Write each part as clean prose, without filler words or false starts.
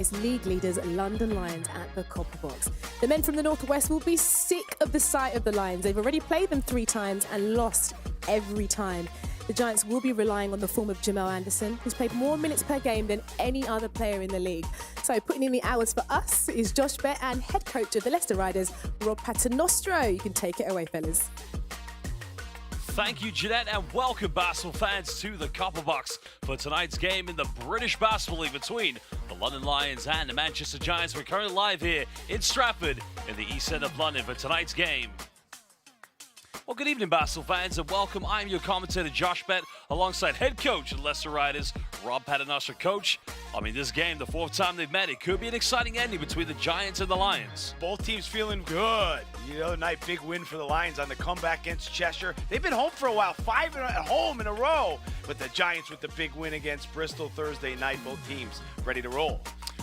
It's league leaders London Lions at the Copper Box. The men from the Northwest will be sick of the sight of the Lions. They've already played them 3 times and lost every time. The Giants will be relying on the form of Jamal Anderson, who's played more minutes per game than any other player in the league. So putting in the hours for us is Josh Bett and head coach of the Leicester Riders, Rob Paternostro. You can take it away, fellas. Thank you, Jeanette, and welcome, basketball fans, to the Copper Box for tonight's game in the British Basketball League between the London Lions and the Manchester Giants. We're currently live here in Stratford in the East End of London for tonight's game. Well, good evening, basketball fans, and welcome. I'm your commentator, Josh Bett, alongside head coach of the Leicester Riders, Rob Paternostro. Coach, this game, the 4th time they've met, it could be an exciting ending between the Giants and the Lions. Both teams feeling good. The other night, big win for the Lions on the comeback against Cheshire. They've been home for a while, 5 at home in a row. But the Giants with the big win against Bristol Thursday night, both teams ready to roll.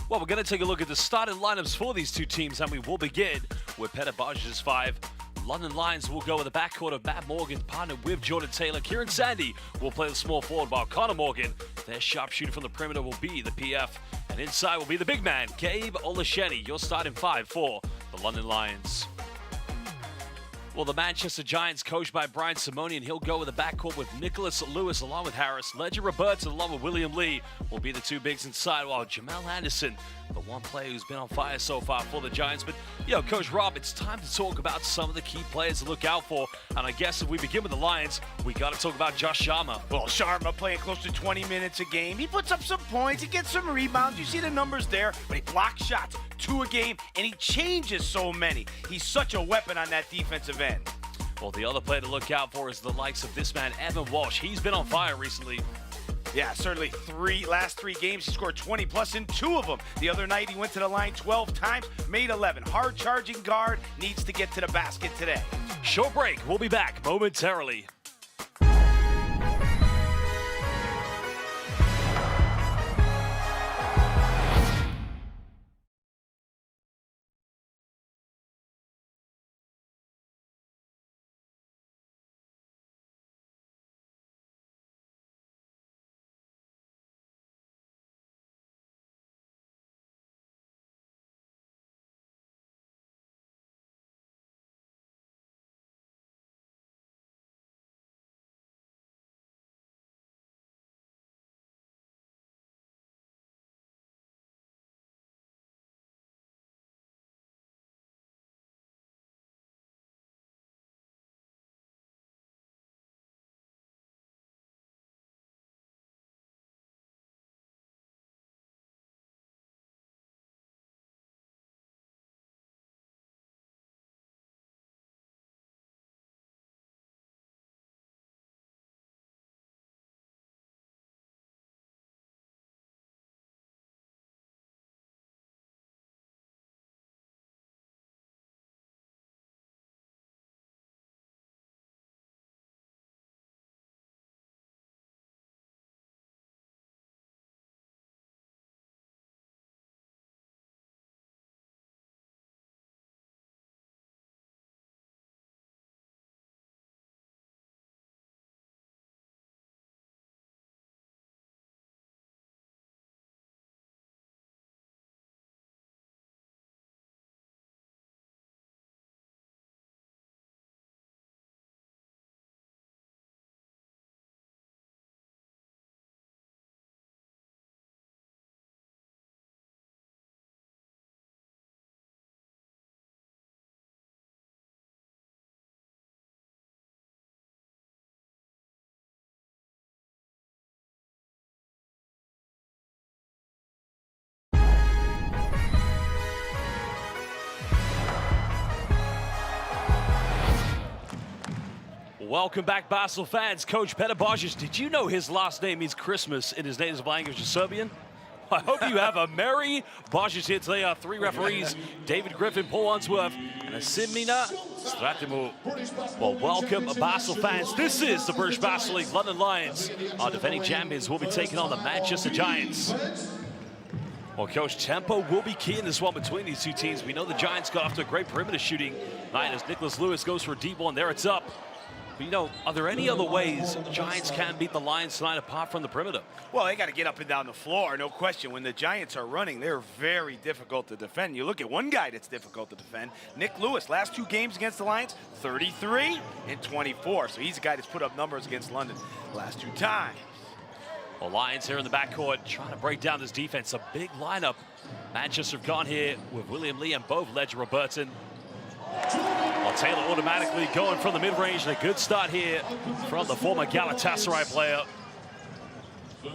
Well, we're going to take a look at the starting lineups for these two teams, and we will begin with Petter-Bosch's 5. London Lions will go with the backcourt of Matt Morgan, partnered with Jordan Taylor. Kieran Sandy will play the small forward, while Connor Morgan, their sharpshooter from the perimeter, will be the PF. And inside will be the big man, Gabe Olasheni, your starting 5 for the London Lions. Well, the Manchester Giants, coached by Brian Simonian, he'll go with the backcourt with Nicholas Lewis along with Harris. Ledger Robertson along with William Lee will be the 2 bigs inside, while Jamal Anderson, the one player who's been on fire so far for the Giants. But, Coach Rob, it's time to talk about some of the key players to look out for. And I guess if we begin with the Lions, we got to talk about Josh Sharma. Well, Sharma playing close to 20 minutes a game. He puts up some points, he gets some rebounds. You see the numbers there, but he blocks shots, 2 a game, and he changes so many. He's such a weapon on that defensive end. Well, the other player to look out for is the likes of this man, Evan Walsh. He's been on fire recently. Yeah, certainly last 3 games, he scored 20 plus in 2 of them. The other night, he went to the line 12 times, made 11. Hard-charging guard, needs to get to the basket today. Short break. We'll be back momentarily. Welcome back, basketball fans. Coach Petter-Bosch, did you know his last name means Christmas in his native language of Serbian? I hope you have a merry Bosch's here today. Our 3 referees, David Griffin, Paul Unsworth, and Asimina Stratimu. Well, welcome, basketball fans. This is the British Basketball League. London Lions, our defending champions, will be taking on the Manchester Giants. Well, Coach, tempo will be key in this one between these 2 teams. We know the Giants got off to a great perimeter shooting night as Nicholas Lewis goes for a deep one. There it's up. But, you know, are there any other ways Giants can beat the Lions tonight apart from the perimeter? Well, they got to get up and down the floor, no question. When the Giants are running, they're very difficult to defend. You look at one guy that's difficult to defend, Nick Lewis. Last 2 games against the Lions, 33 and 24. So he's a guy that's put up numbers against London the last 2 times. The Lions here in the backcourt trying to break down this defense. A big lineup. Manchester have gone here with William Lee and both Ledger Robertson. Well, Taylor automatically going from the mid-range, and a good start here from the former Galatasaray player. But,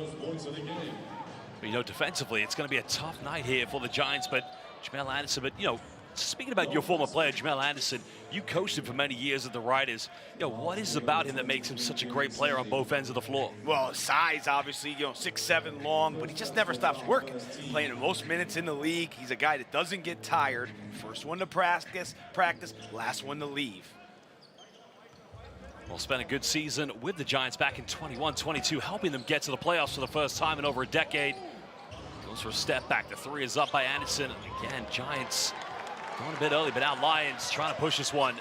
you know, defensively, it's going to be a tough night here for the Giants, but Jamel Anderson, but, you know, speaking about your former player, Jamel Anderson, you coached him for many years at the Riders. You know, what is it about him that makes him such a great player on both ends of the floor? Well, his size, obviously, you know, 6'7" long, but he just never stops working. Playing the most minutes in the league. He's a guy that doesn't get tired. First one to practice, last one to leave. Well, spent a good season with the Giants back in 21-22, helping them get to the playoffs for the first time in over a decade. Goes for a step back. The 3 is up by Anderson. Again, Giants going a bit early, but now Lions trying to push this one.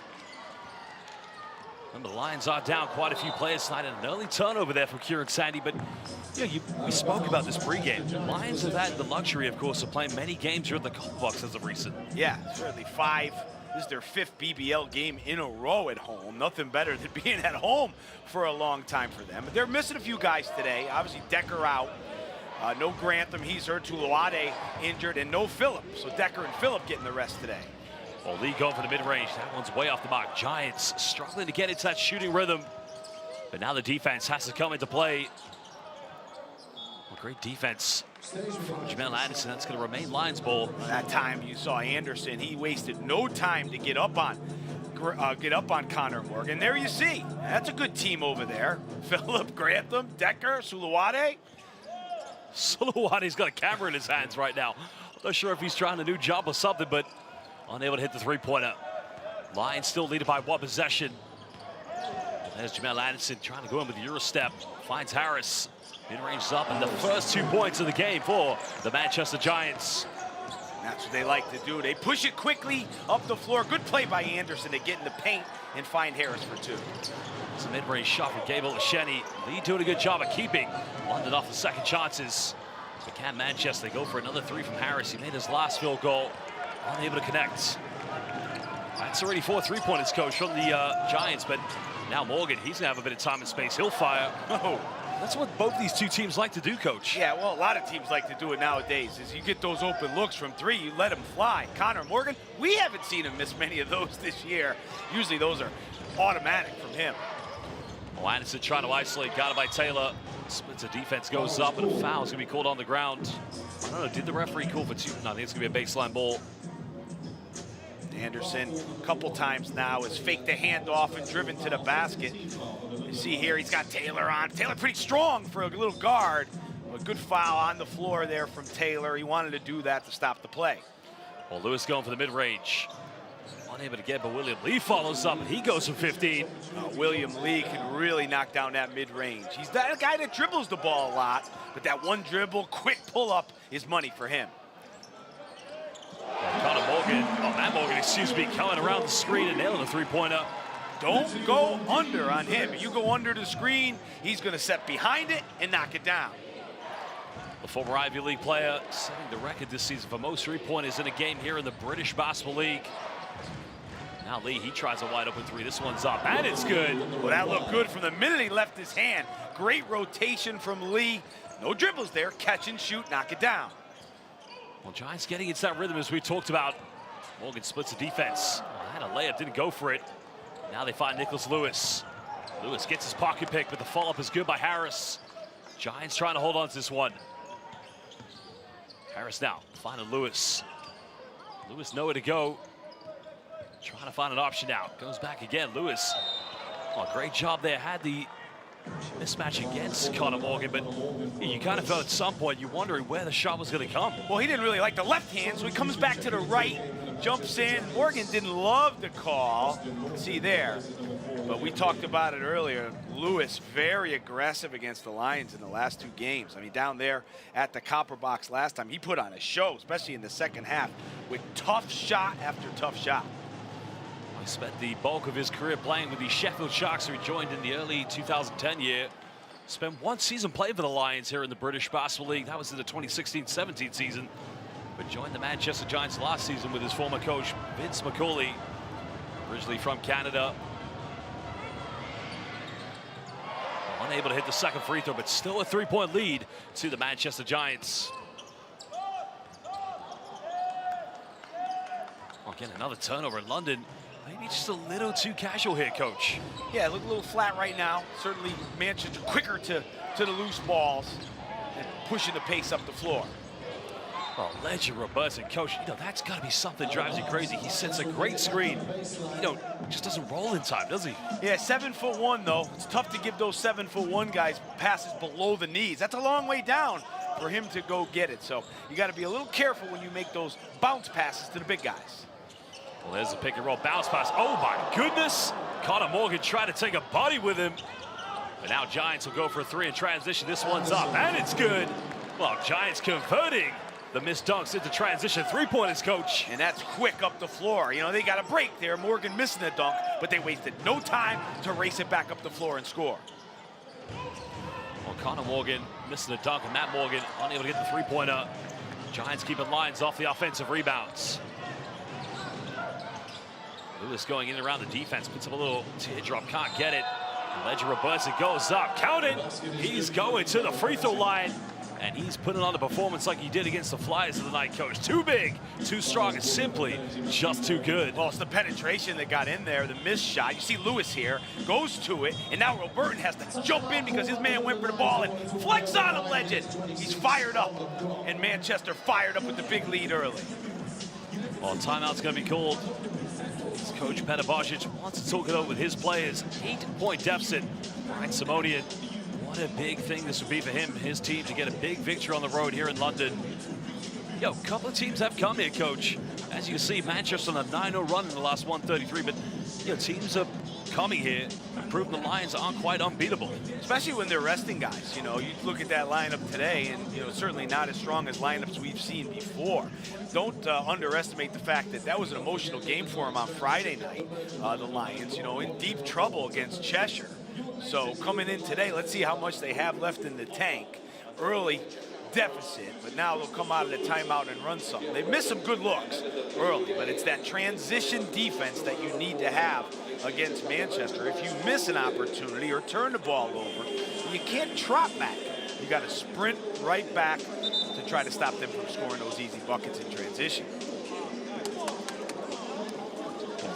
Remember, the Lions are down quite a few players tonight, and an early turnover there from Kieran Sandy. But you know, we spoke about this pregame. The Lions have had the luxury, of course, of playing many games here at the Copperbox as of recent. Yeah, certainly 5. This is their 5th BBL game in a row at home. Nothing better than being at home for a long time for them. But they're missing a few guys today. Obviously, Decker out. No Grantham, he's hurt. Tuluade injured, and no Phillip. So Decker and Phillip getting the rest today. Well, Lee going for the mid-range. That one's way off the mark. Giants struggling to get into that shooting rhythm. But now the defense has to come into play. Well, great defense from Jamel Anderson. That's going to remain Lions ball. That time you saw Anderson, he wasted no time to get up on Connor Morgan. There you see. That's a good team over there. Phillip, Grantham, Decker, Suluade. Suluwade's got a camera in his hands right now. I'm not sure if he's trying a new job or something, but unable to hit the 3-pointer. Lions still leading by 1 possession. There's Jamel Anderson trying to go in with the Eurostep. Finds Harris. Mid-range up, and the first 2 points of the game for the Manchester Giants. That's what they like to do. They push it quickly up the floor. Good play by Anderson to get in the paint and find Harris for 2. It's a mid-range shot from Gable Lasheni. Lee doing a good job of keeping London off the second chances. But can Manchester go for another 3 from Harris? He made his last field goal. Unable to connect. That's already 4 3-pointers, coach, from the Giants. But now Morgan, he's going to have a bit of time and space. He'll fire. Oh, that's what both these 2 teams like to do, coach. Yeah, well, a lot of teams like to do it nowadays. Is you get those open looks from 3, you let them fly. Connor Morgan, we haven't seen him miss many of those this year. Usually those are automatic from him. Well, Anderson trying to isolate, got it by Taylor. Splits the defense, goes up, and a foul is going to be called on the ground. I don't know, did the referee call for 2? No, I think it's going to be a baseline ball. Anderson, a couple times now, has faked the handoff and driven to the basket. You see here, he's got Taylor on. Taylor pretty strong for a little guard. A good foul on the floor there from Taylor. He wanted to do that to stop the play. Well, Lewis going for the mid-range. Unable to get, but William Lee follows up, and he goes from 15. William Lee can really knock down that mid-range. He's that guy that dribbles the ball a lot, but that one dribble, quick pull-up is money for him. Connor Morgan, Matt Morgan, excuse me, coming around the screen and nailing the 3-pointer. Don't go under on him. You go under the screen, he's going to set behind it and knock it down. The former Ivy League player setting the record this season for most 3-pointers in a game here in the British Basketball League. Now Lee, he tries a wide open 3. This one's up, and it's good. Well, that looked good from the minute he left his hand. Great rotation from Lee. No dribbles there. Catch and shoot, knock it down. Well, Giants getting into that rhythm as we talked about. Morgan splits the defense. Had a layup, didn't go for it. Now they find Nicholas Lewis. Lewis gets his pocket pick, but the follow-up is good by Harris. Giants trying to hold on to this one. Harris now finding Lewis. Lewis nowhere to go. Trying to find an option out. Goes back again. Lewis. Oh, great job there. Had the mismatch against Connor Morgan, but you kind of felt at some point you're wondering where the shot was going to come. Well, he didn't really like the left hand, so he comes back to the right, jumps in. Morgan didn't love the call. See there. But we talked about it earlier. Lewis very aggressive against the Lions in the last 2 games. I mean, down there at the Copper Box last time, he put on a show, especially in the second half, with tough shot after tough shot. He spent the bulk of his career playing with the Sheffield Sharks, who he joined in the early 2010 year. Spent one season playing for the Lions here in the British Basketball League. That was in the 2016-17 season. But joined the Manchester Giants last season with his former coach, Vince McCauley, originally from Canada. Unable to hit the second free throw, but still a three-point lead to the Manchester Giants. Again, another turnover in London. Maybe just a little too casual here, Coach. Yeah, look a little flat right now. Certainly Manchester quicker to the loose balls and pushing the pace up the floor. Oh, Ledger Robertson, Coach, that's got to be something that drives you crazy. He sets a great screen. Just doesn't roll in time, does he? Yeah, 7'1", though. It's tough to give those 7'1" guys passes below the knees. That's a long way down for him to go get it. So you got to be a little careful when you make those bounce passes to the big guys. Well, there's a pick and roll bounce pass. Oh my goodness. Connor Morgan tried to take a body with him. But now Giants will go for a three in transition. This one's up and it's good. Well, Giants converting the missed dunks into transition three-pointers, Coach. And that's quick up the floor. They got a break there. Morgan missing the dunk, but they wasted no time to race it back up the floor and score. Well, Connor Morgan missing the dunk and Matt Morgan unable to get the three-pointer. Giants keeping lines off the offensive rebounds. Lewis going in and around the defense, puts up a little teardrop, can't get it. Ledger Robertson goes up, count it. He's going to the free throw line, and he's putting on a performance like he did against the Flyers of the night, Coach. Too big, too strong, and simply just too good. Well, it's the penetration that got in there, the missed shot. You see Lewis here, goes to it, and now Robertson has to jump in because his man went for the ball and flex on him, Legend. He's fired up, and Manchester fired up with the big lead early. Well, timeout's going to be called. Coach Petar Božić wants to talk it over with his players. 8-point deficit. Brian Simonian, what a big thing this would be for him and his team to get a big victory on the road here in London. A couple of teams have come here, Coach. As you can see, Manchester on a 9-0 run in the last 133, but teams are coming here and proving the Lions aren't quite unbeatable. Especially when they're resting guys. You look at that lineup today, and certainly not as strong as lineups we've seen before. Don't underestimate the fact that was an emotional game for them on Friday night, the Lions, in deep trouble against Cheshire. So coming in today, let's see how much they have left in the tank. Early deficit, but now they'll come out of the timeout and run something. They've missed some good looks early, but it's that transition defense that you need to have against Manchester. If you miss an opportunity or turn the ball over, you can't trot back. You got to sprint right back to try to stop them from scoring those easy buckets in transition.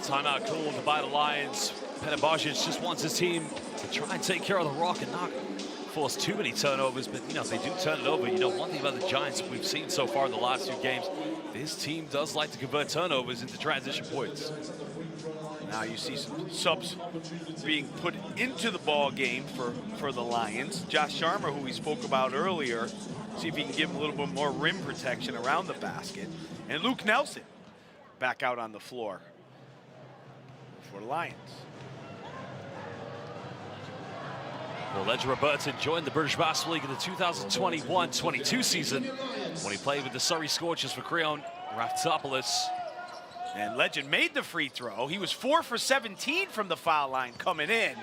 Timeout called by the Lions. Petar Božić just wants his team to try and take care of the rock and not force too many turnovers, but if they do turn it over, one thing about the Giants we've seen so far in the last few games, this team does like to convert turnovers into transition points. Now you see some subs being put into the ball game for the Lions. Josh Sharma, who we spoke about earlier, see if he can give him a little bit more rim protection around the basket. And Luke Nelson back out on the floor for the Lions. Well, Ledger Robertson joined the British Basketball League in the 2021-22 season when he played with the Surrey Scorchers for Creon Raftopoulos. And Legend made the free throw. He was 4 for 17 from the foul line coming in.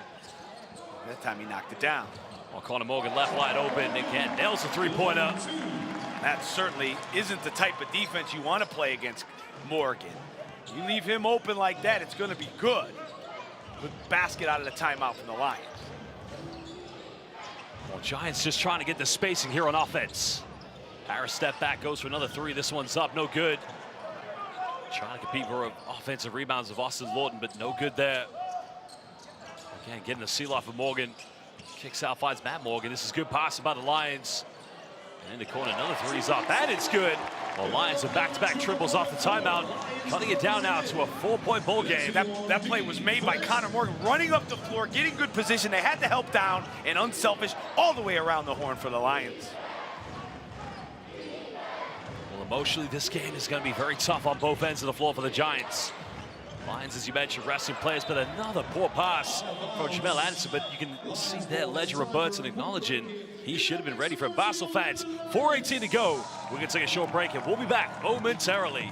That time he knocked it down. Well, Connor Morgan left wide open. Again, nails the three-pointer. That certainly isn't the type of defense you want to play against Morgan. You leave him open like that, it's going to be good. Good basket out of the timeout from the Lions. Well, Giants just trying to get the spacing here on offense. Harris step back, goes for another three. This one's up, no good. Trying to compete for offensive rebounds of Austin Lawton, but no good there. Again, getting the seal off of Morgan. Kicks out, finds Matt Morgan. This is good passing by the Lions. And in the corner, another three's up, and it's good. Well, Lions with back-to-back triples off the timeout, cutting it down now to a 4-point ball game. That play was made by Connor Morgan, running up the floor, getting good position. They had to help down, and unselfish all the way around the horn for the Lions. Well, emotionally, this game is going to be very tough on both ends of the floor for the Giants. Lions, as you mentioned, resting players, but another poor pass from Jamel Anderson. But you can see there Ledger Robertson acknowledging he should have been ready for Basel fans. 4:18 to go. We're going to take a short break, and we'll be back momentarily.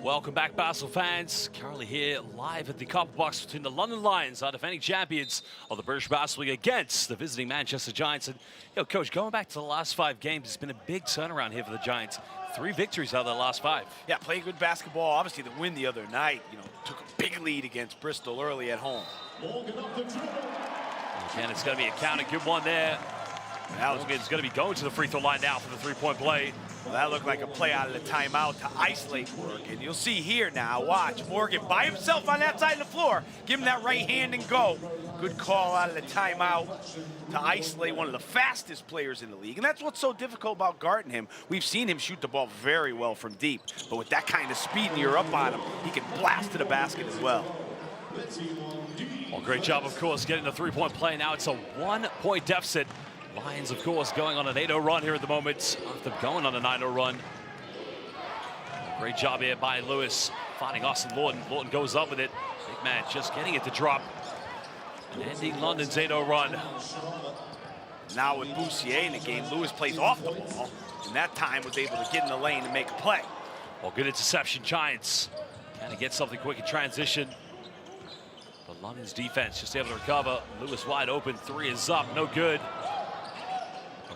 Welcome back, Basel fans. Currently here live at the Copper Box between the London Lions, our defending champions of the British Basel League, against the visiting Manchester Giants. And, Coach, going back to the last 5 games, it's been a big turnaround here for the Giants. 3 victories out of the last 5. Yeah, playing good basketball. Obviously, the win the other night, took a big lead against Bristol early at home. Again, it's going to be a counter. Good one there. Morgan's going to be going to the free throw line now for the 3-point play. Well, that looked like a play out of the timeout to isolate Morgan. You'll see here now, watch, Morgan by himself on that side of the floor. Give him that right hand and go. Good call out of the timeout to isolate one of the fastest players in the league. And that's what's so difficult about guarding him. We've seen him shoot the ball very well from deep. But with that kind of speed and you're up on him, he can blast to the basket as well. Well, great job, of course, getting the 3-point play. Now it's a 1-point deficit. Lions, of course, going on an 8-0 run here at the moment, after going on a 9-0 run. Great job here by Lewis, finding Austin Lawton. Lawton goes up with it. Big man just getting it to drop. And ending London's 8-0 run. Now with Boussier in the game, Lewis plays off the ball, and that time was able to get in the lane and make a play. Well, good interception, Giants. Kind of get something quick in transition. But London's defense just able to recover. Lewis wide open, 3 is up, no good.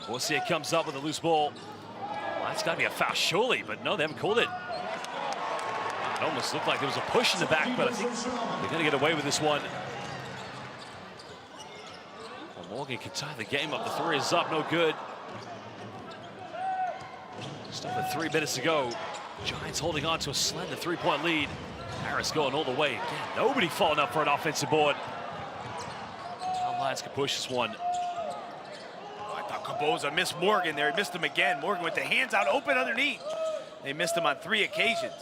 Boussier comes up with a loose ball. Well, that's got to be a foul, surely, but no, they haven't called it. It almost looked like there was a push in the back, but I think they're going to get away with this one. Well, Morgan can tie the game up. The 3 is up, no good. Just over 3 minutes to go. Giants holding on to a slender 3-point lead. Harris going all the way. Again, nobody falling up for an offensive board. Now Lions can push this one. Boza missed Morgan there. He missed him again. Morgan with the hands out open underneath. They missed him on 3 occasions.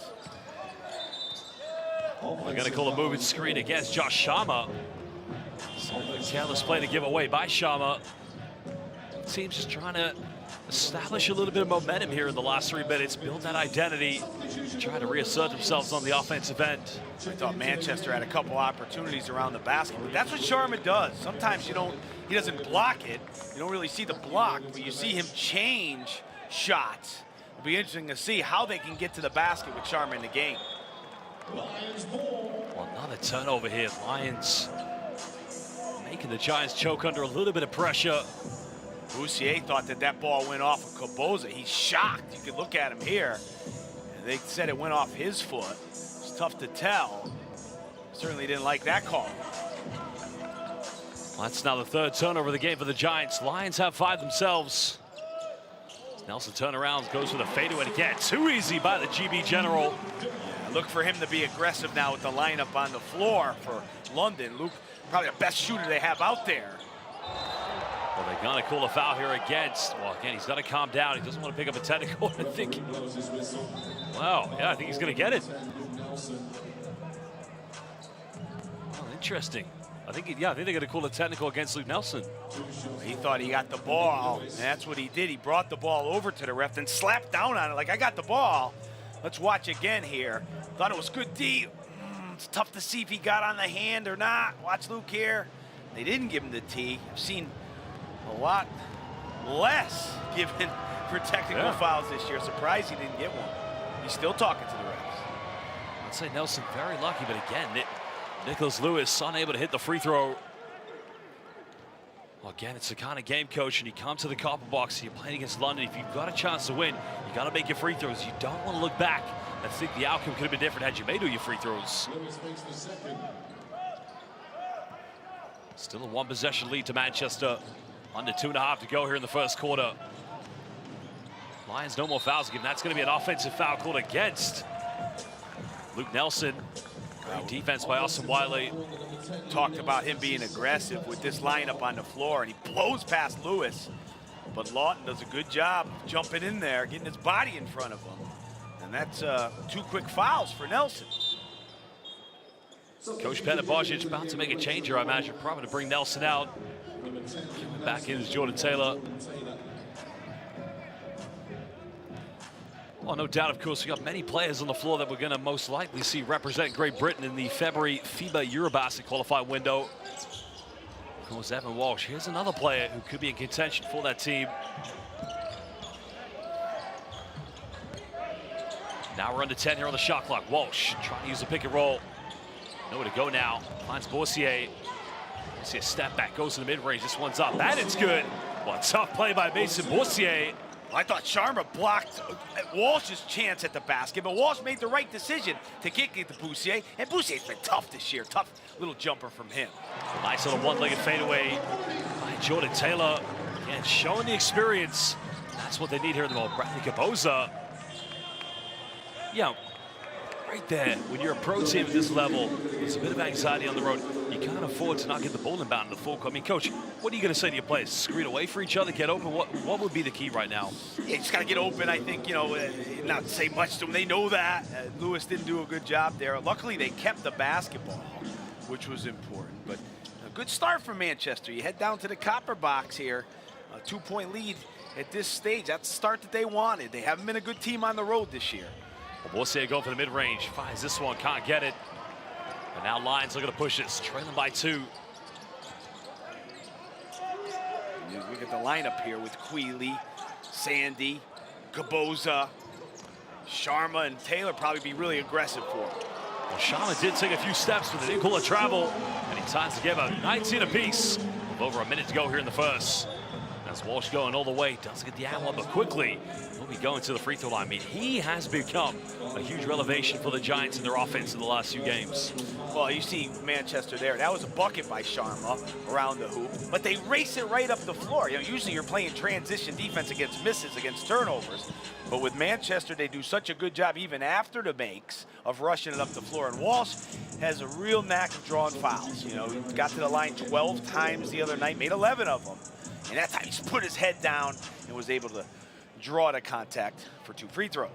They're going to call a moving screen against Josh Sharma. Careless play to give away by Sharma. Team's just trying to establish a little bit of momentum here in the last 3 minutes, build that identity, try to reassert themselves on the offensive end. I thought Manchester had a couple opportunities around the basket, but that's what Sharma does. Sometimes he doesn't block it. You don't really see the block, but you see him change shots. It'll be interesting to see how they can get to the basket with Sharma in the game. Well, another turnover here. Lions making the Giants choke under a little bit of pressure. Boussier thought that ball went off of Kaboza. He's shocked. You could look at him here. They said it went off his foot. It's tough to tell. Certainly didn't like that call. Well, that's now the 3rd turnover of the game for the Giants. Lions have 5 themselves. Nelson turnarounds, goes for the fadeaway again. Too easy by the GB General. Yeah, look for him to be aggressive now with the lineup on the floor for London. Luke, probably the best shooter they have out there. Well, they're going to call a foul here against. Well, again, he's got to calm down. He doesn't want to pick up a technical. I think. Wow, yeah, I think he's going to get it. Well, interesting. I think they're going to call a technical against Luke Nelson. He thought he got the ball, and that's what he did. He brought the ball over to the ref and slapped down on it like, I got the ball. Let's watch again here. Thought it was good D. It's tough to see if he got on the hand or not. Watch Luke here. They didn't give him the T. I've seen a lot less given for technical fouls this year. Surprised he didn't get one. He's still talking to the refs. I'd say Nelson very lucky, but again, Nicholas Lewis unable to hit the free throw. Well, again, it's the kind of game, Coach, and you come to the Copper Box, you're playing against London. If you've got a chance to win, you got to make your free throws. You don't want to look back and think the outcome could have been different had you made all your free throws. Still a 1-possession lead to Manchester. Under 2.5 to go here in the 1st quarter. Lions, no more fouls given. That's going to be an offensive foul called against Luke Nelson. Great defense by Austin Wiley. Talked about him being aggressive with this lineup on the floor, and he blows past Lewis. But Lawton does a good job jumping in there, getting his body in front of him. And that's 2 quick fouls for Nelson. Coach Peta Bojic about to make a change here, I imagine, probably to bring Nelson out. Back in is Jordan Taylor. Well, no doubt, of course, we got many players on the floor that we're going to most likely see represent Great Britain in the February FIBA Eurobasket qualifying window. Of course, Evan Walsh. Here's another player who could be in contention for that team. Now we're under 10 here on the shot clock. Walsh trying to use the pick and roll. Nowhere to go now. Finds Boursier. See a step back, goes to the mid-range. This one's up, and it's good. Well, tough play by Mason Boursier. I thought Sharma blocked Walsh's chance at the basket, but Walsh made the right decision to kick it to Boursier, and Boussier's been tough this year. Tough little jumper from him. Nice little one-legged fadeaway by Jordan Taylor. Again, showing the experience. That's what they need here in the moment. Bradley Caboza. Yeah, right there, when you're a pro team at this level, there's a bit of anxiety on the road. You can't afford to not get the ball inbound in the full court. I mean, Coach, what are you going to say to your players? Screen away for each other, get open? What would be the key right now? Yeah, you just got to get open, I think, not to say much to them. They know that. Lewis didn't do a good job there. Luckily, they kept the basketball, which was important. But a good start for Manchester. You head down to the copper box here. A 2-point lead at this stage. That's the start that they wanted. They haven't been a good team on the road this year. Well, Boursier going for the mid-range. Finds this one, can't get it. And now Lions looking to push this, trailing by 2. You look at the lineup here with Queeley, Sandy, Caboza, Sharma, and Taylor probably be really aggressive for him. Well, Sharma did take a few steps, but they didn't call a travel. And he ties to give up 19 apiece with over a minute to go here in the first. As Walsh going all the way, doesn't get the angle, but quickly will be going to the free throw line. I mean, he has become a huge revelation for the Giants in their offense in the last few games. Well, you see Manchester there. That was a bucket by Sharma around the hoop, but they race it right up the floor. Usually you're playing transition defense against misses, against turnovers. But with Manchester, they do such a good job, even after the makes, of rushing it up the floor. And Walsh has a real knack of drawing fouls. He got to the line 12 times the other night, made 11 of them. And that time he just put his head down and was able to draw the contact for 2 free throws.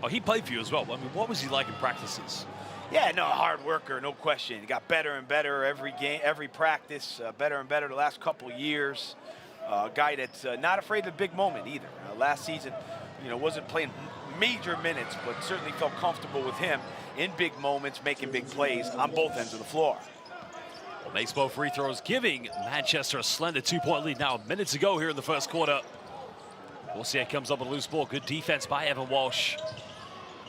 Oh, he played for you as well. I mean, what was he like in practices? Yeah, no, hard worker, no question. He got better and better every game, every practice, better and better the last couple years. A guy that's not afraid of the big moment either. Last season, wasn't playing major minutes, but certainly felt comfortable with him in big moments, making big plays on both ends of the floor. Well, makes both free throws, giving Manchester a slender 2-point lead. Now, minutes to go here in the first quarter. Boursier comes up with a loose ball. Good defense by Evan Walsh.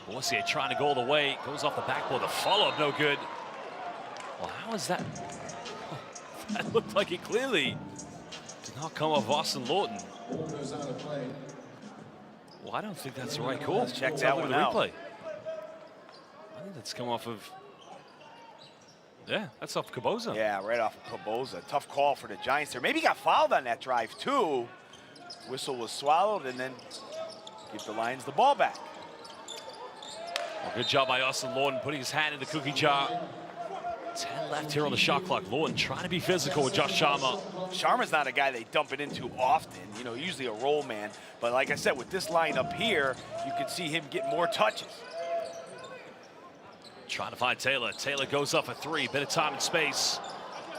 Boursier trying to go all the way. Goes off the backboard. The follow-up, no good. Well, how is that? Oh, that looked like it clearly did not come off Austin Lawton. Well, I don't think that's the right call. Let's check that one out. Replay. I think that's come off of... Yeah, that's off Caboza. Yeah, right off of Caboza. Tough call for the Giants there. Maybe he got fouled on that drive, too. Whistle was swallowed, and then give the Lions the ball back. Well, good job by Austin Lawton putting his hand in the cookie jar. 10 left here on the shot clock. Lawton trying to be physical with Josh Sharma. Sharma's not a guy they dump it into often, usually a roll man. But like I said, with this lineup here, you can see him get more touches. Trying to find Taylor. Taylor goes up for 3. Bit of time and space.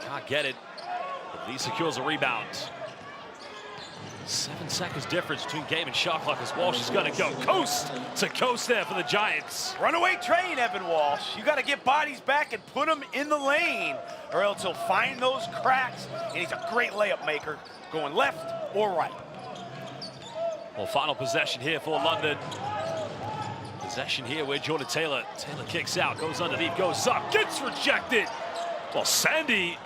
Can't get it. But Lee secures a rebound. 7 seconds difference between game and shot clock as Walsh is going to go coast to coast there for the Giants. Runaway train, Evan Walsh. You got to get bodies back and put them in the lane, or else he'll find those cracks. And he's a great layup maker, going left or right. Well, final possession here for London. Possession here with Jordan Taylor. Taylor kicks out, goes underneath, goes up, gets rejected. Well, Sandy.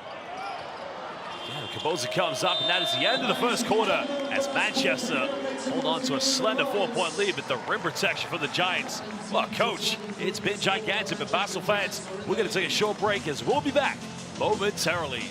Yeah, Caboza comes up, and that is the end of the first quarter as Manchester hold on to a slender 4-point lead, but the rim protection for the Giants. Well, Coach, it's been gigantic, but Basel fans, we're going to take a short break as we'll be back momentarily.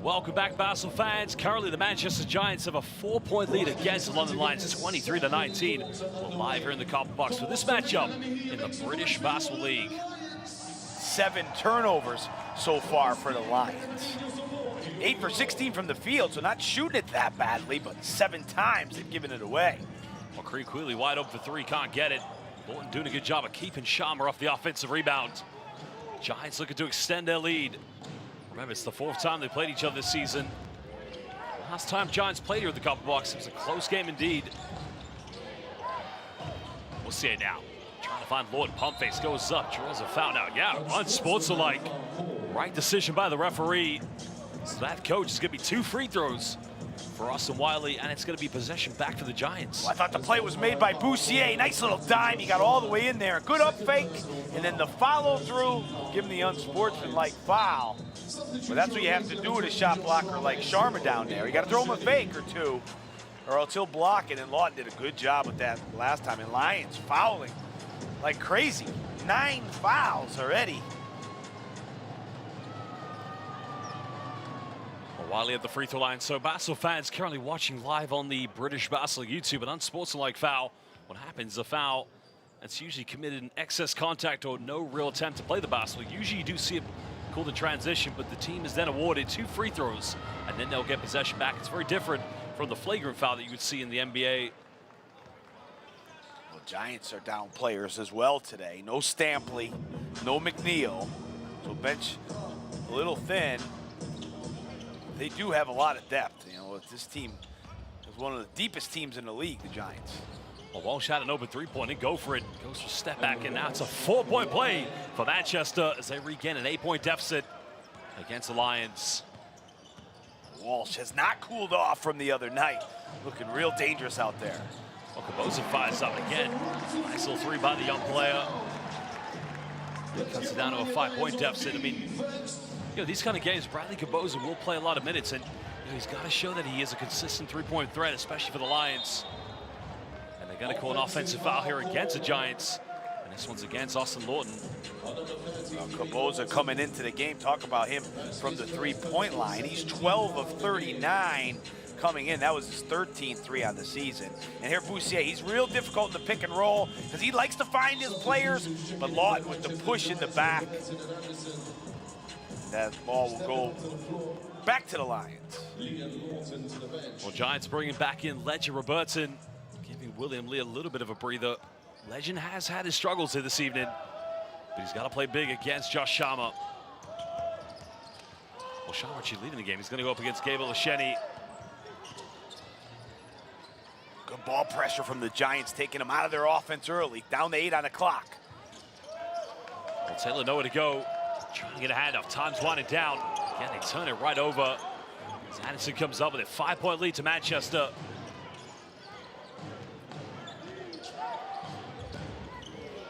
Welcome back, Basel fans. Currently, the Manchester Giants have a 4-point lead against the London Lions, 23-19. We're live here in the Copper Box for this matchup in the British Basketball League. 7 turnovers so far for the Lions. 8 for 16 from the field, so not shooting it that badly, but 7 times they've given it away. Well, Creek Queeley wide open for 3, can't get it. Lawton doing a good job of keeping Sharma off the offensive rebound. Giants looking to extend their lead. Remember, it's the 4th time they played each other this season. Last time Giants played here at the Copper Box, it was a close game indeed. We'll see it now. Trying to find Lawton, pump face, goes up, draws a foul now. Yeah, unsportsmanlike. Right decision by the referee. So that coach is going to be 2 free throws for Austin Wiley, and it's going to be possession back for the Giants. Well, I thought the play was made by Boussier. Nice little dime. He got all the way in there. Good up fake, and then the follow through. Give him the unsportsmanlike foul. But that's what you have to do with a shot blocker like Sharma down there. You got to throw him a fake or 2, or else he'll block it. And Lawton did a good job with that last time. And Lions fouling like crazy. 9 fouls already. Wiley at the free throw line. So Basel fans currently watching live on the British Basel YouTube, an unsportsmanlike foul. What happens is a foul that's usually committed in excess contact or no real attempt to play the Basel. Usually you do see it called in transition, but the team is then awarded 2 free throws and then they'll get possession back. It's very different from the flagrant foul that you would see in the NBA. Well, Giants are down players as well today. No Stampley, no McNeil. So bench a little thin. They do have a lot of depth. You know, this team is one of the deepest teams in the league, the Giants. Well, Walsh had an open 3-pointer, go for it, goes for step back, and now it's a 4-point play for Manchester as they regain an 8-point deficit against the Lions. Walsh has not cooled off from the other night. Looking real dangerous out there. Well, Caboza fires up again. Nice little 3 by the young player. Cuts it down to a 5-point deficit. I mean, you know, these kind of games, Bradley Caboza will play a lot of minutes, and you know, he's got to show that he is a consistent 3-point threat, especially for the Lions. And they're going to call an offensive foul here against the Giants, and this one's against Austin Lawton. Caboza coming into the game, talk about him from the 3-point line. He's 12 of 39 coming in. That was his 13th 3 on the season. And here Boussier, he's real difficult in the pick and roll because he likes to find his players, but Lawton with the push in the back. That ball will go back to the Lions. Well, Giants bringing back in Legend Robertson, giving William Lee a little bit of a breather. Legend has had his struggles here this evening, but he's got to play big against Josh Sharma. Well, Sharma actually leading the game. He's going to go up against Gabriel Lesheni. Good ball pressure from the Giants, taking them out of their offense early. Down to 8 on the clock. Well, Taylor nowhere to go. Trying to get a handoff. Time's winding down. Again, they turn it right over. As Anderson comes up with a 5-point lead to Manchester.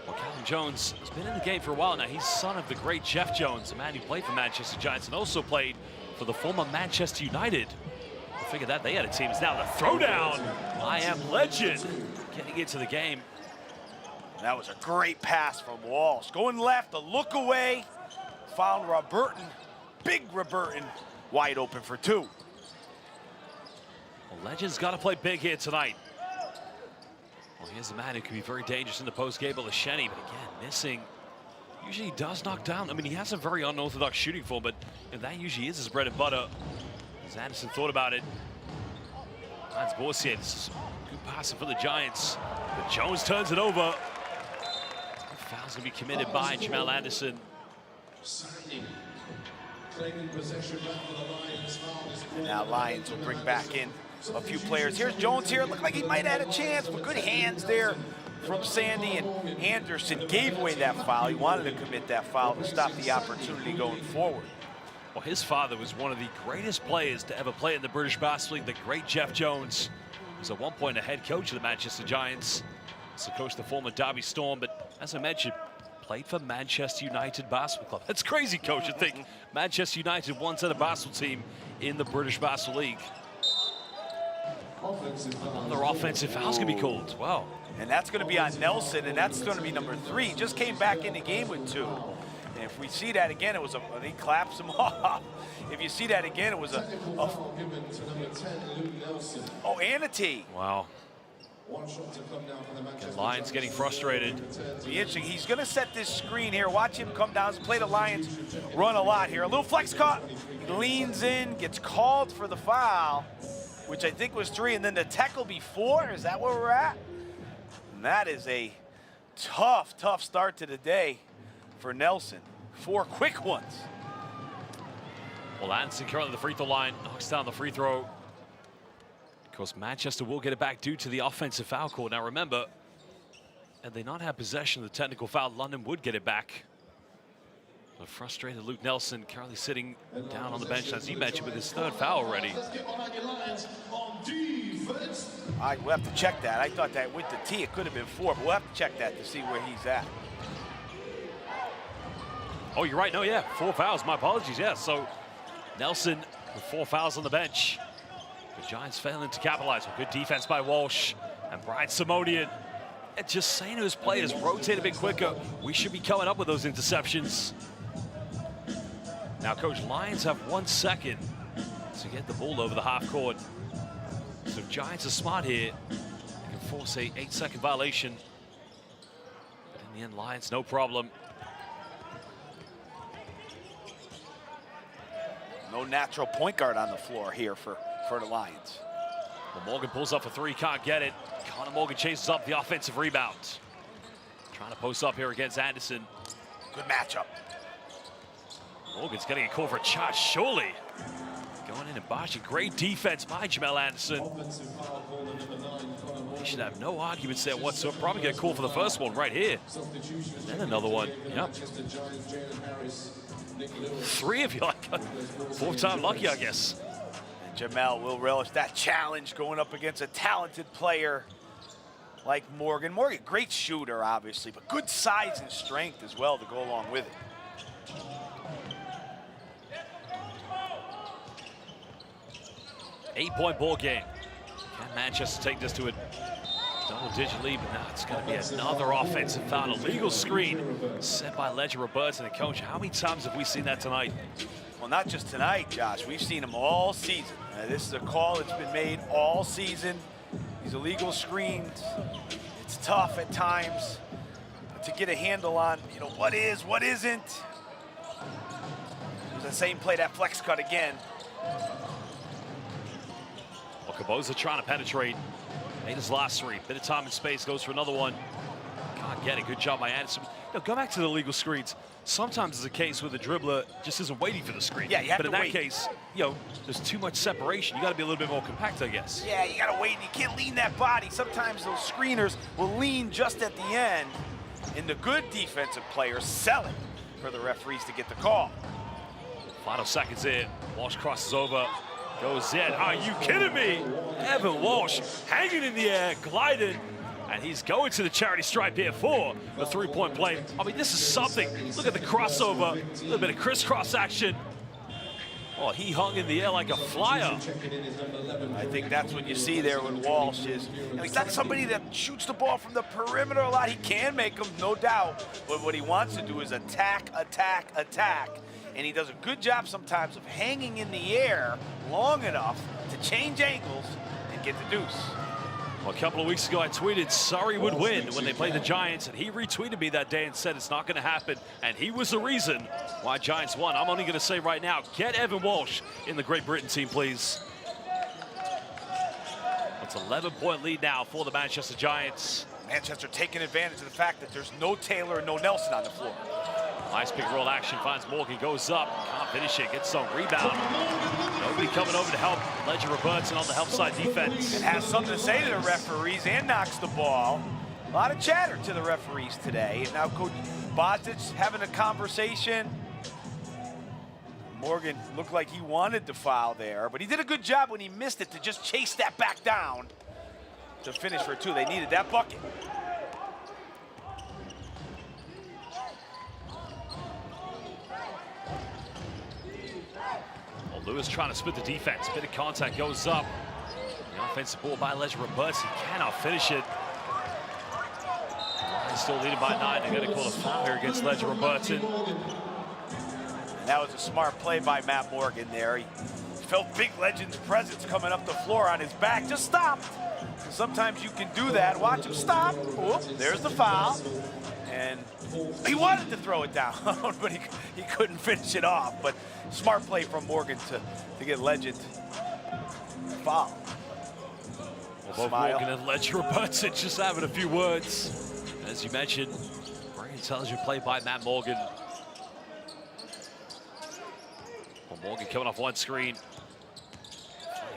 Well, Calvin Jones has been in the game for a while now. He's son of the great Jeff Jones, a man who played for Manchester Giants and also played for the former Manchester United. I figured that they had a team. It's now the throwdown. I am Legend getting into the game. That was a great pass from Walsh. Going left, a look away. Found Robertson, big Robertson, wide open for 2. Well, Legend's got to play big here tonight. Well, here's a man who can be very dangerous in the post, Gabriel Lesheni, but again, missing. Usually he does knock down. I mean, he has a very unorthodox shooting form, but that usually is his bread and butter. As Anderson thought about it. Hans Borsier, this is good passing for the Giants, but Jones turns it over. The foul's going to be committed by Jamal Anderson. And now Lions will bring back in a few players. Here's Jones here. Looked like he might have had a chance, but good hands there from Sandy, and Anderson gave away that foul. He wanted to commit that foul to stop the opportunity going forward. Well, his father was one of the greatest players to ever play in the British Basketball League, the great Jeff Jones. He was at one point a head coach of the Manchester Giants. Also coached the former Derby Storm, but as I mentioned, played for Manchester United Basketball Club. That's crazy, coach, to think Manchester United once had a basketball team in the British Basketball League. Another offensive foul's gonna be called. Wow. And that's gonna be on Nelson, and that's gonna be number 3. Just came back in the game with 2. And if we see that again, it was he claps him off. If you see that again, it was oh, and a tee. Wow. The Lions getting frustrated. Be interesting. He's going to set this screen here. Watch him come down. Play the Lions run a lot here. A little flex cut. He leans in, gets called for the foul, which I think was 3, and then the tackle be 4. Is that where we're at? And that is a tough start to the day for Nelson. 4 quick ones. Well, Anderson currently the free throw line, knocks down the free throw. Of course, Manchester will get it back due to the offensive foul call. Now remember, had they not had possession of the technical foul, London would get it back. A frustrated Luke Nelson currently sitting down on the bench, as you mentioned, with his 3rd foul already. We'll have to check that. I thought that with the T, it could have been 4, but we'll have to check that to see where he's at. Oh, you're right. No, yeah, 4 fouls. My apologies. Yeah, so Nelson with 4 fouls on the bench. The Giants failing to capitalize with good defense by Walsh and Brian Simonian. And just saying to his players, rotate a bit quicker. We should be coming up with those interceptions. Now, Coach, Lions have 1 second to get the ball over the half court. So Giants are smart here. They can force a 8-second violation. But in the end, Lions, no problem. No natural point guard on the floor here for the Lions. Well, Morgan pulls up for 3, can't get it. Connor Morgan chases up the offensive rebound. Trying to post up here against Anderson. Good matchup. Morgan's getting a call for a charge, surely. Going in and bashing. Great defense by Jamel Anderson. He should have no arguments there whatsoever. Probably get a call for the first one right here. And then another one. Yep. 3 if you like. 4th time lucky, I guess. And Jamel will relish that challenge going up against a talented player like Morgan. Morgan, great shooter, obviously, but good size and strength as well to go along with it. Eight-point ball game. Can Manchester take this to a double-digit lead? But now it's going to be another offensive foul. A legal screen set by Ledger Robertson. And coach, how many times have we seen that tonight? Well, not just tonight, Josh. We've seen them all season. This is a call that's been made all season. These illegal screens. It's tough at times to get a handle on, you know, what is, what isn't. It was the same play, that flex cut again. Well, Caboza trying to penetrate. Made his last 3. Bit of time and space, goes for another one. Can't get it. Good job by Anderson. You know, go back to the illegal screens. Sometimes it's a case where the dribbler just isn't waiting for the screen. Yeah, you have but to in that wait. case, you know, there's too much separation. You got to be a little bit more compact, I guess. Yeah, you got to wait. You can't lean that body. Sometimes those screeners will lean just at the end, and the good defensive players sell it for the referees to get the call. Final seconds in. Walsh crosses over. Goes in. Are you kidding me? Evan Walsh hanging in the air, gliding. And he's going to the charity stripe here for the 3-point play. I mean, this is something. Look at the crossover. A little bit of crisscross action. Oh, he hung in the air like a flyer. I think that's what you see there with Walsh is, and he's not somebody that shoots the ball from the perimeter a lot. He can make them, no doubt. But what he wants to do is attack, attack, attack. And he does a good job sometimes of hanging in the air long enough to change angles and get the deuce. Well, a couple of weeks ago, I tweeted Surrey would win when they played the Giants, and he retweeted me that day and said it's not going to happen, and he was the reason why Giants won. I'm only going to say right now, get Evan Walsh in the Great Britain team, please. It's an 11-point lead now for the Manchester Giants. Manchester taking advantage of the fact that there's no Taylor and no Nelson on the floor. Nice pick and roll action, finds Morgan, goes up, can't finish it, gets some rebound. Nobody coming over to help Ledger Robertson on the help side defense. And has something to say to the referees and knocks the ball. A lot of chatter to the referees today. And now Coach Bozic having a conversation. Morgan looked like he wanted to foul there, but he did a good job when he missed it to just chase that back down to finish for 2. They needed that bucket. Lewis trying to split the defense. Bit of contact goes up. The offensive ball by Ledger Robertson. Cannot finish it. Lions still leading by 9. They're going to call a foul here against Ledger Robertson. That was a smart play by Matt Morgan there. He felt Big Legend's presence coming up the floor on his back. Just stopped. Sometimes you can do that. Watch him stop. Whoop, there's the foul. And he wanted to throw it down, but he couldn't finish it off. But smart play from Morgan to get Legend foul. Well, both Morgan and Legend Robertson just having a few words. As you mentioned, very intelligent play by Matt Morgan. Well, Morgan coming off one screen.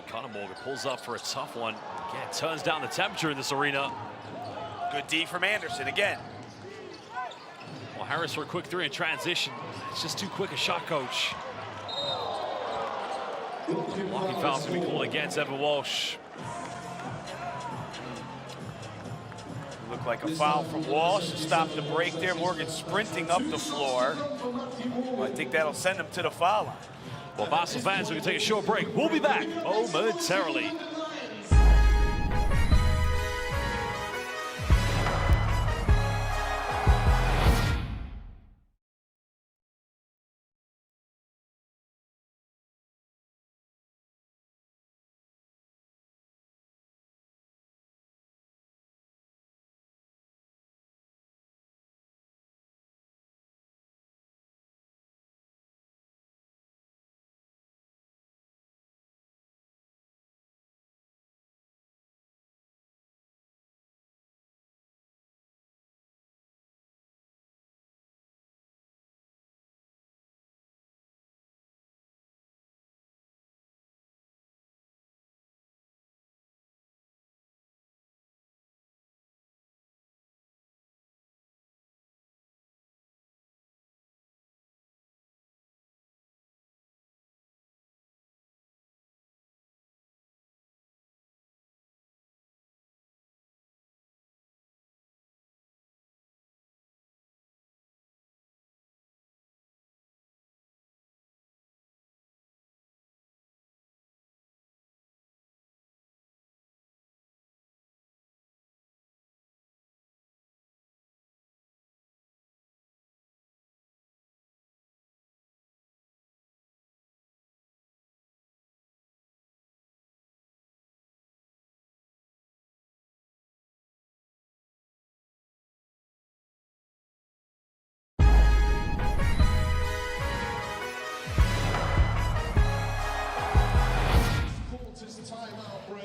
Connor Morgan pulls up for a tough one. Again, turns down the temperature in this arena. Good D from Anderson again. Well, Harris for a quick three in transition. It's just too quick a shot, coach. Blocking foul's gonna be called against Evan Walsh. Looked like a foul from Walsh to stop the break there. Morgan sprinting up the floor. Well, I think that'll send him to the foul line. Well, Basel fans, we're going to take a short break. We'll be back momentarily.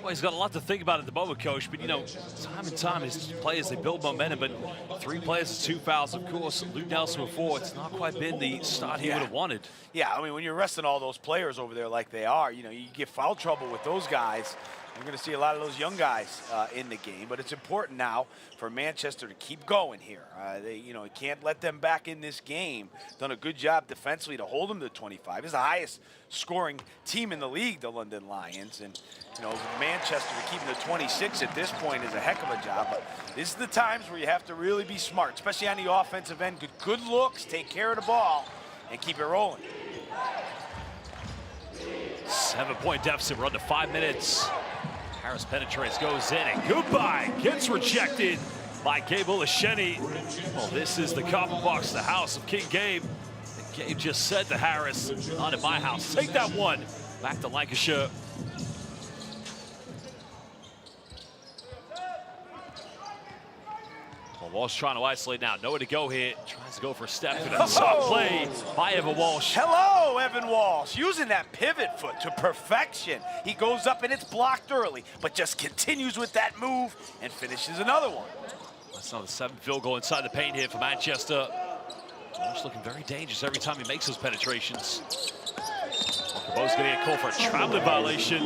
Well, he's got a lot to think about at the moment, Coach, but, you know, time and time, his players, they build momentum, but 3 players and 2 fouls, of course. Luke Nelson with 4. It's not quite been the start he would have wanted. Yeah, I mean, when you're resting all those players over there like they are, you know, you get foul trouble with those guys. You're going to see a lot of those young guys in the game, but it's important now for Manchester to keep going here. You can't let them back in this game. Done a good job defensively to hold them to 25. It's the highest scoring team in the league, the London Lions, and you know, Manchester to keep them to 26 at this point is a heck of a job. But this is the times where you have to really be smart, especially on the offensive end. Good looks, take care of the ball, and keep it rolling. 7-point deficit. We're under 5 minutes. Harris penetrates, goes in, and goodbye. Gets rejected by Gabe Olasheni. Well, this is the Copper Box, the house of King Gabe. And Gabe just said to Harris, not in my house. Take that one. Back to Lancashire. Well, Walsh trying to isolate now. Nowhere to go here. Tries to go for a step. And a top play by Evan Walsh. Hello, Evan Walsh. Using that pivot foot to perfection. He goes up and it's blocked early, but just continues with that move and finishes another one. That's another 7th field goal inside the paint here for Manchester. Walsh looking very dangerous every time he makes those penetrations. Bo's going to get called for a traveling violation.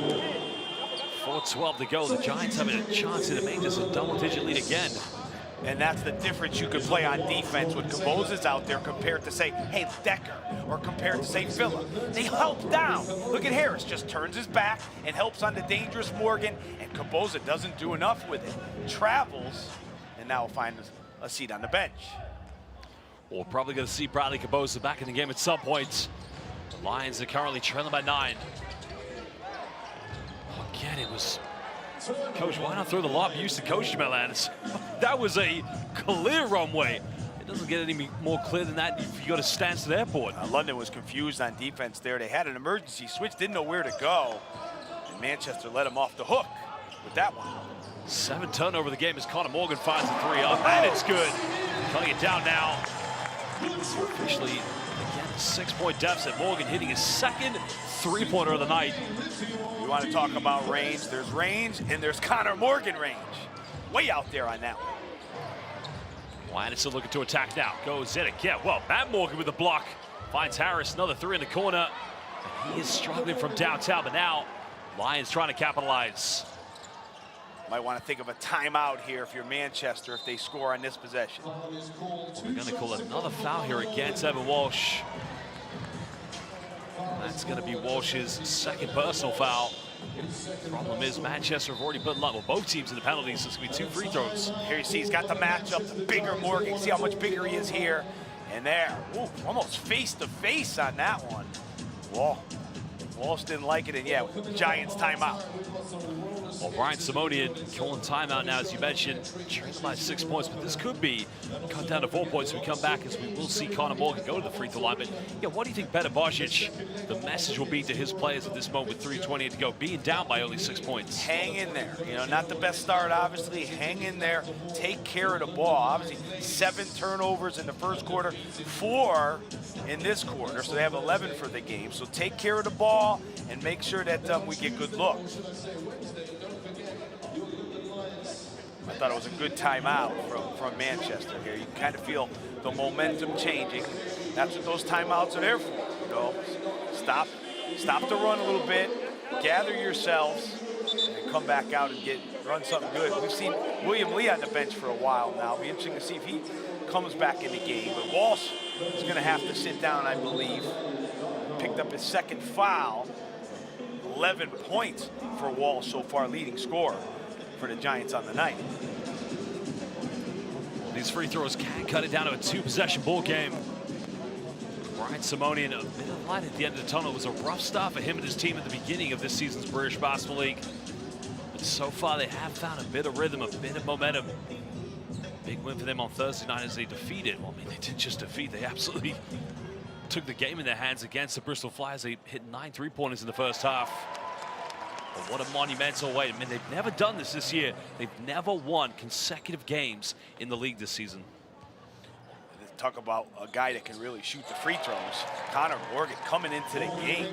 4:12 to go. The Giants having a chance to make this a double-digit lead again. And that's the difference you can play on defense when Caboza's out there compared to, say, hey, Decker, or compared to, say, Phillip. They help down. Look at Harris, just turns his back and helps on the dangerous Morgan, and Caboza doesn't do enough with it. Travels, and now will find a seat on the bench. We're probably going to see Bradley Caboza back in the game at some point. The Lions are currently trailing by 9. Again, it was... Coach, why not throw the lob you used to coach, Milan? That was a clear runway. Doesn't get any more clear than that if you got a stance to the airport. London was confused on defense there. They had an emergency switch, didn't know where to go. And Manchester let him off the hook with that one. 7 turnover the game as Connor Morgan finds the 3 up, and it's good. Cutting it down now. Officially, again, a 6-point deficit. Morgan hitting his second 3-pointer of the night. You want to talk about range? There's range, and there's Connor Morgan range. Way out there on that one. Anderson looking to attack now. Goes in again. Well, Matt Morgan with the block. Finds Harris, another 3 in the corner. And he is struggling from downtown, but now Lions trying to capitalize. Might want to think of a timeout here if you're Manchester if they score on this possession. We're going to call another foul here against Evan Walsh. That's going to be Walsh's second personal foul. Problem is Manchester have already put both teams in the penalties, so it's going to be 2 free throws. Here you see he's got the matchup, the bigger Morgan. See how much bigger he is here and there. Ooh, almost face to face on that one. Walsh didn't like it, and yeah, Giants timeout. Well, Brian Simonian calling timeout now, as you mentioned, trailing by 6 points, but this could be cut down to 4 points. We come back as we will see Connor Morgan go to the free throw line. But yeah, what do you think Petar Božić, the message will be to his players at this moment with 3:20 to go, being down by only 6 points? Hang in there. You know, not the best start, obviously. Hang in there. Take care of the ball. Obviously, 7 turnovers in the first quarter, 4 in this quarter, so they have 11 for the game. So take care of the ball and make sure that we get good looks. I thought it was a good timeout from Manchester here. You kind of feel the momentum changing. That's what those timeouts are there for. You know, stop the run a little bit, gather yourselves, and come back out and run something good. We've seen William Lee on the bench for a while now. It'll be interesting to see if he comes back in the game. But Walsh is going to have to sit down, I believe. Picked up his second foul. 11 points for Walsh so far, leading scorer for the Giants on the night. Well, these free throws can cut it down to a 2-possession ball game. Brian Simonian, a bit of light at the end of the tunnel. It was a rough start for him and his team at the beginning of this season's British Basketball League. But so far, they have found a bit of rhythm, a bit of momentum. Big win for them on Thursday night as they defeated. Well, I mean, they didn't just defeat, they absolutely took the game in their hands against the Bristol Flyers. They hit 9 3-pointers in the first half. But what a monumental way. I mean, they've never done this year. They've never won consecutive games in the league this season. Talk about a guy that can really shoot the free throws. Connor Morgan coming into the game.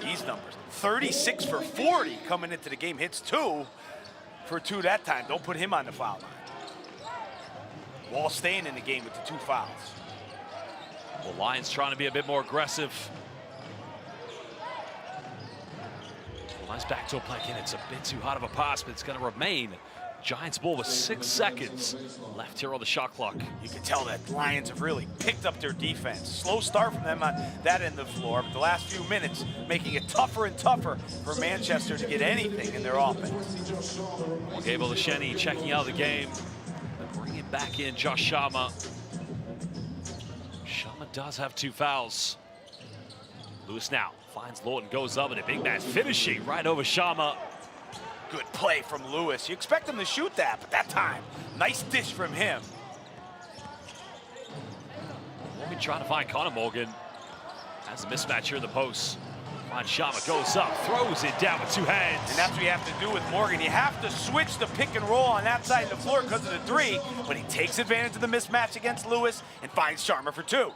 These numbers, 36 for 40 coming into the game. Hits 2 for 2 that time. Don't put him on the foul line. Wall staying in the game with the 2 fouls. Well, Lions trying to be a bit more aggressive. Nice backdoor play again. It's a bit too hard of a pass, but it's going to remain Giants ball with 6 seconds left here on the shot clock. You can tell that Lions have really picked up their defense. Slow start from them on that end of the floor, but the last few minutes making it tougher and tougher for Manchester to get anything in their offense. Well, Gabriel Lesheni checking out of the game. And bringing back in Josh Sharma. Sharma does have 2 fouls. Lewis now finds Lawton, goes up, and a big man finishing right over Sharma. Good play from Lewis. You expect him to shoot that, but that time, nice dish from him. Morgan trying to find Connor Morgan. Has a mismatch here in the post. Finds Sharma, goes up, throws it down with 2 hands. And that's what you have to do with Morgan. You have to switch the pick and roll on that side of the floor because of the 3, but he takes advantage of the mismatch against Lewis and finds Sharma for 2.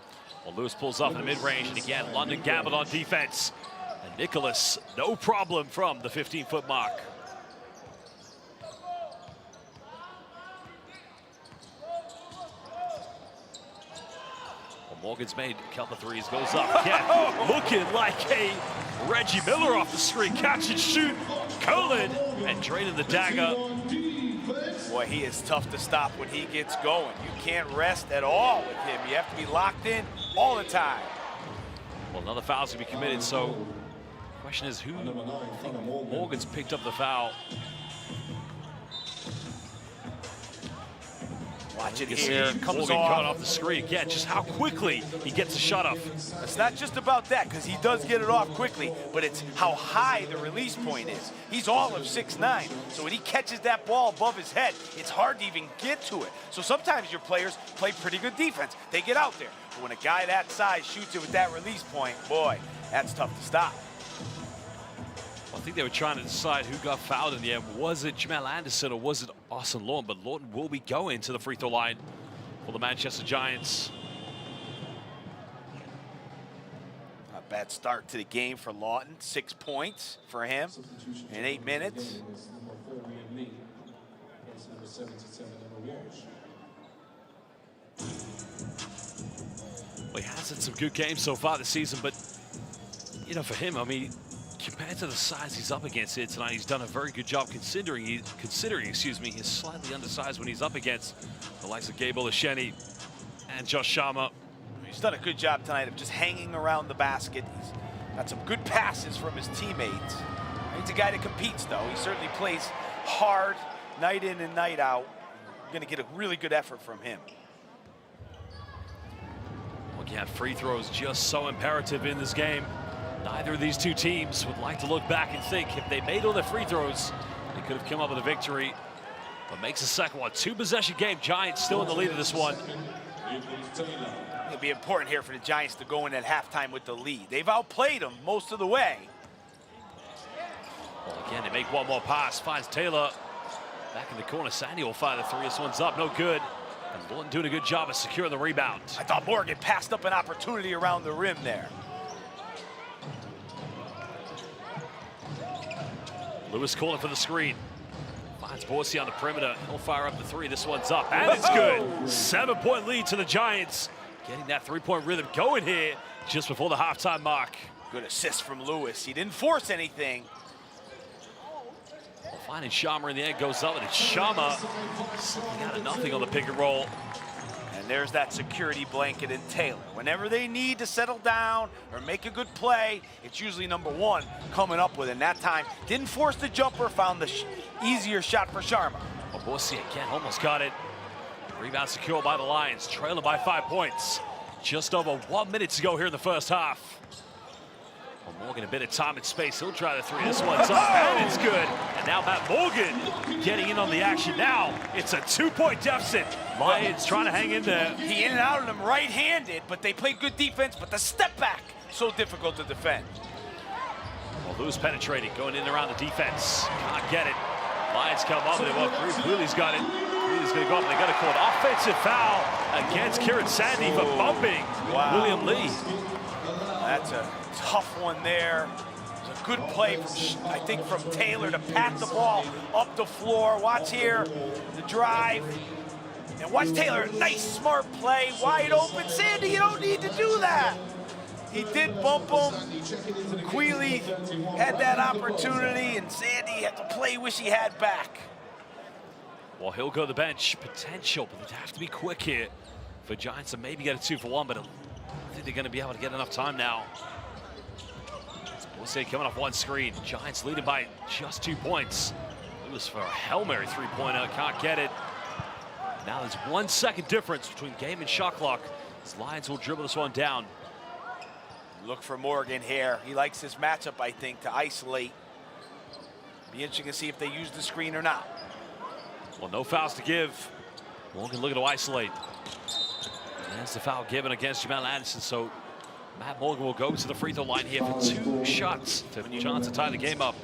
Well, Lewis pulls up in the mid-range, and again, London gambled on defense. And Nicholas, no problem from the 15-foot mark. Well, Morgan's made a couple of threes, goes up again. Looking like a Reggie Miller off the screen. Catch and shoot, Colin, and draining the dagger. Boy, he is tough to stop when he gets going. You can't rest at all with him. You have to be locked in all the time. Well, another foul's gonna be committed, so the question is, who I think Morgan's picked up the foul? Watch it You here. see Comes Morgan cut off. off the screen again. Just how quickly he gets a shot off. It's not just about that, because he does get it off quickly, but it's how high the release point is. He's all of 6'9", so when he catches that ball above his head, it's hard to even get to it. So sometimes your players play pretty good defense. They get out there. But when a guy that size shoots it with that release point, boy, that's tough to stop. I think they were trying to decide who got fouled in the end. Was it Jamal Anderson or was it Austin Lawton? But Lawton will be going to the free throw line for the Manchester Giants. A bad start to the game for Lawton. 6 points for him in 8 minutes. Well, he has had some good games so far this season, but you know, for him, I mean, compared to the size he's up against here tonight, he's done a very good job considering he's slightly undersized when he's up against the likes of Gabe Olasheni and Josh Sharma. He's done a good job tonight of just hanging around the basket. He's got some good passes from his teammates. He's a guy that competes, though. He certainly plays hard night in and night out. We're going to get a really good effort from him. Well, again, free throws just so imperative in this game. Neither of these two teams would like to look back and think if they made all their free throws, they could have come up with a victory. But makes the second one. 2-possession game. Giants still in the lead of this one. It'll be important here for the Giants to go in at halftime with the lead. They've outplayed them most of the way. Well, again, they make one more pass. Finds Taylor back in the corner. Sandy will fire the three. This one's up. No good. And Lawton doing a good job of securing the rebound. I thought Morgan passed up an opportunity around the rim there. Lewis calling for the screen. Finds Borsey on the perimeter. He'll fire up the three. This one's up. And it's good. 7-point lead to the Giants. Getting that three-point rhythm going here just before the halftime mark. Good assist from Lewis. He didn't force anything. Well, finding Sharma in the end goes up, and it's Sharma something out of nothing on the pick and roll. And there's that security blanket in Taylor. Whenever they need to settle down or make a good play, it's usually number one coming up with it. And that time, didn't force the jumper, found the easier shot for Sharma. Well, Borsey again almost got it. Rebound secured by the Lions, trailing by 5 points. Just over 1 minute to go here in the first half. Well, Morgan a bit of time and space. He'll try the three. This one's up, and it's good. And now Matt Morgan getting in on the action. Now it's a 2-point deficit. Lions trying to hang in there. He in and out of them right-handed, but they played good defense, but the step back, so difficult to defend. Well, Lewis penetrating, going in and around the defense. Can't get it. Lions come up with it. Well, Greeley's got it. Greeley's going to go up, and they got to call an offensive foul against Kieran Sandy for bumping William Lee. That's a tough one there. It's a good play, from, I think, from Taylor to pat the ball up the floor. Watch here, the drive. And watch Taylor, nice, smart play, wide open. Sandy, you don't need to do that. He did bump him. Quealy had that opportunity, and Sandy had to play wish he had back. Well, he'll go to the bench. Potential, but they'd have to be quick here for Giants to maybe get a 2-for-1, but I think they're going to be able to get enough time now. We'll say coming off one screen. Giants leading by just 2 points. Lewis for a Hail Mary three-pointer. Can't get it. Now there's 1 second difference between game and shot clock. As Lions will dribble this one down. Look for Morgan here. He likes this matchup, I think, to isolate. Be interesting to see if they use the screen or not. Well, no fouls to give. Morgan looking to isolate. And there's the foul given against Jamal Anderson. So Matt Morgan will go to the free throw line here for 2 shots to chance to tie the game up.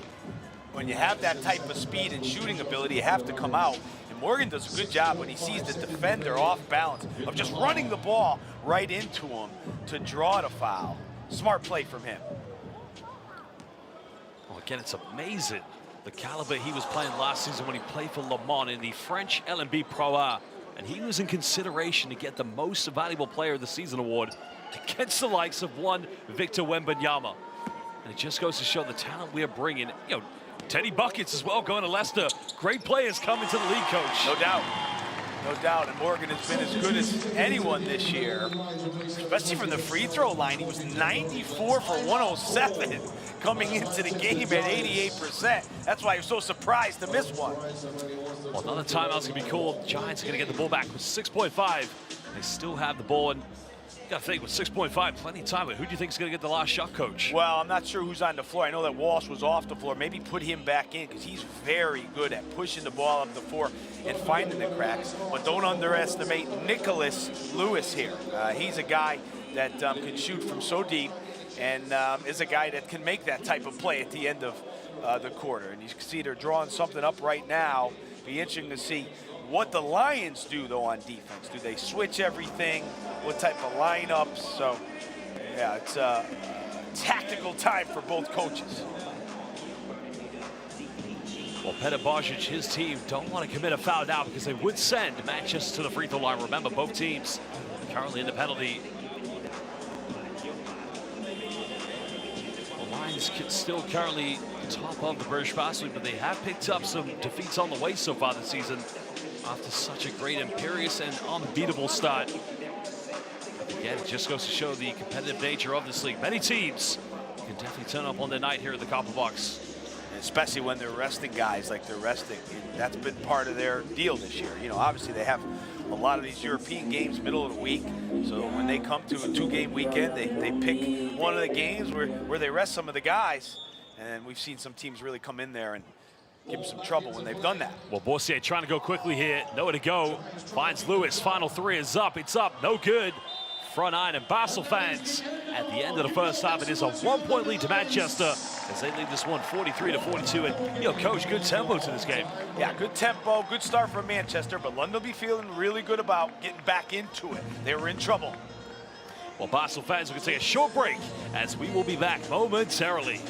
When you have that type of speed and shooting ability, you have to come out. And Morgan does a good job when he sees the defender off balance of just running the ball right into him to draw the foul. Smart play from him. Well, again, it's amazing the caliber he was playing last season when he played for Le Mans in the French LMB Pro A. And he was in consideration to get the Most Valuable Player of the Season award against the likes of one Victor Wembanyama. And it just goes to show the talent we are bringing. You know, Teddy Buckets as well going to Leicester. Great players coming to the league, coach. No doubt. No doubt, and Morgan has been as good as anyone this year, especially from the free throw line. He was 94 for 107 coming into the game at 88%. That's why he was so surprised to miss one. Well, another timeout's going to be called. Giants are going to get the ball back with 6.5. They still have the ball, and you got to think with 6.5, plenty of time. But who do you think is going to get the last shot, Coach? Well, I'm not sure who's on the floor. I know that Walsh was off the floor. Maybe put him back in because he's very good at pushing the ball up the floor and finding the cracks. But don't underestimate Nicholas Lewis here. He's a guy that can shoot from so deep and is a guy that can make that type of play at the end of the quarter. And you can see they're drawing something up right now. Be interesting to see what the Lions do, though, on defense. Do they switch everything? What type of lineups? So, yeah, it's a tactical time for both coaches. Well, Peta Božić, his team, don't want to commit a foul now because they would send Manchester to the free throw line. Remember, both teams currently in the penalty. The Lions still currently top of the British Basketball League, but they have picked up some defeats on the way so far this season after such a great, imperious, and unbeatable start. Again, it just goes to show the competitive nature of this league. Many teams can definitely turn up on their night here at the Copper Box. Especially when they're resting guys like they're resting. That's been part of their deal this year. You know, obviously they have a lot of these European games middle of the week. So when they come to a 2-game weekend, they pick one of the games where they rest some of the guys. And we've seen some teams really come in there and give them some trouble when they've done that. Well, Bossier trying to go quickly here. Nowhere to go. Finds Lewis. Final three is up. It's up. No good. Front nine and Basel fans at the end of the first half. It is a 1-point lead to Manchester as they lead this one 43-42. And, you know, Coach, good tempo to this game. Yeah, good tempo, good start from Manchester, but London will be feeling really good about getting back into it. They were in trouble. Well, Basel fans, we're going to take a short break as we will be back momentarily.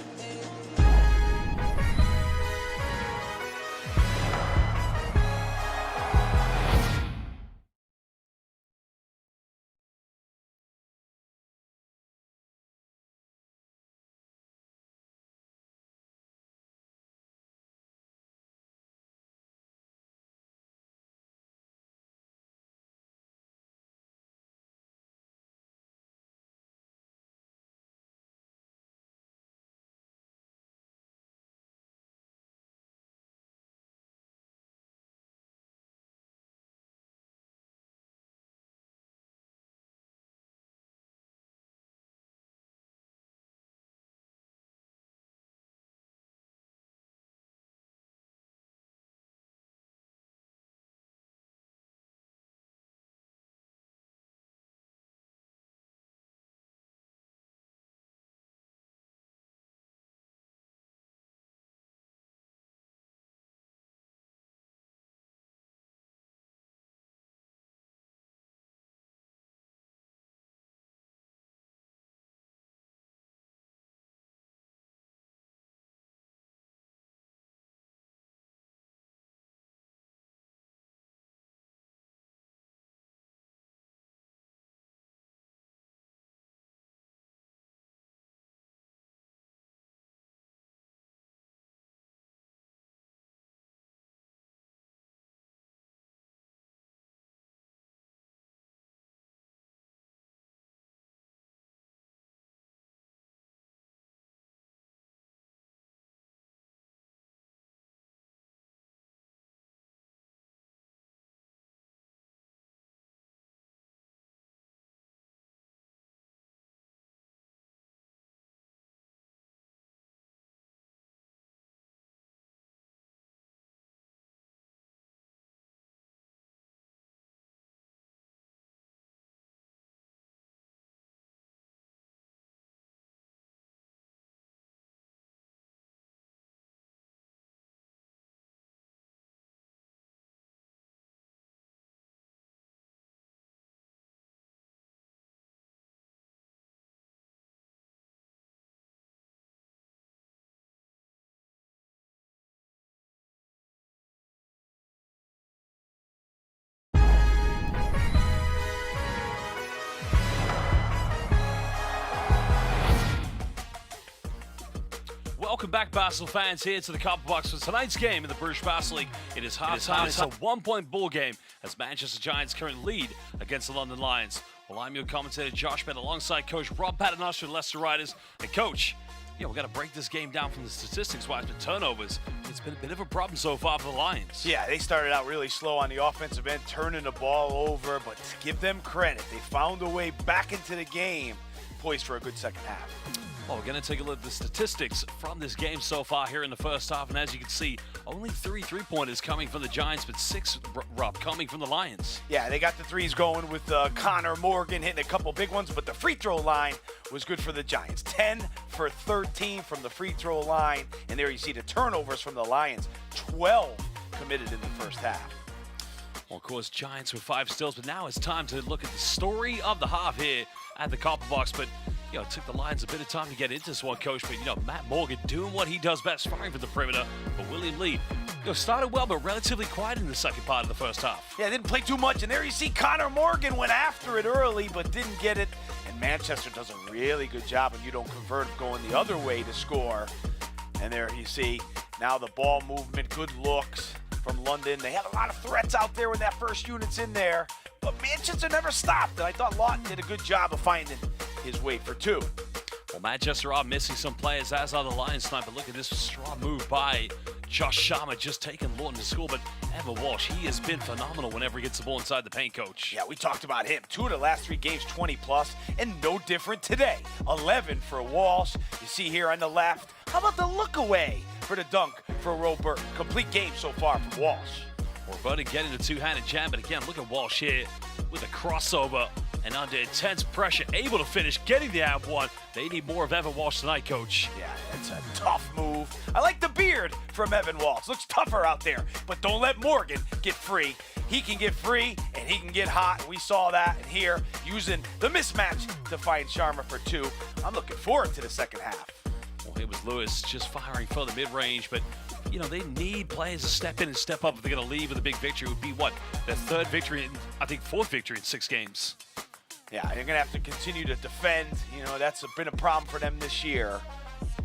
Welcome back, Basel fans, here to the Copper Box for tonight's game in the British Basel League. It is halftime. It's a one-point ball game as Manchester Giants currently lead against the London Lions. Well, I'm your commentator, Josh Bennett, alongside Coach Rob Paternoster and Leicester Riders. And Coach, we've got to break this game down from the statistics-wise with turnovers. It's been a bit of a problem so far for the Lions. Yeah, they started out really slow on the offensive end, turning the ball over, but to give them credit, they found a way back into the game, poised for a good second half. Well, we're going to take a look at the statistics from this game so far here in the first half, and as you can see, only 3 3-pointers coming from the Giants, but 6, Rob, coming from the Lions. Yeah, they got the threes going with Connor Morgan hitting a couple big ones, but the free throw line was good for the Giants. 10 for 13 from the free throw line, and there you see the turnovers from the Lions. 12 committed in the first half. Well, of course, Giants with 5 steals, but now it's time to look at the story of the half here at the Copper Box. But it took the Lions a bit of time to get into this one, Coach. But, Matt Morgan doing what he does best, firing from the perimeter. But William Lee, started well, but relatively quiet in the second part of the first half. Yeah, didn't play too much. And there you see Connor Morgan went after it early, but didn't get it. And Manchester does a really good job when you don't convert of going the other way to score. And there you see now the ball movement, good looks from London. They had a lot of threats out there when that first unit's in there. But Manchester never stopped. And I thought Lawton did a good job of finding his way for 2. Well, Manchester are missing some players, as are the Lions tonight. But look at this strong move by Josh Sharma, just taking Lawton to school. But Evan Walsh, he has been phenomenal whenever he gets the ball inside the paint, Coach. Yeah, we talked about him. 2 of the last 3 games, 20+, and no different today. 11 for Walsh. You see here on the left. How about the look away for the dunk for Robert? Complete game so far from Walsh. We're about to get into two-handed jam, but again, look at Walsh here with a crossover and under intense pressure, able to finish, getting the and one. They need more of Evan Walsh tonight, Coach. Yeah, it's a tough move. I like the beard from Evan Walsh. Looks tougher out there, but don't let Morgan get free. He can get free, and he can get hot. We saw that here, using the mismatch to find Sharma for 2. I'm looking forward to the second half. Well, it was Lewis just firing for the mid-range, but they need players to step in and step up if they're going to leave with a big victory. It would be, their 3rd victory, and I think 4th victory in 6 games. Yeah, they're going to have to continue to defend. That's been a problem for them this year.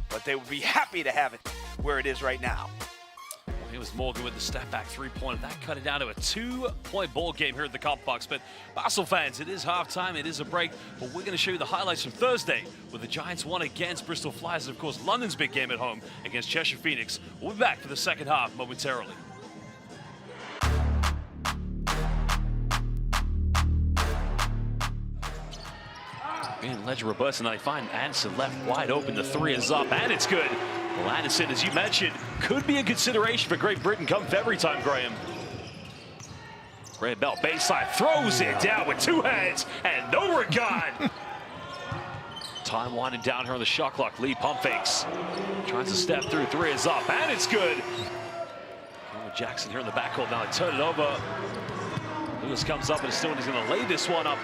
But they would be happy to have it where it is right now. Well, here was Morgan with the step-back 3-pointer. That cut it down to a 2-point ball game here at the Copper Box. But Basel fans, it is halftime. It is a break. But we're going to show you the highlights from Thursday, where the Giants won against Bristol Flyers. And, of course, London's big game at home against Cheshire Phoenix. We'll be back for the second half momentarily. Ledger reverse, and I find Anderson left wide open. The 3 is up, and it's good. Well, Anderson, as you mentioned, could be a consideration for Great Britain come February time, Graham. Graham Bell baseline, throws it down with 2 hands, and no regard. Time winding down here on the shot clock. Lee pump fakes. Tries to step through, 3 is up, and it's good. Jackson here in the backcourt. Now they turn it over. Lewis comes up and still he's going to lay this one up.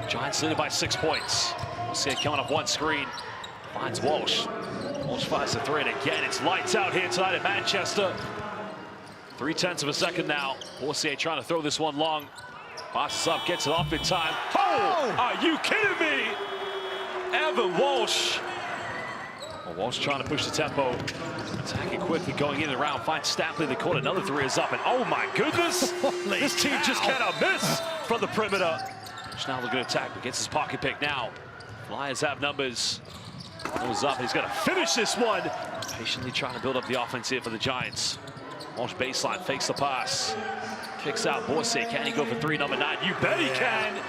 Giants lead it by 6 points. We'll see it coming up one screen. Finds Walsh. Walsh fires the 3, and again, it's lights out here tonight at Manchester. 0.3 of a second now. Boursier trying to throw this one long. Passes up, gets it off in time. Oh! Are you kidding me? Evan Walsh. Well, Walsh trying to push the tempo. Attacking quickly, going in and around. Finds Stapley, the court. Another 3 is up, and oh my goodness! This team just cannot miss from the perimeter. Now looking to attack, but gets his pocket pick now. Lions have numbers. Goes up, he's going to finish this one. Patiently trying to build up the offense here for the Giants. Walsh baseline, fakes the pass. Kicks out, Boursier, can he go for 3, number 9? You bet he can!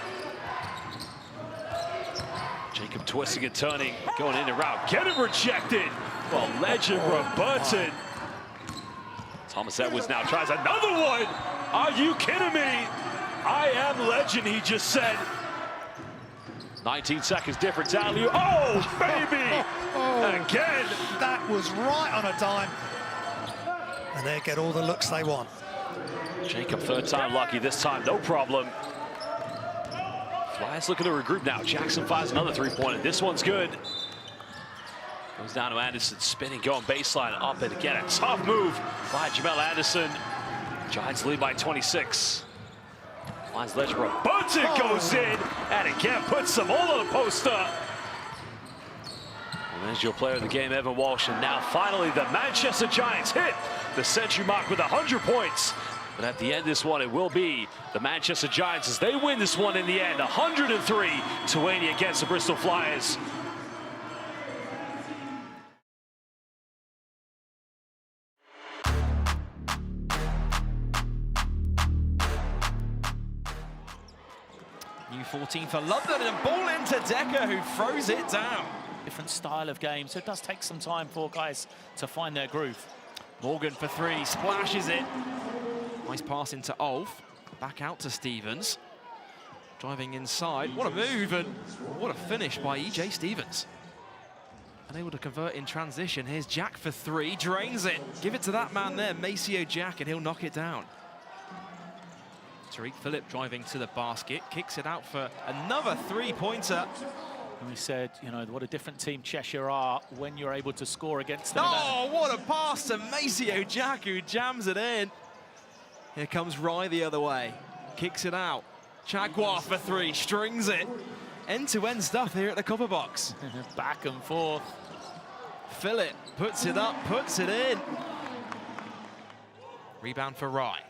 Jacob twisting and turning, going in and out. Get it rejected! Well, legend Robertson. Thomas Edwards now tries another one! Are you kidding me? I am legend, he just said. 19 seconds difference, alley-oop. Oh, baby! Again. That was right on a dime. And they get all the looks they want. Jacob, 3rd time lucky, this time no problem. Flyers looking to regroup now. Jackson fires another 3-pointer. This one's good. Goes down to Anderson, spinning, going baseline, up and again. A tough move by Jamel Anderson. Giants lead by 26. Finds Ledger, Robertson goes in, and again puts them all on the poster. And There's your player of the game, Evan Walsh. And now finally the Manchester Giants hit the century mark with 100 points. But at the end of this one, it will be the Manchester Giants as they win this one in the end, 103-80 against the Bristol Flyers. New 14 for London and ball into Decker, who throws it down. Different style of game, so it does take some time for guys to find their groove. Morgan for three, splashes it. Nice pass into Ulf. Back out to Stevens. Driving inside. What a move and what a finish by EJ Stevens. Unable to convert in transition. Here's Jack for three, drains it. Give it to that man there, Maceo Jack, and he'll knock it down. Tariq Phillip driving to the basket, kicks it out for another three-pointer. And we said, you know, what a different team Cheshire are when you're able to score against them. Oh, what a pass to Maceo Jack, who jams it in. Here comes Rye the other way, kicks it out. Chagwa for three, strings it. End-to-end stuff here at the Copper Box. Back and forth. Phillip puts it up, puts it in. Rebound for Rye.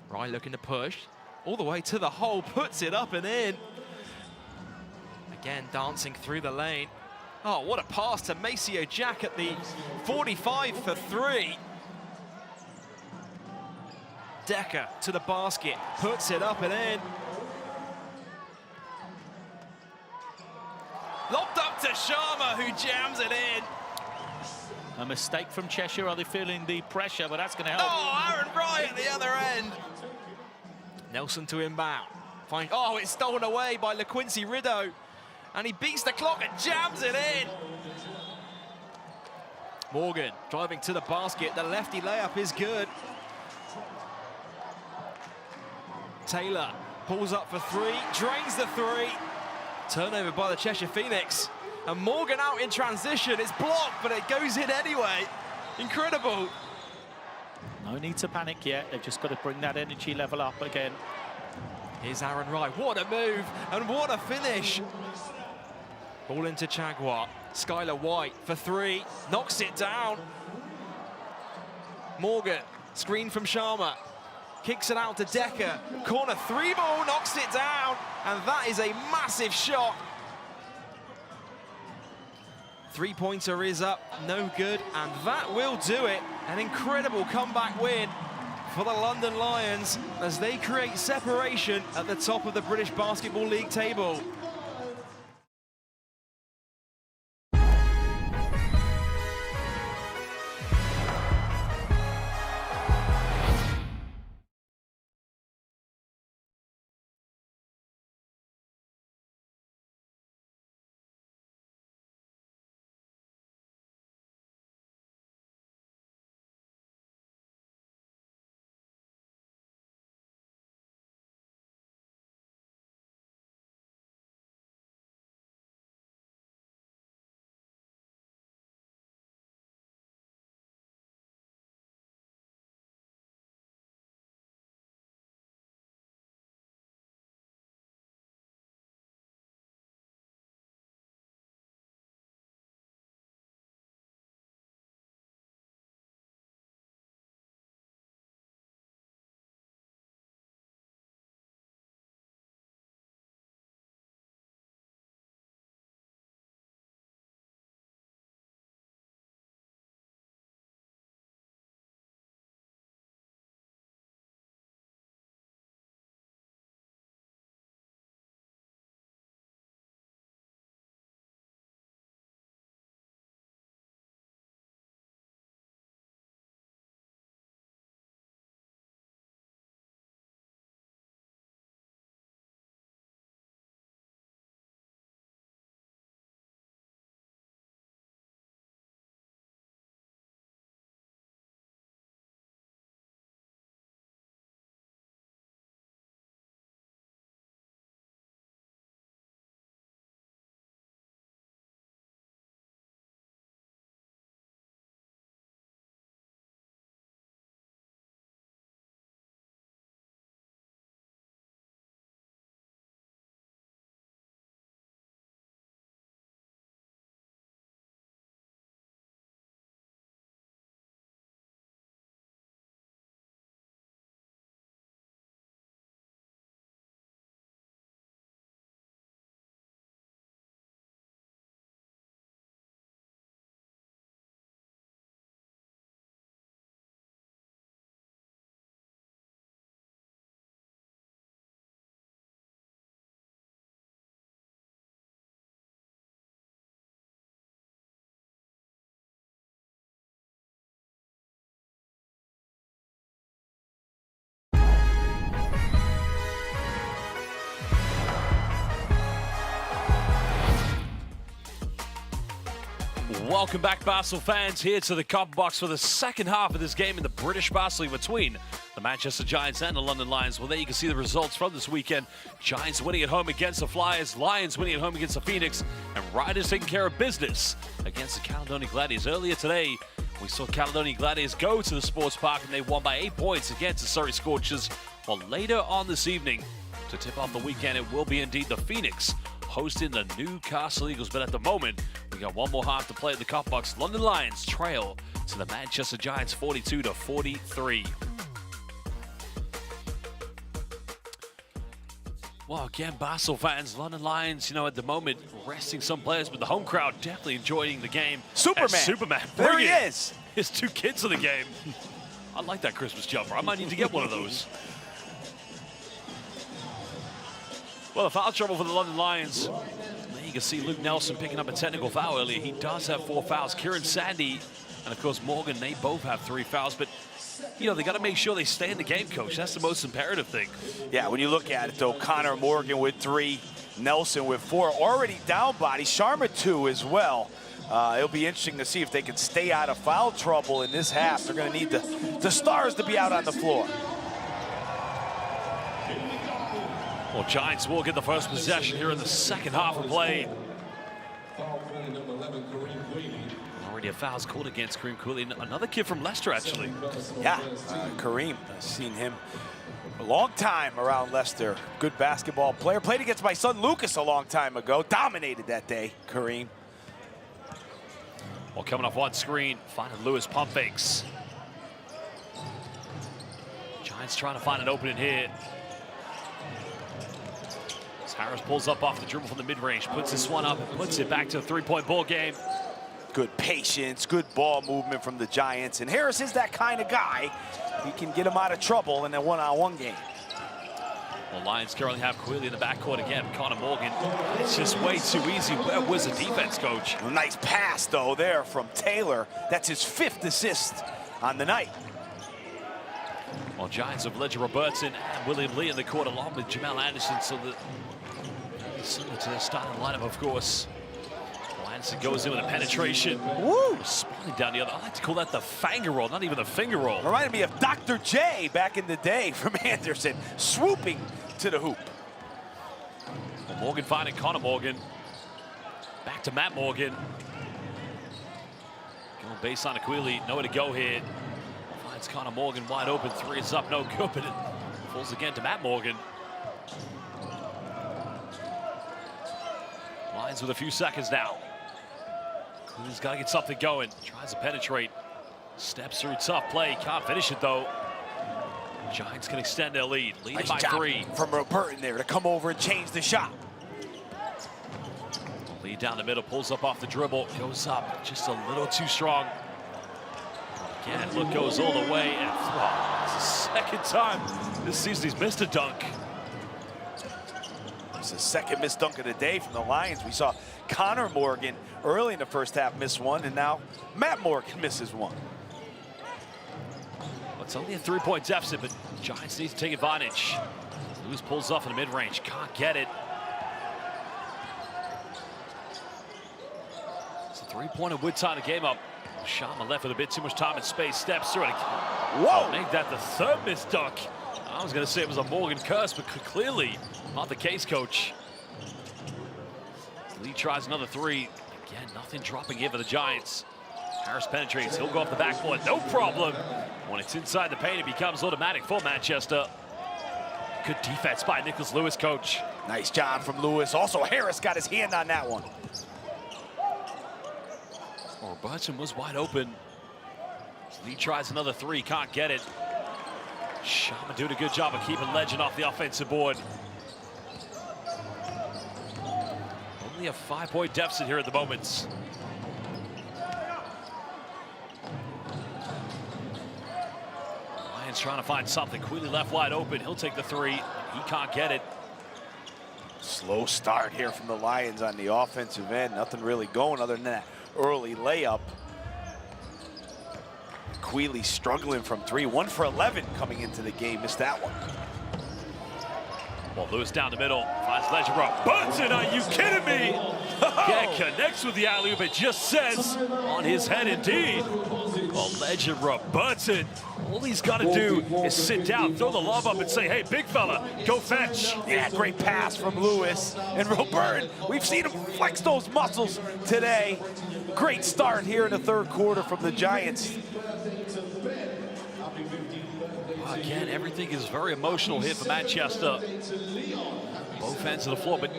Rye looking to push all the way to the hole, puts it up and in. Again, dancing through the lane. Oh, what a pass to Maceo Jack at the 45 for three. Decker to the basket, puts it up and in. Lobbed up to Sharma, who jams it in. A mistake from Cheshire. Are they feeling the pressure? But that's going to help. Oh, Aaron Rye at the other end. Nelson to inbound. Oh, it's stolen away by LaQuincy Rideau. And he beats the clock and jams it in. Morgan driving to the basket. The lefty layup is good. Taylor pulls up for three, drains the three. Turnover by the Cheshire Phoenix. And Morgan out in transition. It's blocked, but it goes in anyway. Incredible. No need to panic yet. They've just got to bring that energy level up again. Here's Aaron Wright. What a move and what a finish. Ball into Chagwa. Skylar White for three. Knocks it down. Morgan. Screen from Sharma. Kicks it out to Decker. Corner three ball. Knocks it down. And that is a massive shot. Three-pointer is up. No good. And that will do it. An incredible comeback win for the London Lions as they create separation at the top of the British Basketball League table. Welcome back, Basel fans, here to the Copper Box for the second half of this game in the British Basel League between the Manchester Giants and the London Lions. Well, there you can see the results from this weekend. Giants winning at home against the Flyers, Lions winning at home against the Phoenix, and Riders taking care of business against the Caledonian Gladiators. Earlier today, we saw Caledonian Gladiators go to the sports park and they won by 8 points against the Surrey Scorchers. While later on this evening, to tip off the weekend, it will be indeed the Phoenix hosting the Newcastle Eagles. But at the moment, we got one more half to play at the Copper Box. London Lions trail to the Manchester Giants 42-43. Well, again, Basel fans, London Lions, at the moment, resting some players, but the home crowd definitely enjoying the game. Superman. There he is. His 2 kids in the game. I like that Christmas jumper. I might need to get one of those. Well, the foul trouble for the London Lions. There you can see Luke Nelson picking up a technical foul earlier. He does have 4 fouls. Kieran Sandy and, of course, Morgan, they both have 3 fouls. But, they got to make sure they stay in the game, Coach. That's the most imperative thing. Yeah, when you look at it, though, Connor Morgan with 3, Nelson with 4. Already down body. Sharma 2 as well. It'll be interesting to see if they can stay out of foul trouble in this half. They're going to need the stars to be out on the floor. Well, Giants will get the first possession here in the second half of play. Already a foul's called against Kareem Cooley. Another kid from Leicester, actually. Yeah, Kareem. I've seen him a long time around Leicester. Good basketball player. Played against my son Lucas a long time ago. Dominated that day, Kareem. Well, coming off one screen, finding Lewis pump fakes. Giants trying to find an opening here. Harris pulls up off the dribble from the mid-range, puts this one up, and puts it back to a 3-point ball game. Good patience, good ball movement from the Giants. And Harris is that kind of guy. He can get him out of trouble in a one-on-one game. Well, Lions currently have Quealy in the backcourt again. Connor Morgan, it's just way too easy. Where was the defense, Coach? A nice pass, though, there from Taylor. That's his 5th assist on the night. Well, Giants have Ledger Robertson and William Lee in the court along with Jamal Anderson, so similar to the starting lineup, of course. Well, Anderson goes in with a penetration. Woo! Responding down the other. I like to call that the finger roll, not even the finger roll. Reminded me of Dr. J back in the day from Anderson, swooping to the hoop. Well, Morgan finding Connor Morgan. Back to Matt Morgan. Going baseline to Quealy. Nowhere to go here. Finds Connor Morgan wide open. 3 is up, no good, but it falls again to Matt Morgan. Lions with a few seconds now. Quealy's got to get something going. Tries to penetrate. Steps through tough play. Can't finish it, though. Giants can extend their lead. Leading by 3. From Robertson there to come over and change the shot. Lead down the middle. Pulls up off the dribble. Goes up. Just a little too strong. Again, look goes all the way. And it's the second time this season he's missed a dunk. It's the second missed dunk of the day from the Lions. We saw Connor Morgan early in the first half miss one, and now Matt Morgan misses one. Well, it's only a 3-point deficit, but Giants need to take advantage. Lewis pulls off in the mid-range. Can't get it. It's a 3-pointer with time to game up. Sharma left with a bit too much time and space. Steps through it. Whoa! Make that the 3rd missed dunk. I was going to say it was a Morgan curse, but clearly not the case, Coach. Lee tries another 3. Again, nothing dropping here for the Giants. Harris penetrates. He'll go off the backboard. No problem. When it's inside the paint, it becomes automatic for Manchester. Good defense by Nicholas Lewis, Coach. Nice job from Lewis. Also, Harris got his hand on that one. Oh, Robertson was wide open. Lee tries another 3. Can't get it. Sharma doing a good job of keeping Legend off the offensive board. Only a 5-point deficit here at the moment. Lions trying to find something. Quealy left wide open. He'll take the 3. He can't get it. Slow start here from the Lions on the offensive end. Nothing really going other than that early layup. Quealy struggling from 3. 1 for 11 coming into the game. Missed that one. Well, Lewis down the middle. Finds Ledger Robertson. Are you kidding me? Can't connects with the alley-oop. It just says on his head, indeed. Well, legend Robertson. All he's got to do is sit down, throw the lob up, and say, hey, big fella, go fetch. Yeah, great pass from Lewis. And Robertson, we've seen him flex those muscles today. Great start here in the third quarter from the Giants. Again, everything is very emotional here for Manchester. Both ends of the floor, but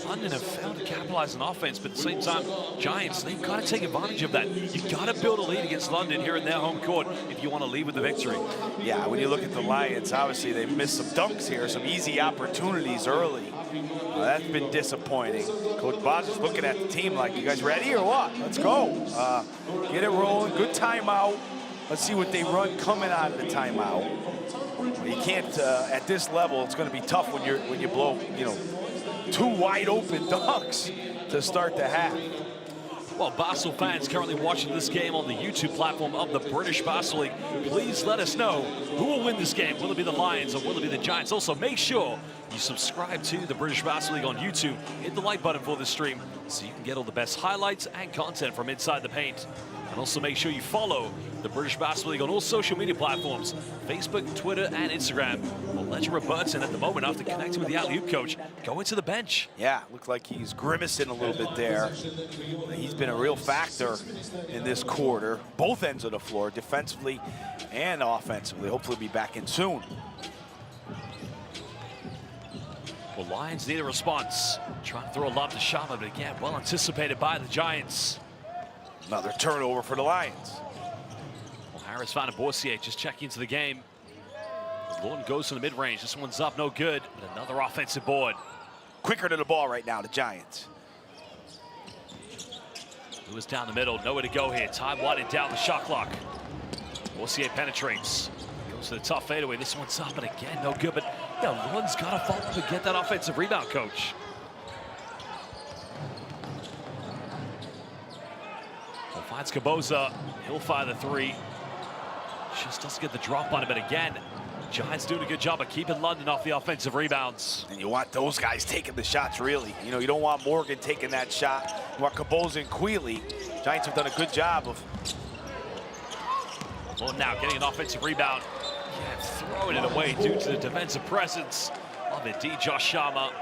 London have failed to capitalize on offense, but at the same time, Giants, they've got to take advantage of that. You've got to build a lead against London here in their home court if you want to lead with the victory. Yeah, when you look at the Lions, obviously they've missed some dunks here, some easy opportunities early. That's been disappointing. Coach Boz is looking at the team like, you guys ready or what? Let's go. Get it rolling, good timeout. Let's see what they run coming out of the timeout. You can't, at this level, it's going to be tough when you blow, two wide open dunks to start the half. Well, Basel fans currently watching this game on the YouTube platform of the British Basel League, please let us know who will win this game. Will it be the Lions or will it be the Giants? Also, make sure you subscribe to the British Basel League on YouTube. Hit the like button for this stream so you can get all the best highlights and content from inside the paint. And also make sure you follow the British Basel League on all social media platforms, Facebook, Twitter, and Instagram. Well, legend Robertson at the moment, after connecting with the alley-oop coach, going to the bench. Yeah, looked like he's grimacing a little bit there. He's been a real factor in this quarter, both ends of the floor, defensively and offensively. Hopefully be back in soon. Well, Lions need a response. Trying to throw a lob to Shama, but again, well anticipated by the Giants. Another turnover for the Lions. Well, Harris found a Boursier just checking into the game. Lawton goes to the mid-range. This one's up, no good, but another offensive board. Quicker to the ball right now, the Giants. Lewis down the middle, nowhere to go here. Time winding down the shot clock. Boursier penetrates. Goes to the tough fadeaway. This one's up, and again, no good, but Lawton's got to fall up and get that offensive rebound, coach. Finds Caboza, he'll fire the three. Just doesn't get the drop on it, but again, Giants doing a good job of keeping London off the offensive rebounds. And you want those guys taking the shots, really. You don't want Morgan taking that shot. You want Caboza and Quealy. Giants have done a good job of... Well, now getting an offensive rebound. Yeah, throwing it away due to the defensive presence of indeed Josh Sharma.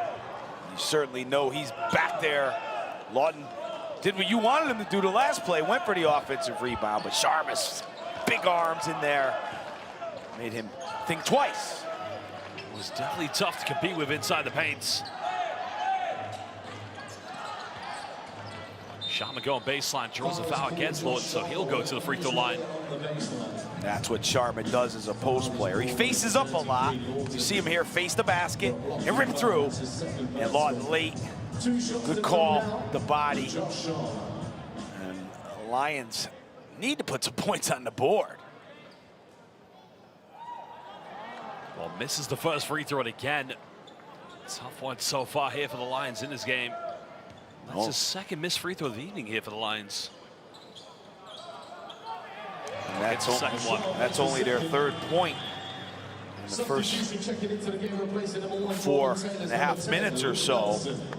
You certainly know he's back there. Lawton did what you wanted him to do the last play, went for the offensive rebound, but Sharma's big arms in there made him think twice. It was definitely tough to compete with inside the paints. Sharma going baseline, draws a foul against Lawton, so he'll go to the free throw line. That's what Sharma does as a post player. He faces up a lot. You see him here face the basket and rip through. And Lawton late. Good call, the body. And the Lions need to put some points on the board. Well, misses the first free throw, and again, tough one so far here for the Lions in this game. That's his second missed free throw of the evening here for the Lions. And that's only their third point in the first 4.5 minutes or so.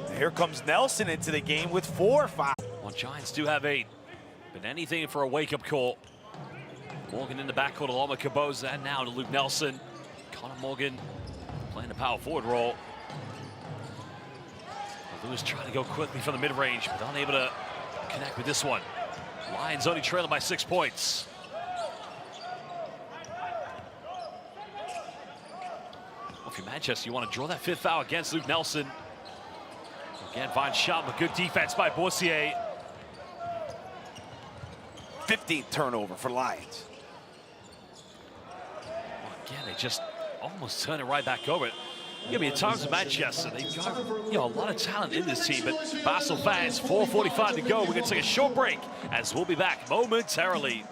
And here comes Nelson into the game with 4 fouls. Well, Giants do have 8, but anything for a wake-up call. Morgan in the backcourt along with Caboza, and now to Luke Nelson. Connor Morgan playing the power forward role. Lewis trying to go quickly from the mid-range, but unable to connect with this one. Lions only trailing by 6 points. Well, if you're Manchester, you want to draw that 5th foul against Luke Nelson. Again, fine shot, but good defense by Boursier. 15th turnover for Lions. Well, again, they just almost turn it right back over. Gonna be at times in Manchester. They've got a lot of talent in this team, but Basel fans, 4:45 to go. We're gonna take a short break as we'll be back momentarily.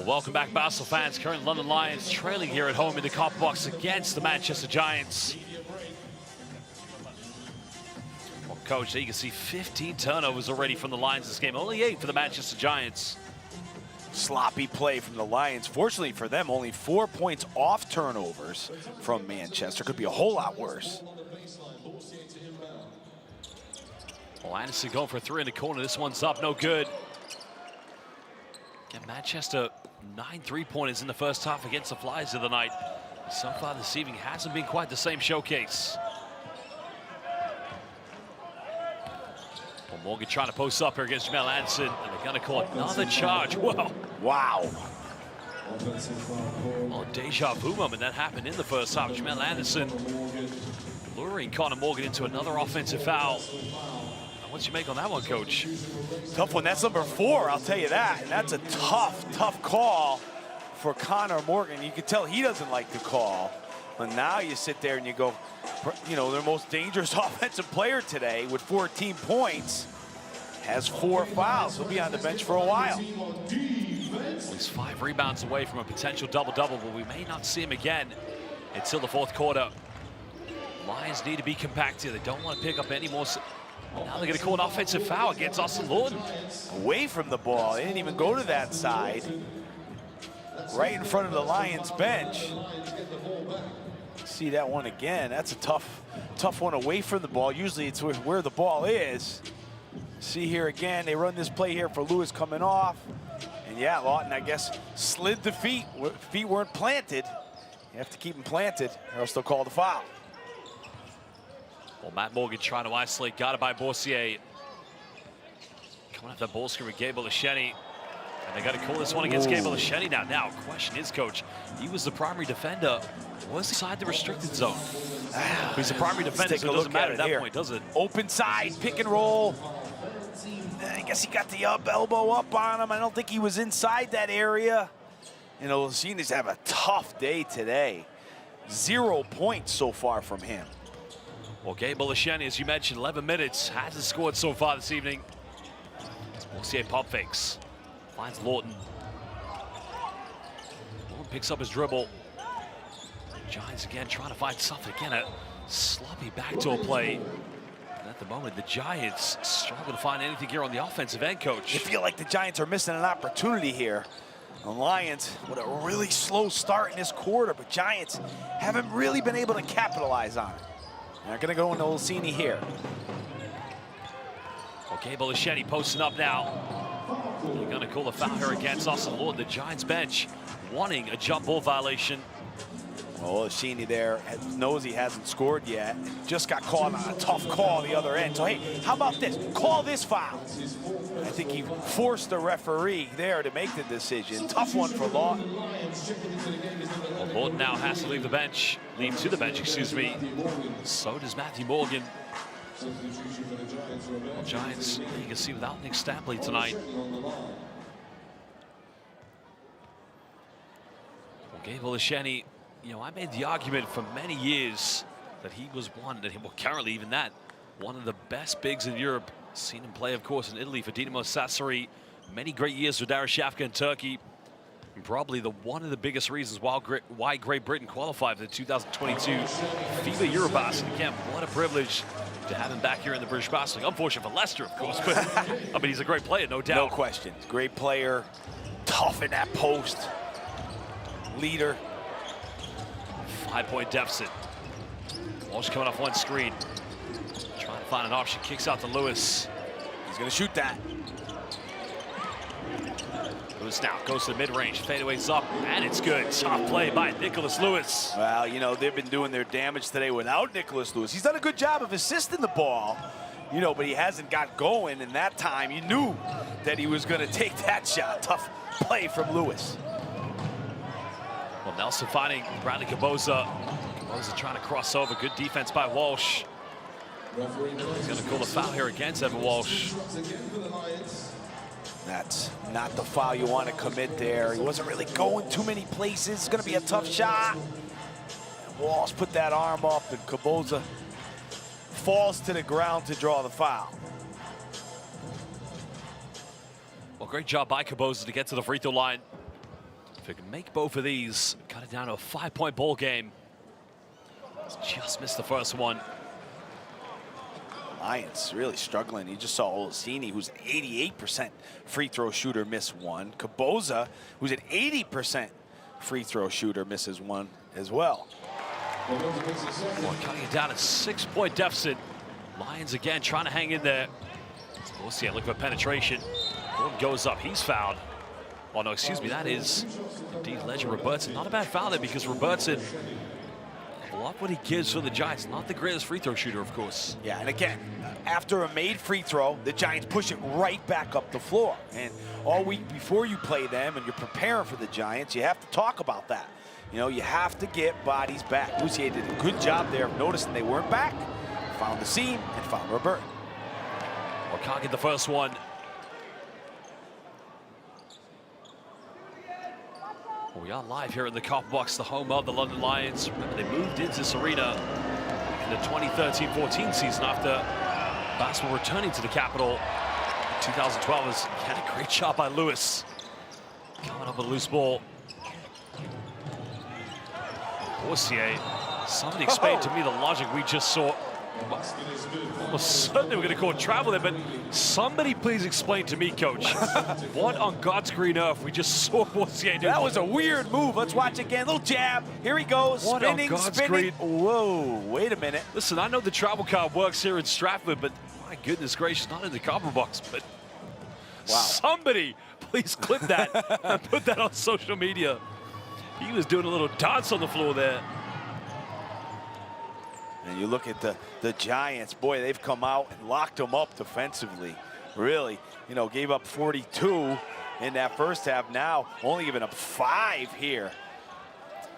Well, welcome back, Basel fans. Current London Lions trailing here at home in the copper box against the Manchester Giants. Well, Coach, you can see 15 turnovers already from the Lions this game. Only 8 for the Manchester Giants. Sloppy play from the Lions. Fortunately for them, only 4 points off turnovers from Manchester. Could be a whole lot worse. Well, Anderson going for a 3 in the corner. This one's up, no good. Again, Manchester 9 3-pointers in the first half against the Flyers of the night. So far this evening hasn't been quite the same showcase. Well, Morgan trying to post up here against Jamel Anderson, and they're going to call another charge. Whoa. Wow. Oh, deja vu moment. That happened in the first half. Jamel Anderson luring Connor Morgan into another offensive foul. What's you make on that one, Coach? Tough one. That's number 4, I'll tell you that. And that's a tough call for Connor Morgan. You can tell he doesn't like the call. But now you sit there and you go, you know, their most dangerous offensive player today with 14 points has 4 fouls. He'll be on the bench for a while. He's 5 rebounds away from a potential double-double, but we may not see him again until the 4th quarter. Lions need to be compact here. They don't want to pick up any more. Now they're going to call an offensive foul against Austin Lawton. Away from the ball. They didn't even go to that side. Right in front of the Lions bench. See that one again. That's a tough one away from the ball. Usually it's where the ball is. See here again, they run this play here for Lewis coming off. And yeah, Lawton, I guess, slid the feet. Feet weren't planted. You have to keep them planted or else they'll call the foul. Well, Matt Morgan trying to isolate, got it by Boursier. Coming off that ball screen with Gabriel Lesheny. And they got to call this one against Gabriel Lesheny now. Now, question is, Coach, he was the primary defender. Was he inside the restricted zone? He's the primary defender, so it doesn't matter at that point, does it? Open side, pick and roll. I guess he got the elbow up on him. I don't think he was inside that area. You know, Leshany's have a tough day today. 0 points so far from him. Well, Gabriel Lesheny, as you mentioned, 11 minutes, hasn't scored so far this evening. Boursier pump fakes. Finds Lawton. Lawton picks up his dribble. Giants again trying to find something. Again, a sloppy backdoor play. And at the moment, the Giants struggle to find anything here on the offensive end, Coach. You feel like the Giants are missing an opportunity here. The Lions with a really slow start in this quarter, but Giants haven't really been able to capitalize on it. They're going to go into Olsini here. Okay, Lesheny posting up now. They're going to call the foul here against Austin Lord. The Giants bench wanting a jump ball violation. Well, Olsini there knows he hasn't scored yet. Just got caught on a tough call the other end. So, hey, how about this? Call this foul. I think he forced the referee there to make the decision. Tough one for Lawton. Well, Lawton now has to leave to the bench, excuse me. So does Matthew Morgan. Well, Giants, you can see without Nick Stapley tonight. Well, Gabriel Lesheny, you know, I made the argument for many years that he was one, well, currently even that, one of the best bigs in Europe. Seen him play, of course, in Italy for Dinamo Sassari. Many great years with Darüşşafaka in Turkey. And probably one of the biggest reasons why Great Britain qualified for the 2022 FIBA Eurobasket. Again, what a privilege to have him back here in the British Basket League. Unfortunate for Leicester, of course, but I mean, he's a great player, no doubt. No question. Great player, tough in that post, leader. 5-point deficit. Walsh coming off one screen. Trying to find an option, kicks out to Lewis. He's going to shoot that. Lewis now goes to the mid-range, fadeaway's up, and it's good. Top play by Nicholas Lewis. Well, you know, they've been doing their damage today without Nicholas Lewis. He's done a good job of assisting the ball, you know, but he hasn't got going, and that time you knew that he was going to take that shot. Tough play from Lewis. Well, Nelson finding Bradley Caboza. Caboza trying to cross over. Good defense by Walsh. He's going to call the foul here against Evan Walsh. That's not the foul you want to commit there. He wasn't really going too many places. It's going to be a tough shot. And Walsh put that arm up, and Caboza falls to the ground to draw the foul. Well, great job by Caboza to get to the free throw line. If it can make both of these, cut it down to a 5-point ball game. Just missed the first one. Lions really struggling. You just saw Olasini, who's 88% free throw shooter, miss one. Kaboza, who's an 80% free throw shooter, misses one as well. Well, cutting it down a 6-point deficit. Lions again trying to hang in there. We'll see. Look for penetration. Gordon goes up. He's fouled. Oh, no, excuse me. That is indeed Ledger Robertson. Not a bad foul there because Robertson, a lot what he gives for the Giants. Not the greatest free throw shooter, of course. Yeah, and again, after a made free throw, the Giants push it right back up the floor. And all week before you play them and you're preparing for the Giants, you have to talk about that. You know, you have to get bodies back. Boussier did a good job there of noticing they weren't back. Found the seam and found Robert. Or can't get the first one. Well, we are live here in the Copper Box, the home of the London Lions. Remember, they moved into this arena in the 2013-14 season after basketball returning to the capital. 2012 was had a great shot by Lewis. Coming up with a loose ball. Boussier, somebody explained to me the logic we just saw. Almost certainly we're going to call travel there, but somebody please explain to me, Coach, what on God's green earth we just saw Boussier do. That was a weird move. Let's watch again. Little jab. Here he goes. What spinning, on God's spinning. green? Whoa, wait a minute. Listen, I know the travel card works here in Stratford, but my goodness gracious, not in the Copper Box, but wow. Somebody please clip that and put that on social media. He was doing a little dance on the floor there. And you look at the Giants, boy, they've come out and locked them up defensively. Really, you know, gave up 42 in that first half. Now only giving up 5 here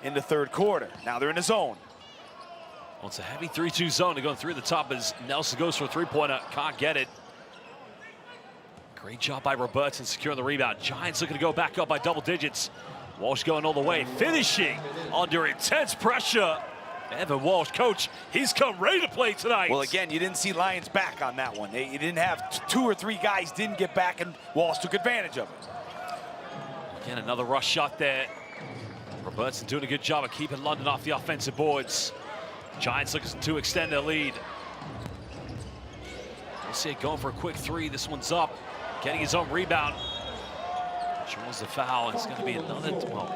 in the third quarter. Now they're in the zone. Well, it's a heavy 3-2 zone. They're going through the top as Nelson goes for a three-pointer. Can't get it. Great job by Robertson securing the rebound. Giants looking to go back up by double digits. Walsh going all the way, finishing under intense pressure. Evan Walsh, coach, he's come ready to play tonight. Well, again, you didn't see Lions back on that one. You didn't have 2 or 3 guys didn't get back, and Walsh took advantage of it. Again, another rush shot there. Robertson doing a good job of keeping London off the offensive boards. Giants looking to extend their lead. We'll see it going for a quick 3. This one's up, getting his own rebound. Draws the foul. It's going to be another, well,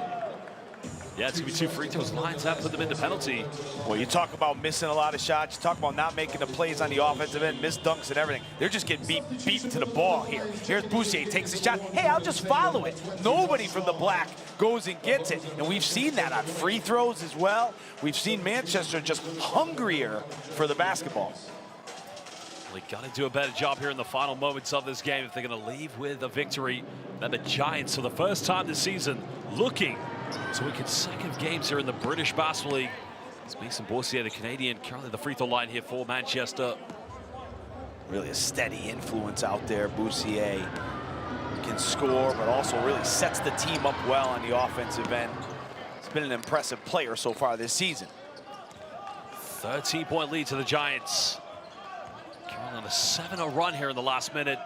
yeah, it's going to be 2 free throws. Lions have put them into penalty. Well, you talk about missing a lot of shots. You talk about not making the plays on the offensive end, missed dunks and everything. They're just getting beaten to the ball here. Here's Boussier, takes a shot. Hey, I'll just follow it. Nobody from the black goes and gets it. And we've seen that on free throws as well. We've seen Manchester just hungrier for the basketball. They got to do a better job here in the final moments of this game if they're going to leave with a victory. Then the Giants, for the first time this season, looking to win consecutive games here in the British Basketball League. It's Mason Boussier, the Canadian, currently the free throw line here for Manchester. Really a steady influence out there. Boussier can score, but also really sets the team up well on the offensive end. He's been an impressive player so far this season. 13-point lead to the Giants. Carolina on a 7-0 run here in the last minute.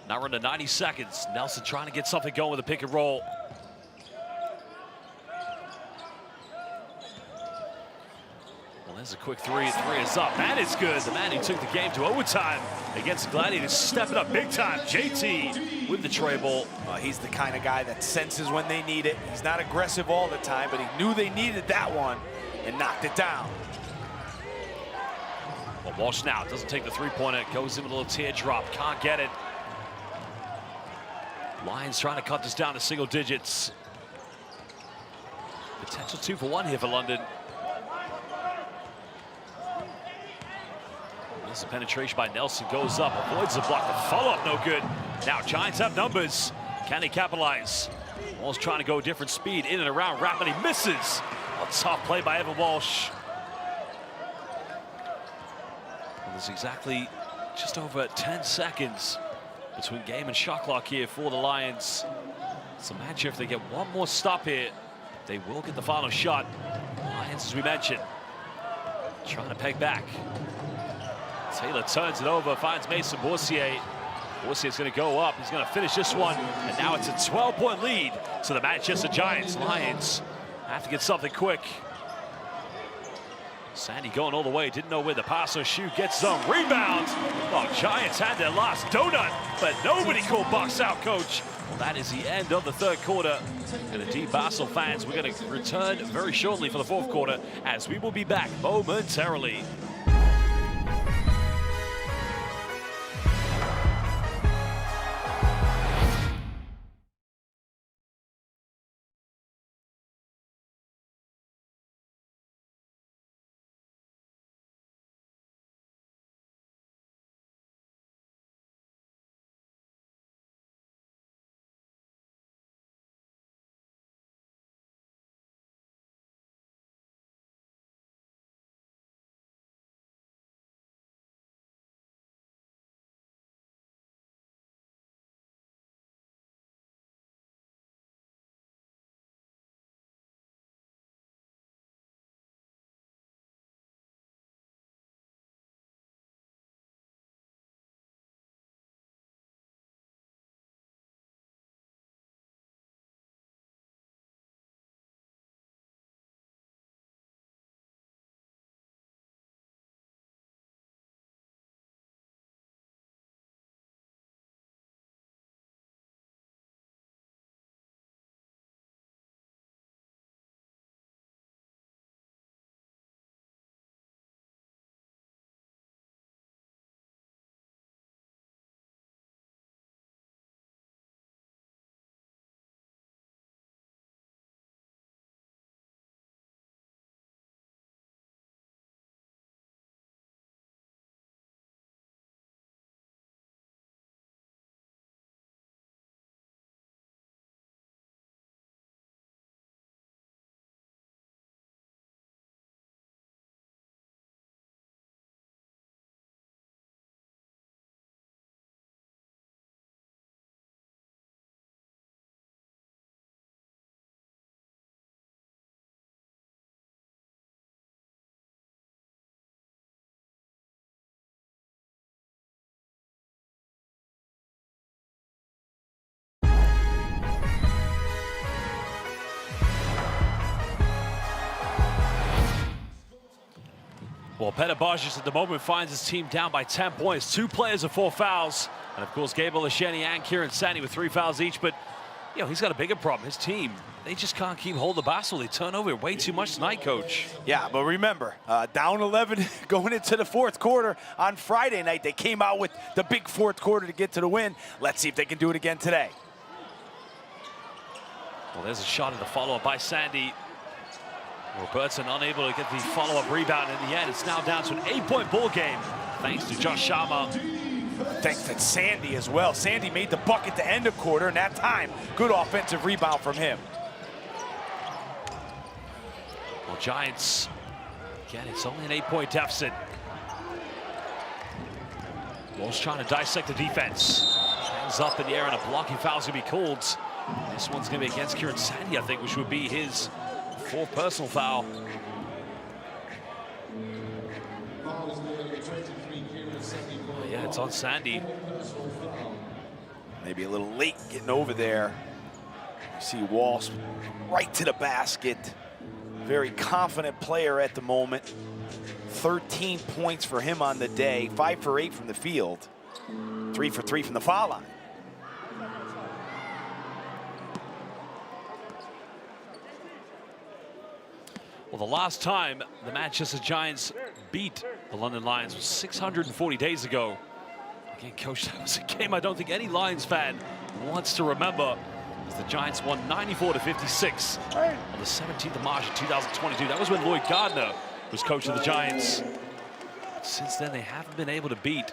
Now we're into 90 seconds. Nelson trying to get something going with a pick and roll. Well, there's a quick 3. 3 is up. That is good. The man who took the game to overtime against the Gladiators stepping up big time. JT with the tray ball. He's the kind of guy that senses when they need it. He's not aggressive all the time, but he knew they needed that one and knocked it down. Well, Walsh now doesn't take the three-pointer. Goes in with a little teardrop. Can't get it. Lions trying to cut this down to single digits. Potential 2 for 1 here for London. There's a penetration by Nelson, goes up, avoids the block. The follow-up no good. Now Giants have numbers. Can they capitalize? Walsh trying to go different speed in and around. Rapidly misses. A tough play by Evan Walsh. Well, there's exactly just over 10 seconds between game and shot clock here for the Lions. So Manchester, if they get one more stop here, they will get the final shot. Lions, as we mentioned, trying to peg back. Taylor turns it over, finds Mason Boussier. Borsier is going to go up. He's going to finish this one. And now it's a 12-point lead. So the Manchester Giants. Lions have to get something quick. Sandy going all the way. Didn't know where the pass or shoot gets some rebounds. Oh, Giants had their last donut, but nobody called Bucks out, coach. Well, that is the end of the third quarter. And the Deep Basel fans, we're going to return very shortly for the fourth quarter, as we will be back momentarily. Well, Peta Barges at the moment finds his team down by 10 points. 2 players of 4 fouls. And of course, Gabriel Lesheni and Kieran Sandy with 3 fouls each. But, you know, he's got a bigger problem. His team, they just can't keep hold of the basket. They turn over way too much tonight, coach. Yeah, but remember, down 11 going into the fourth quarter on Friday night. They came out with the big fourth quarter to get to the win. Let's see if they can do it again today. Well, there's a shot at the follow-up by Sandy. Robertson unable to get the follow-up rebound in the end. It's now down to an 8-point ball game, thanks to Josh Sharma. Thanks to Sandy as well. Sandy made the bucket to end the quarter, and that time, good offensive rebound from him. Well, Giants, again, it's only an 8-point deficit. Walsh trying to dissect the defense. Hands up in the air, and a blocking foul's gonna be called. This one's gonna be against Kieran Sandy, I think, which would be his 4th personal foul. Yeah, it's on Sandy. Maybe a little late getting over there. You see Walsh right to the basket. Very confident player at the moment. 13 points for him on the day. 5 for 8 from the field. 3 for 3 from the foul line. Well, the last time the Manchester Giants beat the London Lions was 640 days ago. Again, coach, that was a game I don't think any Lions fan wants to remember, as the Giants won 94-56 on the 17th of March of 2022. That was when Lloyd Gardner was coach of the Giants. Since then, they haven't been able to beat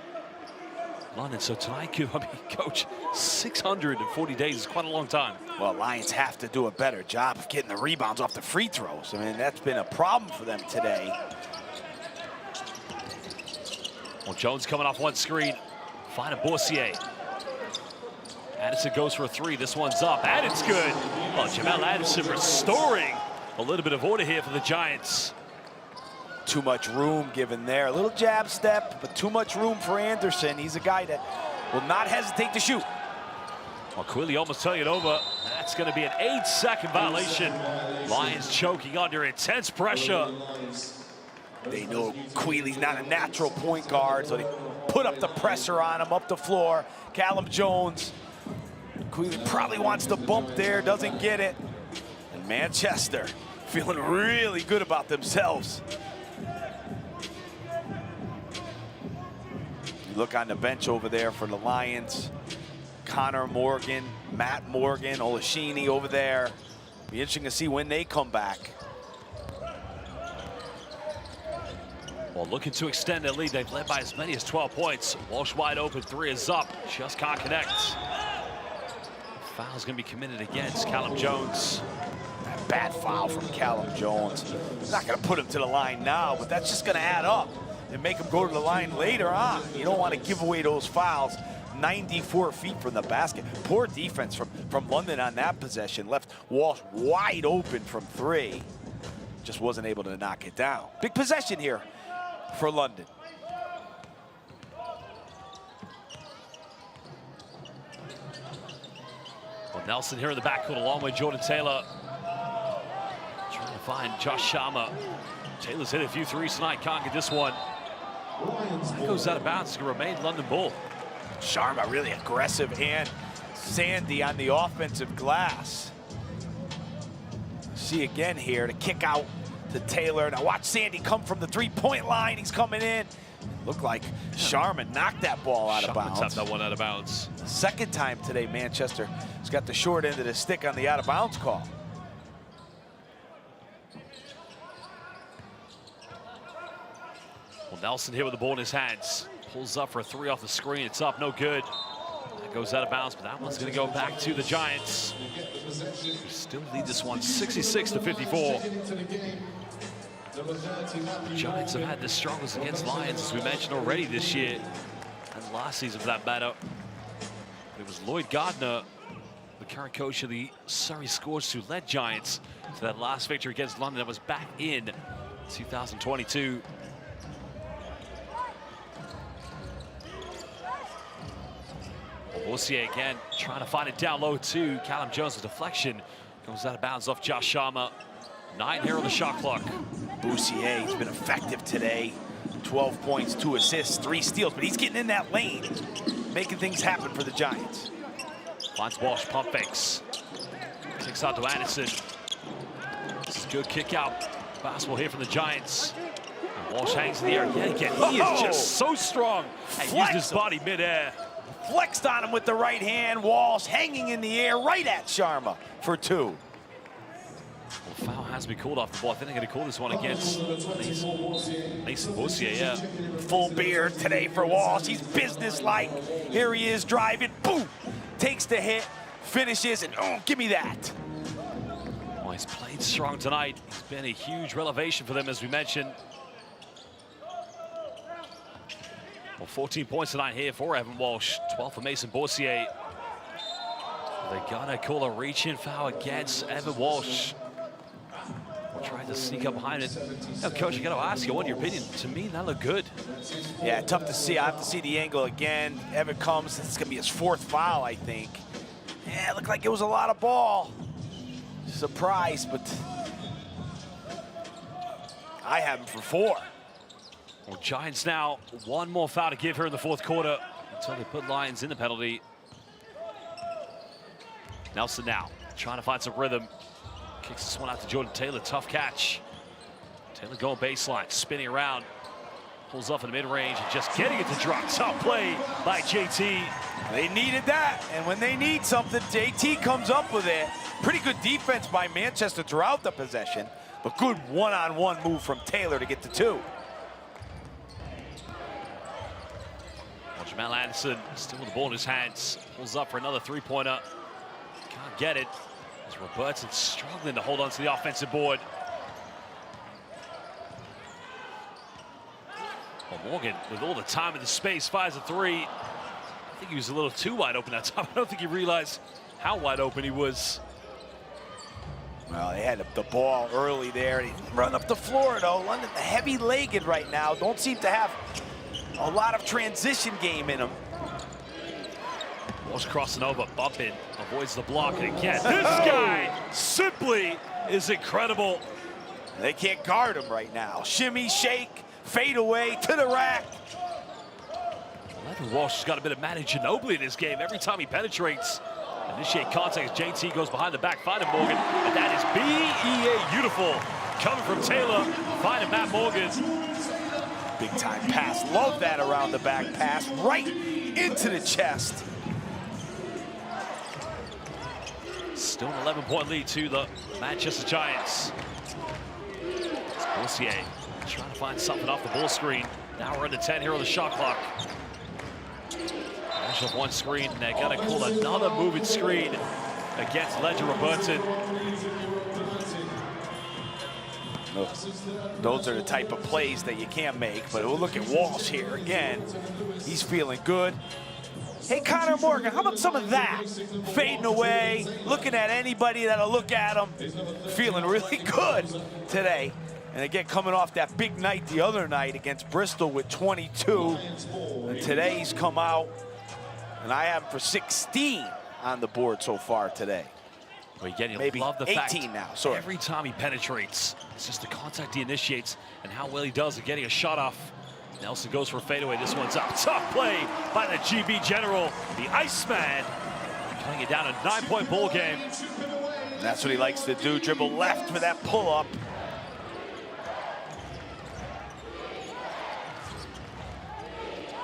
London. So tonight, I mean, coach, 640 days is quite a long time. Well, Lions have to do a better job of getting the rebounds off the free throws. I mean, that's been a problem for them today. Well, Jones coming off one screen, finding Borsier. Addison goes for a 3. This one's up, and it's good. Well, Jamel Addison restoring a little bit of order here for the Giants. Too much room given there. A little jab step, but too much room for Anderson. He's a guy that will not hesitate to shoot. Well, Quilly almost turning it over. That's going to be an 8-second violation. Lions choking under intense pressure. They know Quealy's not a natural point guard, so they put up the pressure on him, up the floor. Callum Jones, Quealy probably wants to bump there, doesn't get it. And Manchester feeling really good about themselves. You look on the bench over there for the Lions. Connor Morgan, Matt Morgan, Olashini over there. Be interesting to see when they come back. Well, looking to extend their lead. They've led by as many as 12 points. Walsh wide open, 3 is up. Just can't connect. Foul's going to be committed against Callum Jones. That bad foul from Callum Jones. Not going to put him to the line now, but that's just going to add up and make him go to the line later on. You don't want to give away those fouls. 94 feet from the basket. Poor defense from London on that possession. Left Walsh wide open from 3. Just wasn't able to knock it down. Big possession here for London. Well, Nelson here in the backcourt along with Jordan Taylor. Trying to find Josh Sharma. Taylor's hit a few threes tonight. Can't get this one. That goes out of bounds. It's going to remain London ball. Sharma really aggressive, and Sandy on the offensive glass. See again here to kick out to Taylor. Now watch Sandy come from the 3-point line. He's coming in. Looked like Sharma knocked that ball out of bounds. Tapped that one out of bounds. Second time today, Manchester has got the short end of the stick on the out of bounds call. Well, Nelson here with the ball in his hands. Pulls up for a 3 off the screen. It's up, no good. That goes out of bounds, but that one's going to go back to the Giants. Who still lead this one 66-54. The Giants have had the struggles against Lions, as we mentioned already this year, and last season for that matter. It was Lloyd Gardner, the current coach of the Surrey Scorchers, who led Giants to that last victory against London that was back in 2022. Boursier again trying to find it down low too. Callum Jones' deflection goes out of bounds off Josh Sharma. 9 here on the shot clock. Boursier has been effective today. 12 points, 2 assists, 3 steals, but he's getting in that lane, making things happen for the Giants. Finds Walsh, pump fakes. Kicks out to Anderson. This is good kick out. Basketball here from the Giants. And Walsh hangs in the air yet again. He is just so strong. And used his body midair. Flexed on him with the right hand. Walsh hanging in the air right at Sharma for 2. Well, foul has been called off the ball. I think they're going to call this one against Mason Boursier, yeah. Full beard today for Walsh. He's businesslike. Here he is driving. Boom! Takes the hit, finishes, and oh, give me that. Well, he's played strong tonight. He's been a huge revelation for them, as we mentioned. Well, 14 points tonight here for Evan Walsh. 12 for Mason Boursier. They're gonna call a reach-in foul against Evan Walsh. We'll try to sneak up behind it. Now, Coach, I gotta ask you, what your opinion? To me, that looked good. Yeah, tough to see. I have to see the angle again. Evan comes. It's gonna be his 4th foul, I think. Yeah, it looked like it was a lot of ball. Surprise, but I have him for 4. Well, Giants now 1 more foul to give here in the 4th quarter until they put Lions in the penalty. Nelson now trying to find some rhythm. Kicks this one out to Jordan Taylor. Tough catch. Taylor going baseline, spinning around. Pulls up in the mid-range and just getting it to drop. Tough play by JT. They needed that, and when they need something, JT comes up with it. Pretty good defense by Manchester throughout the possession, but good one-on-one move from Taylor to get to 2. Well, Jamal Anderson still with the ball in his hands. Pulls up for another 3-pointer. Can't get it. As Robertson struggling to hold on to the offensive board. Well, Morgan, with all the time and the space, fires a 3. I think he was a little too wide open that time. I don't think he realized how wide open he was. Well, they had the ball early there. He run up the floor, though. London, heavy-legged right now. Don't seem to have a lot of transition game in them. Walsh crossing over, bumping, avoids the block, and again, this guy simply is incredible. They can't guard him right now. Shimmy, shake, fade away to the rack. Evan Walsh has got a bit of Manu Ginobili in this game. Every time he penetrates, initiate contact, JT goes behind the back, finding Morgan, and that is B.E.A. beautiful. Coming from Taylor, finding Matt Morgan. Big time pass, love that around the back pass, right into the chest. Still an 11-point lead to the Manchester Giants. Boursier trying to find something off the ball screen. Now we're under 10 here on the shot clock. Finish up one screen, and they're gonna call another moving screen against Ledger Robertson. Those are the type of plays that you can't make, but we'll look at Walsh here again. He's feeling good. Hey, Connor Morgan, how about some of that? Fading away, looking at anybody that'll look at him. Feeling really good today. And again, coming off that big night the other night against Bristol with 22. And today he's come out, and I have him for 16 on the board so far today. But again, you'll Maybe love the 18 fact now, sorry. every time he penetrates, it's just the contact he initiates and how well he does at getting a shot off. Nelson goes for a fadeaway. This one's up. Tough play by the GB General, the Iceman, cutting it down a 9-point ball game. And that's what he likes to do, dribble left for that pull-up.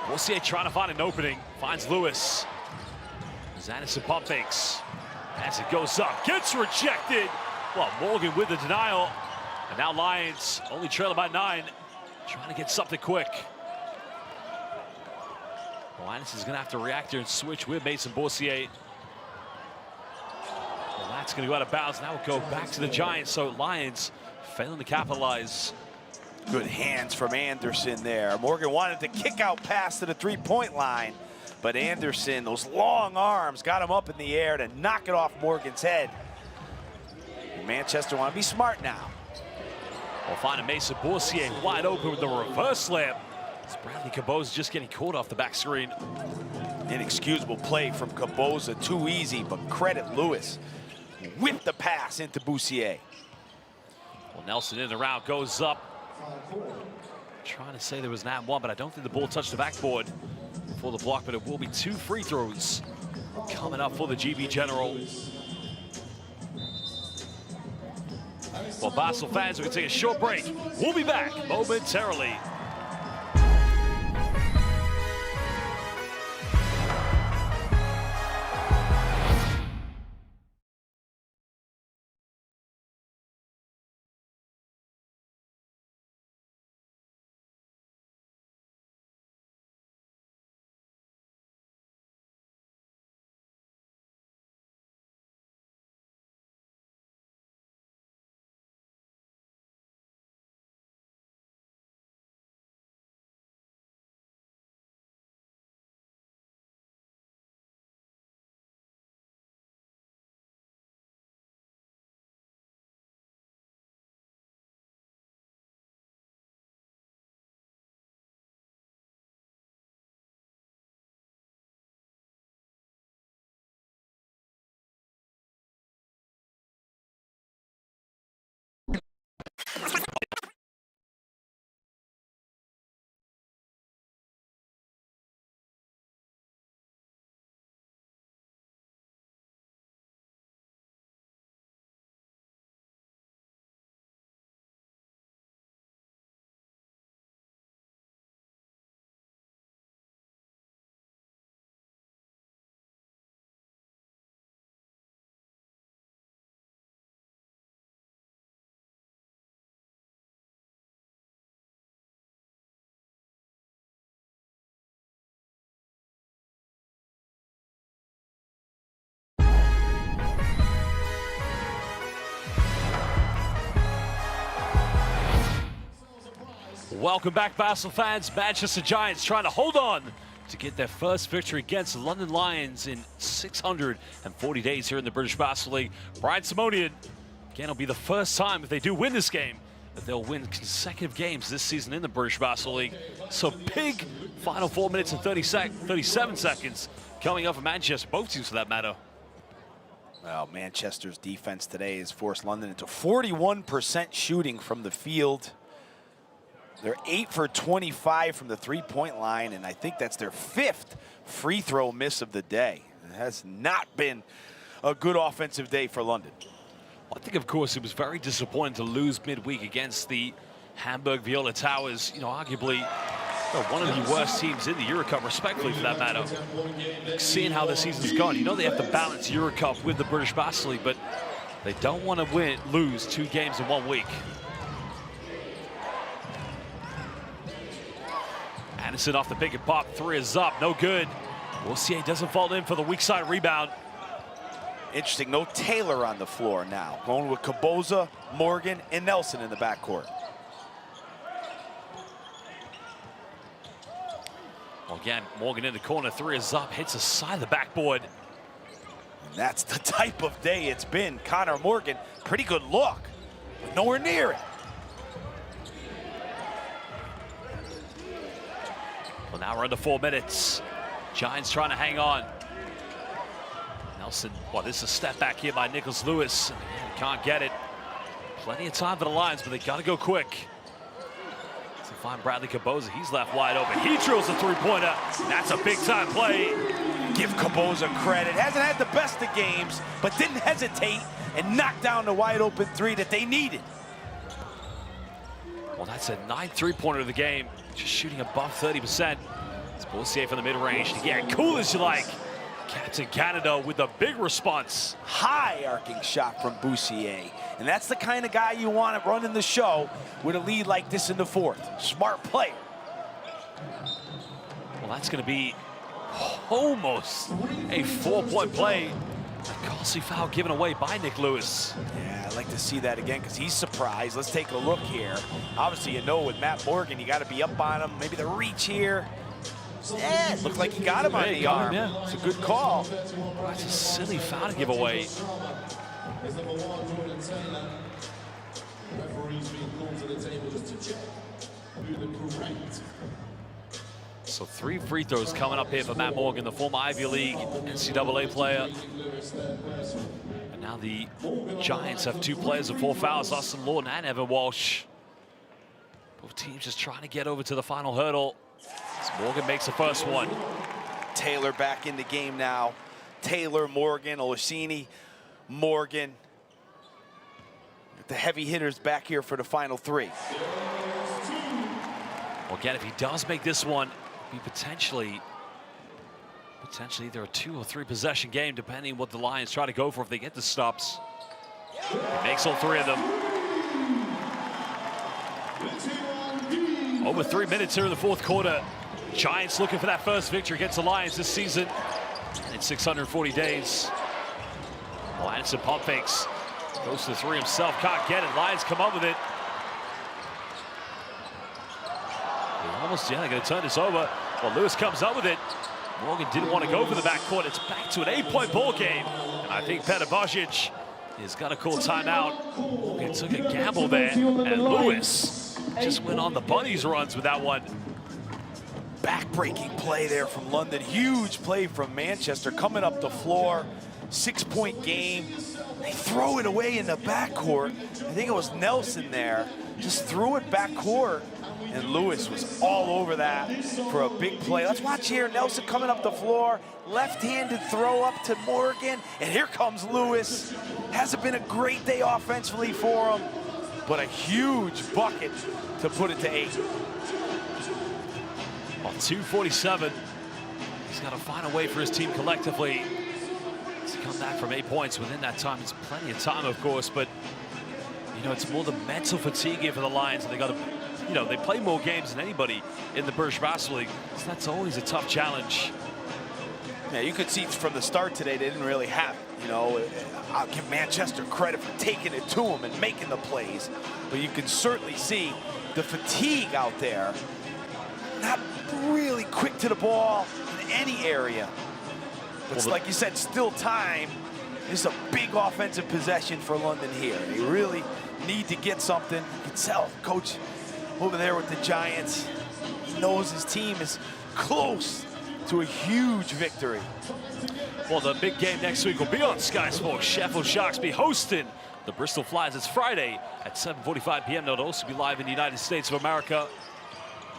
Boursier trying to find an opening, finds Lewis. Zanison pump fakes. As it goes up, gets rejected. Well, Morgan with the denial. And now Lions only trailing by 9. Trying to get something quick. Linus is going to have to react here and switch with Mason Boursier. Well, that's going to go out of bounds. Now we'll go back to the Giants. So Lions failing to capitalize. Good hands from Anderson there. Morgan wanted to kick out pass to the three-point line, but Anderson, those long arms, got him up in the air to knock it off Morgan's head. And Manchester want to be smart now. We'll find a Mason Boursier wide open with the reverse slam. Bradley Caboza just getting caught off the back screen. Inexcusable play from Caboza, too easy, but credit Lewis. Whipped the pass into Boursier. Well, Nelson in and around, goes up. Trying to say there was an and one, but I don't think the ball touched the backboard before the block, but it will be 2 free throws coming up for the GB General. Well, Basel fans, we're going to take a short break. We'll be back momentarily. Welcome back, Basel fans. Manchester Giants trying to hold on to get their first victory against the London Lions in 640 days here in the British Basel League. Brian Simonian, again, it'll be the first time if they do win this game that they'll win consecutive games this season in the British Basel League. So big final 4 minutes and 37 seconds coming up for Manchester, both teams for that matter. Well, Manchester's defense today has forced London into 41% shooting from the field. They're 8 for 25 from the three-point line, and I think that's their 5th free throw miss of the day. It has not been a good offensive day for London. Well, I think, of course, it was very disappointing to lose midweek against the Hamburg Viola Towers, arguably one of the worst teams in the Eurocup, respectfully for that matter. Seeing how the season's gone, they have to balance Eurocup with the British Basketball League, but they don't want to lose 2 games in 1 week. Anderson off the pick and pop, 3 is up, no good. Boursier doesn't fall in for the weak side rebound. Interesting, no Taylor on the floor now. Going with Kaboza, Morgan, and Nelson in the backcourt. Well, again, Morgan in the corner, 3 is up, hits the side of the backboard. And that's the type of day it's been. Connor Morgan, pretty good look, but nowhere near it. Well, now we're under 4 minutes. Giants trying to hang on. Nelson, well, this is a step back here by Nicholas Lewis. Again, can't get it. Plenty of time for the Lions, but they got to go quick. To find Bradley Kaboza, he's left wide open. He drills a 3-pointer. That's a big-time play. Give Kaboza credit. Hasn't had the best of games, but didn't hesitate and knocked down the wide-open 3 that they needed. Well, that's a 9th 3-pointer of the game. Just shooting above 30%. It's Boursier from the mid-range. Yeah, cool as you like. Captain Canada with a big response. High arcing shot from Boursier. And that's the kind of guy you want running the show with a lead like this in the 4th. Smart player. Well, that's going to be almost a 4-point play. A costly foul given away by Nick Lewis. Yeah, I'd like to see that again because he's surprised. Let's take a look here. Obviously, with Matt Morgan, you got to be up on him. Maybe the reach here. Yeah, looked like he got him on the arm. Yeah. It's a good call. That's a silly foul to give away. So 3 free throws coming up here for Matt Morgan, the former Ivy League NCAA player. And now the Giants have 2 players with 4 fouls, Austin Lawton and Evan Walsh. Both teams just trying to get over to the final hurdle. As Morgan makes the first one. Taylor back in the game now. Taylor, Morgan, Orsini, Morgan. The heavy hitters back here for the final 3. Well, again, if he does make this one, be potentially either a 2 or 3 possession game, depending what the Lions try to go for if they get the stops. He makes all 3 of them. Over 3 minutes here in the 4th quarter. Giants looking for that first victory against the Lions this season in 640 days. Well, Anderson pump fakes. Goes to the 3 himself, can't get it. Lions come up with it. They're going to turn this over. Well, Lewis comes up with it. Morgan didn't want to go for the backcourt. It's back to an 8-point ball game. And I think Petar Božić is going to call timeout. Morgan took a gamble there, and Lewis just went on the bunnies runs with that one. Back-breaking play there from London. Huge play from Manchester coming up the floor. 6-point game. They throw it away in the backcourt. I think it was Nelson there. Just threw it backcourt. And Lewis was all over that for a big play. Let's watch here. Nelson coming up the floor. Left-handed throw up to Morgan. And here comes Lewis. Hasn't been a great day offensively for him, but a huge bucket to put it to 8. Well, 2:47. He's got to find a way for his team collectively to come back from 8 points within that time. It's plenty of time, of course, but it's more the mental fatigue here for the Lions. They got to, they play more games than anybody in the British Basketball League, so that's always a tough challenge. Yeah, you could see from the start today they didn't really have it. I'll give Manchester credit for taking it to them and making the plays, but you can certainly see the fatigue out there. Not really quick to the ball in any area. But like you said, still time. This is a big offensive possession for London here. They really need to get something. You can tell Coach over there with the Giants, he knows his team is close to a huge victory. Well, the big game next week will be on Sky Sports. Sheffield Sharks be hosting the Bristol Flyers. It's Friday at 7:45 p.m. It'll also be live in the United States of America.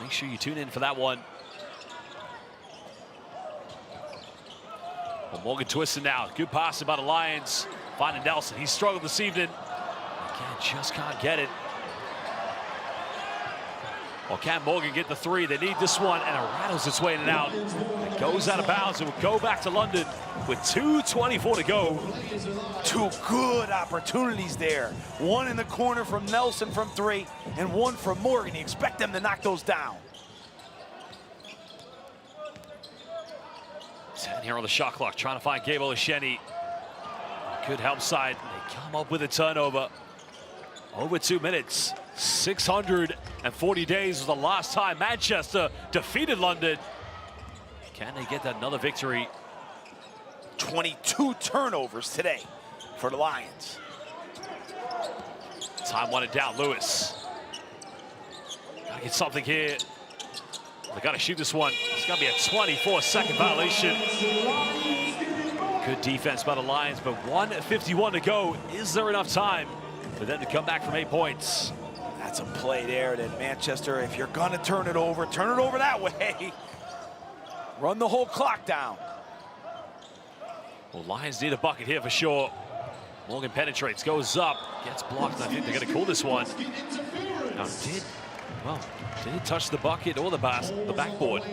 Make sure you tune in for that one. Well, Morgan twisting now. Good passing by the Lions. Finding Nelson. He struggled this evening. Again, just can't get it. Well, can Morgan get the three? They need this one, and it rattles its way in and out. It goes out of bounds. It will go back to London with 2:24 to go. Two good opportunities there. One in the corner from Nelson from three, and one from Morgan. You expect them to knock those down. 10 here on the shot clock, trying to find Gabe Olasheni. Good help side. They come up with a turnover. Over 2 minutes. 640 days was the last time Manchester defeated London. Can they get that another victory? 22 turnovers today for the Lions. Time wanted down, Lewis. Gotta get something here. They gotta shoot this one. It's gonna be a 24-second violation. Good defense by the Lions, but 1:51 to go. Is there enough time for them to come back from 8 points? That's a play there that Manchester, if you're gonna turn it over that way. Run the whole clock down. Well, Lions need a bucket here for sure. Morgan penetrates, goes up, gets blocked. I think they're gonna call this one. Now, did it touch the bucket or the backboard?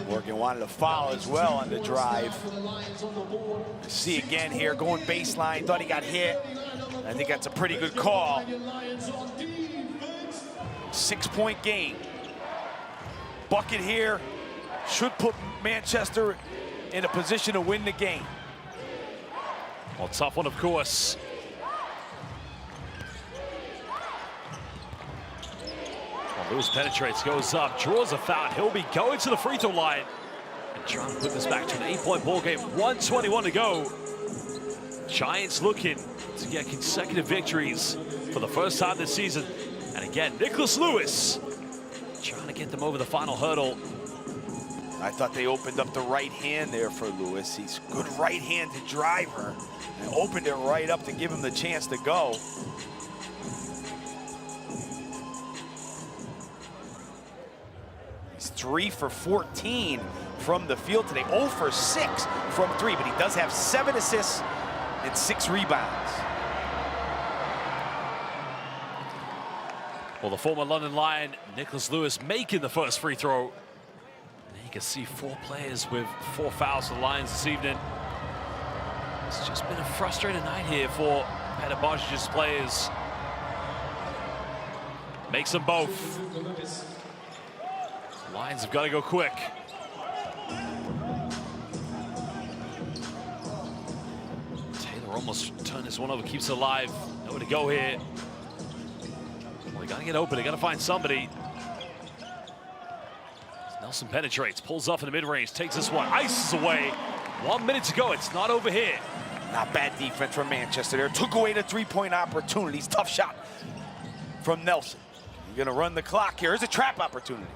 Morgan wanted to foul as well on the drive. See again here, going baseline, thought he got hit. I think that's a pretty good call. 6-point game. Bucket here should put Manchester in a position to win the game. Well, tough one, of course. Well, Lewis penetrates, goes up, draws a foul. He'll be going to the free throw line and trying to put this back to an 8-point ball game. 1:21 to go. Giants looking to get consecutive victories for the first time this season. And again, Nicholas Lewis trying to get them over the final hurdle. I thought they opened up the right hand there for Lewis. He's a good right-handed driver. And opened it right up to give him the chance to go. He's 3 for 14 from the field today. 0 for 6 from 3, but he does have 7 assists and 6 rebounds. Well, the former London Lion, Nicholas Lewis, making the first free throw. And you can see 4 players with 4 fouls for the Lions this evening. It's just been a frustrating night here for Pedabajic's players. Makes them both. Lions have got to go quick. Taylor almost turned this one over, keeps it alive. Nowhere to go here. Well, they got to get open. They got to find somebody. Nelson penetrates, pulls off in the mid-range, takes this one, ices away. 1 minute to go. It's not over here. Not bad defense from Manchester there. Took away the 3-point opportunities. Tough shot from Nelson. You're going to run the clock here. Here's a trap opportunity.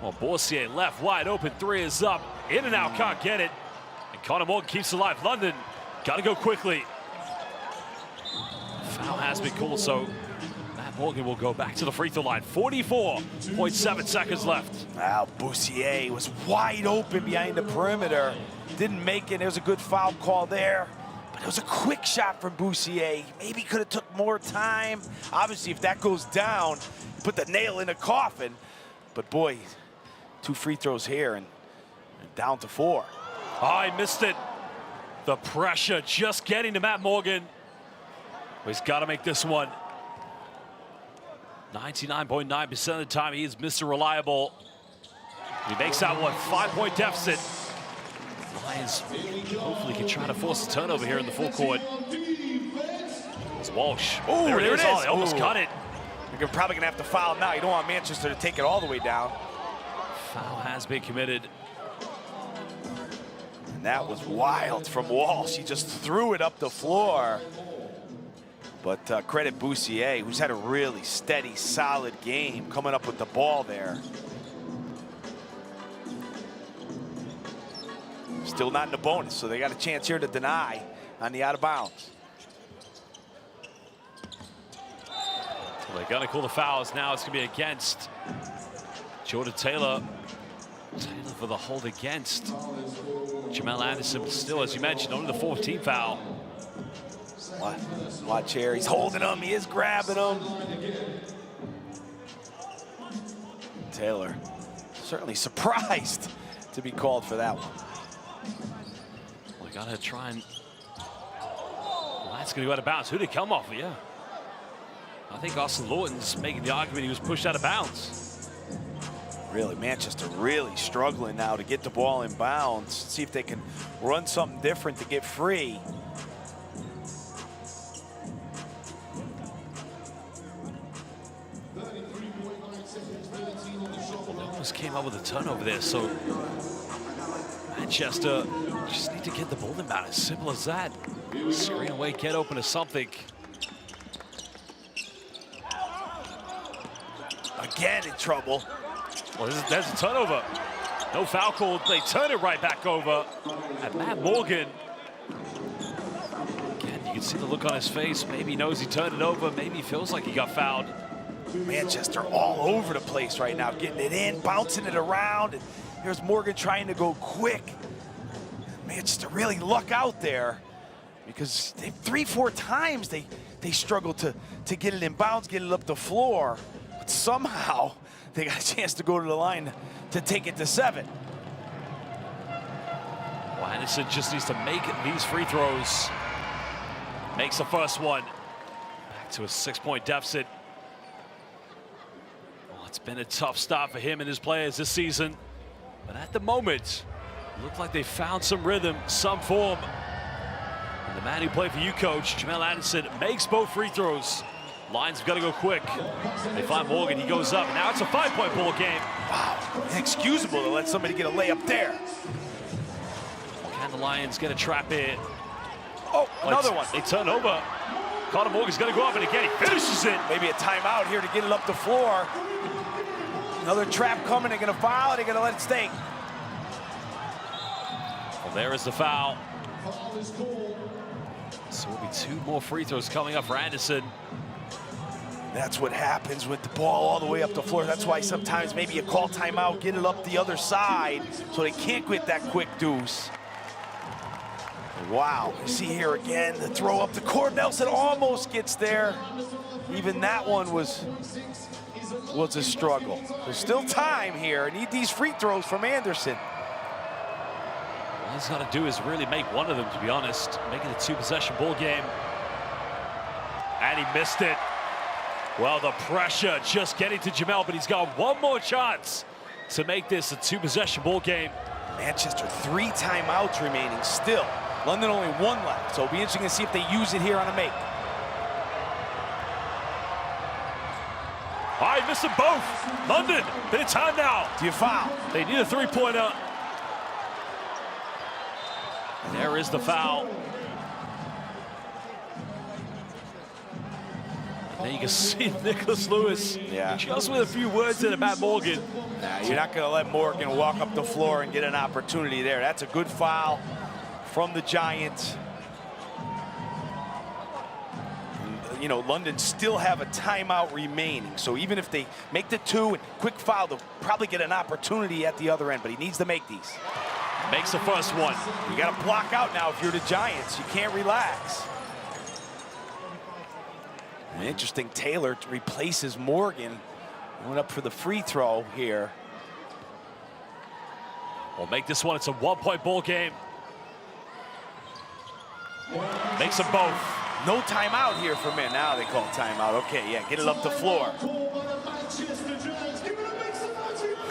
Well, Boursier left wide open. 3 is up. In and out. Can't get it. And Connor Morgan keeps it alive. London got to go quickly. Foul has been called, so Matt Morgan will go back to the free throw line. 44.7 seconds left. Wow, Boursier was wide open behind the perimeter. Didn't make it. There's a good foul call there. But it was a quick shot from Boursier. Maybe could have took more time. Obviously, if that goes down, put the nail in the coffin. But boy, 2 free throws here and down to 4. Oh, he missed it. The pressure just getting to Matt Morgan. He's got to make this one. 99.9% of the time, he is Mr. Reliable. He makes that one. 5-point deficit. Lions hopefully can try to force a turnover here in the full court. It's Walsh. Oh, there it is. Oh, they almost cut it. You're probably going to have to foul now. You don't want Manchester to take it all the way down. Foul has been committed. And that was wild from Walsh. He just threw it up the floor. But credit Boursier, who's had a really steady, solid game coming up with the ball there. Still not in the bonus, so they got a chance here to deny on the out of bounds. So they're gonna call the fouls now. It's gonna be against Jordan Taylor. Taylor for the hold against Jamel Anderson. Still, as you mentioned, only the 14th foul. Watch here, he's holding him, he is grabbing him. Taylor certainly surprised to be called for that one. We gotta try and... Well, that's gonna go out of bounds. Who did it come off of? Yeah. I think Austin Lawton's making the argument he was pushed out of bounds. Really, Manchester really struggling now to get the ball in bounds. See if they can run something different to get free. Almost came up with a turnover there, so Manchester just need to get the ball in bounds. As simple as that. Screen away, get open to something. Again in trouble. Well, there's a turnover. No foul called. They turn it right back over. And Matt Morgan, again, you can see the look on his face. Maybe he knows he turned it over. Maybe he feels like he got fouled. Manchester all over the place right now, getting it in, bouncing it around. And here's Morgan trying to go quick. Manchester really luck out there because 3-4 times they struggled to get it in bounds, get it up the floor. But somehow they got a chance to go to the line to take it to 7. Well, Anderson just needs to make these free throws. Makes the first one. Back to a 6-point deficit. Well, it's been a tough start for him and his players this season. But at the moment, it looked like they found some rhythm, some form. And the man who played for you, Coach, Jamel Anderson, makes both free throws. Lions have got to go quick. They find Morgan, he goes up. Now it's a 5-point ball game. Wow, inexcusable to let somebody get a layup there. Can the Lions get a trap here? Oh, another one. They turn over. Connor Morgan's going to go up, and again, he finishes it. Maybe a timeout here to get it up the floor. Another trap coming, they're going to foul, they're going to let it stay. Well, there is the foul. So will be 2 more free throws coming up for Anderson. That's what happens with the ball all the way up the floor. That's why sometimes maybe you call timeout, get it up the other side so they can't get that quick deuce. Wow, you see here again, the throw up the court. Nelson almost gets there. Even that one was a struggle. There's still time here. Need these free throws from Anderson. All he's got to do is really make one of them, to be honest. Make it a 2-possession ball game. And he missed it. Well, the pressure just getting to Jamel, but he's got one more chance to make this a 2-possession ball game. Manchester 3 timeouts remaining still. London only 1 left, so it'll be interesting to see if they use it here on a make. All right, missing both. London, bit of time now. Do you foul? They need a 3-pointer. There is the foul. And there you can see Nicholas Lewis just with a few words in about Morgan. Nah, you're not going to let Morgan walk up the floor and get an opportunity there. That's a good foul from the Giants. And, you know, London still have a timeout remaining. So even if they make the 2 and quick foul, they'll probably get an opportunity at the other end. But he needs to make these. Makes the first one. You got to block out now if you're the Giants. You can't relax. Interesting, Taylor replaces Morgan. Went up for the free throw here. We'll make this one. It's a 1-point ball game. Makes them both. No timeout here for men. Now they call timeout. Okay, yeah, get it up the floor.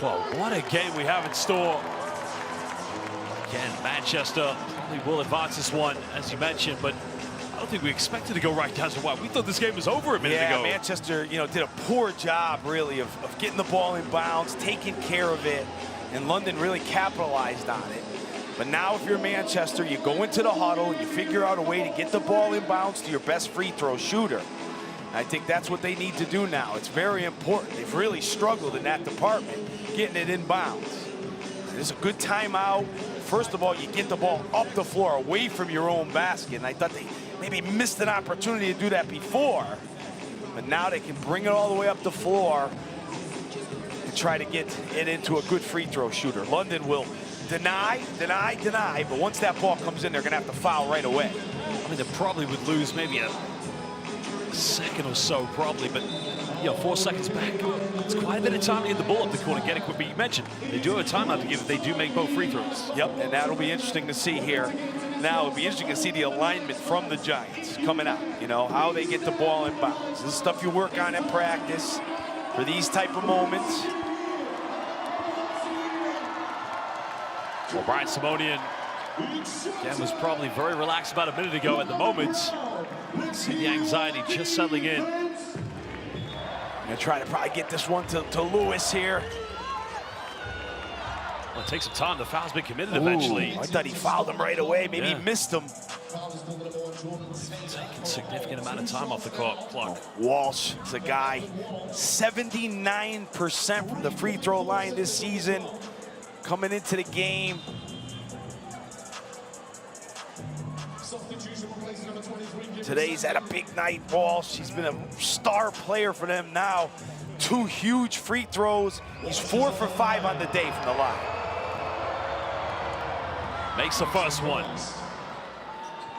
Well, what a game we have in store. Again, Manchester probably will advance this one, as you mentioned, but I don't think we expected to go right down to one. We thought this game was over a minute ago. Yeah, Manchester, you know, did a poor job, really, of getting the ball in bounds, taking care of it, and London really capitalized on it. But now if you're Manchester, you go into the huddle and you figure out a way to get the ball in bounds to your best free throw shooter. And I think that's what they need to do now. It's very important. They've really struggled in that department, getting it in bounds. There's a good timeout, first of all, you get the ball up the floor, away from your own basket. And I thought they maybe missed an opportunity to do that before. But now they can bring it all the way up the floor and try to get it into a good free throw shooter. London will deny, but once that ball comes in, they're going to have to foul right away. I mean, they probably would lose maybe a second or so, probably, but 4 seconds back. It's quite a bit of time to get the ball up the court and get it quick. But you mentioned they do have a timeout to give if they do make both free throws. Yep, and that'll be interesting to see here. Now it'll be interesting to see the alignment from the Giants coming out. How they get the ball in bounds. This is stuff you work on in practice for these type of moments. Well, Brian Simonian, again, was probably very relaxed about a minute ago. At the moment, see the anxiety just settling in. Gonna try to probably get this one to Lewis here. Well, it takes some time. The foul's been committed eventually. I thought he fouled him right away. Maybe he missed him. Taking a significant amount of time off the clock. Walsh is a guy, 79% from the free throw line this season. Coming into the game. Today's had a big night, Walsh. He's been a star player for them now. 2 huge free throws. He's 4 for 5 on the day from the line. Makes the first one.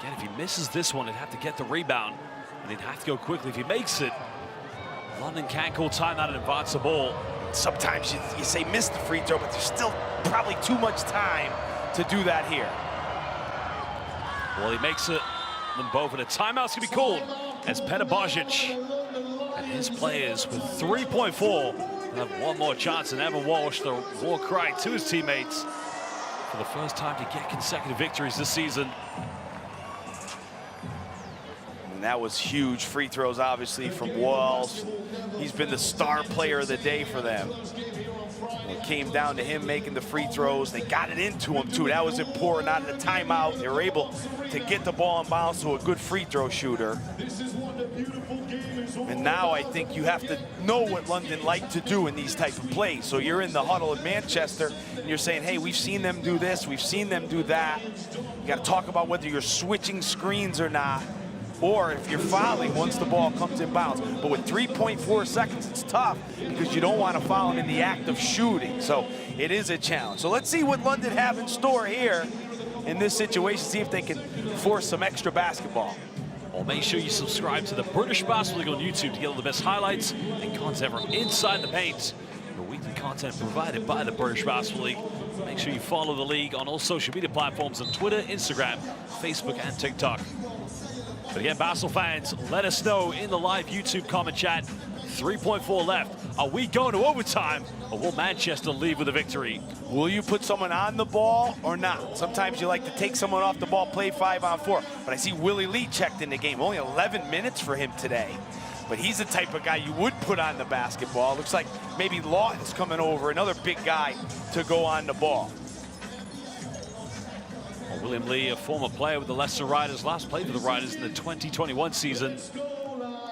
Again, if he misses this one, he'd have to get the rebound, and he'd have to go quickly. If he makes it, London can't call timeout and advance the ball. Sometimes you say miss the free throw, but there's still probably too much time to do that here. Well, he makes it. Them both, and a timeout's gonna be called as Peta Božić and his players with 3.4 have one more chance than Evan Walsh. The war cry to his teammates for the first time to get consecutive victories this season. And that was huge free throws, obviously, from Walsh. He's been the star player of the day for them. It came down to him making the free throws. They got it into him, too. That was important out of the timeout. They were able to get the ball in bounds to a good free throw shooter. And now I think you have to know what London like to do in these type of plays. So you're in the huddle in Manchester, and you're saying, hey, we've seen them do this, we've seen them do that. You got to talk about whether you're switching screens or not, or if you're fouling once the ball comes in bounds. But with 3.4 seconds, it's tough because you don't want to foul him in the act of shooting. So it is a challenge. So let's see what London have in store here in this situation, see if they can force some extra basketball. Well, make sure you subscribe to the British Basketball League on YouTube to get all the best highlights and content from inside the paint. The weekly content provided by the British Basketball League. Make sure you follow the league on all social media platforms on Twitter, Instagram, Facebook, and TikTok. But again, Basel fans, let us know in the live YouTube comment chat. 3.4 left. Are we going to overtime, or will Manchester leave with a victory? Will you put someone on the ball or not? Sometimes you like to take someone off the ball, play 5-on-4. But I see Willie Lee checked in the game. Only 11 minutes for him today. But he's the type of guy you would put on the basketball. Looks like maybe Lawton's coming over, another big guy to go on the ball. Well, William Lee, a former player with the Leicester Riders, last played for the Riders in the 2021 season.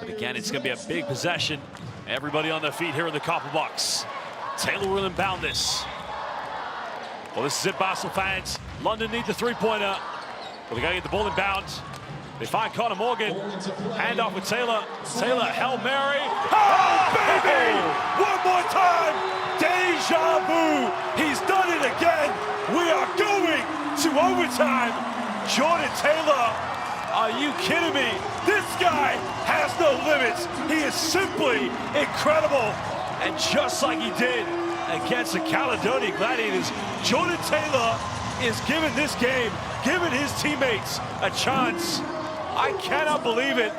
But again, it's going to be a big possession. Everybody on their feet here in the copper box. Taylor will inbound this. Well, this is it, Basel fans. London need the three-pointer. Well, they got to get the ball inbound. They find Connor Morgan. Hand off with Taylor. Taylor, Hail Mary. Oh, baby! One more time! Deja vu! He's done it again! We are going to overtime! Jordan Taylor, are you kidding me? This guy has no limits. He is simply incredible. And just like he did against the Caledonian Gladiators, Jordan Taylor is giving this game, giving his teammates a chance. I cannot believe it.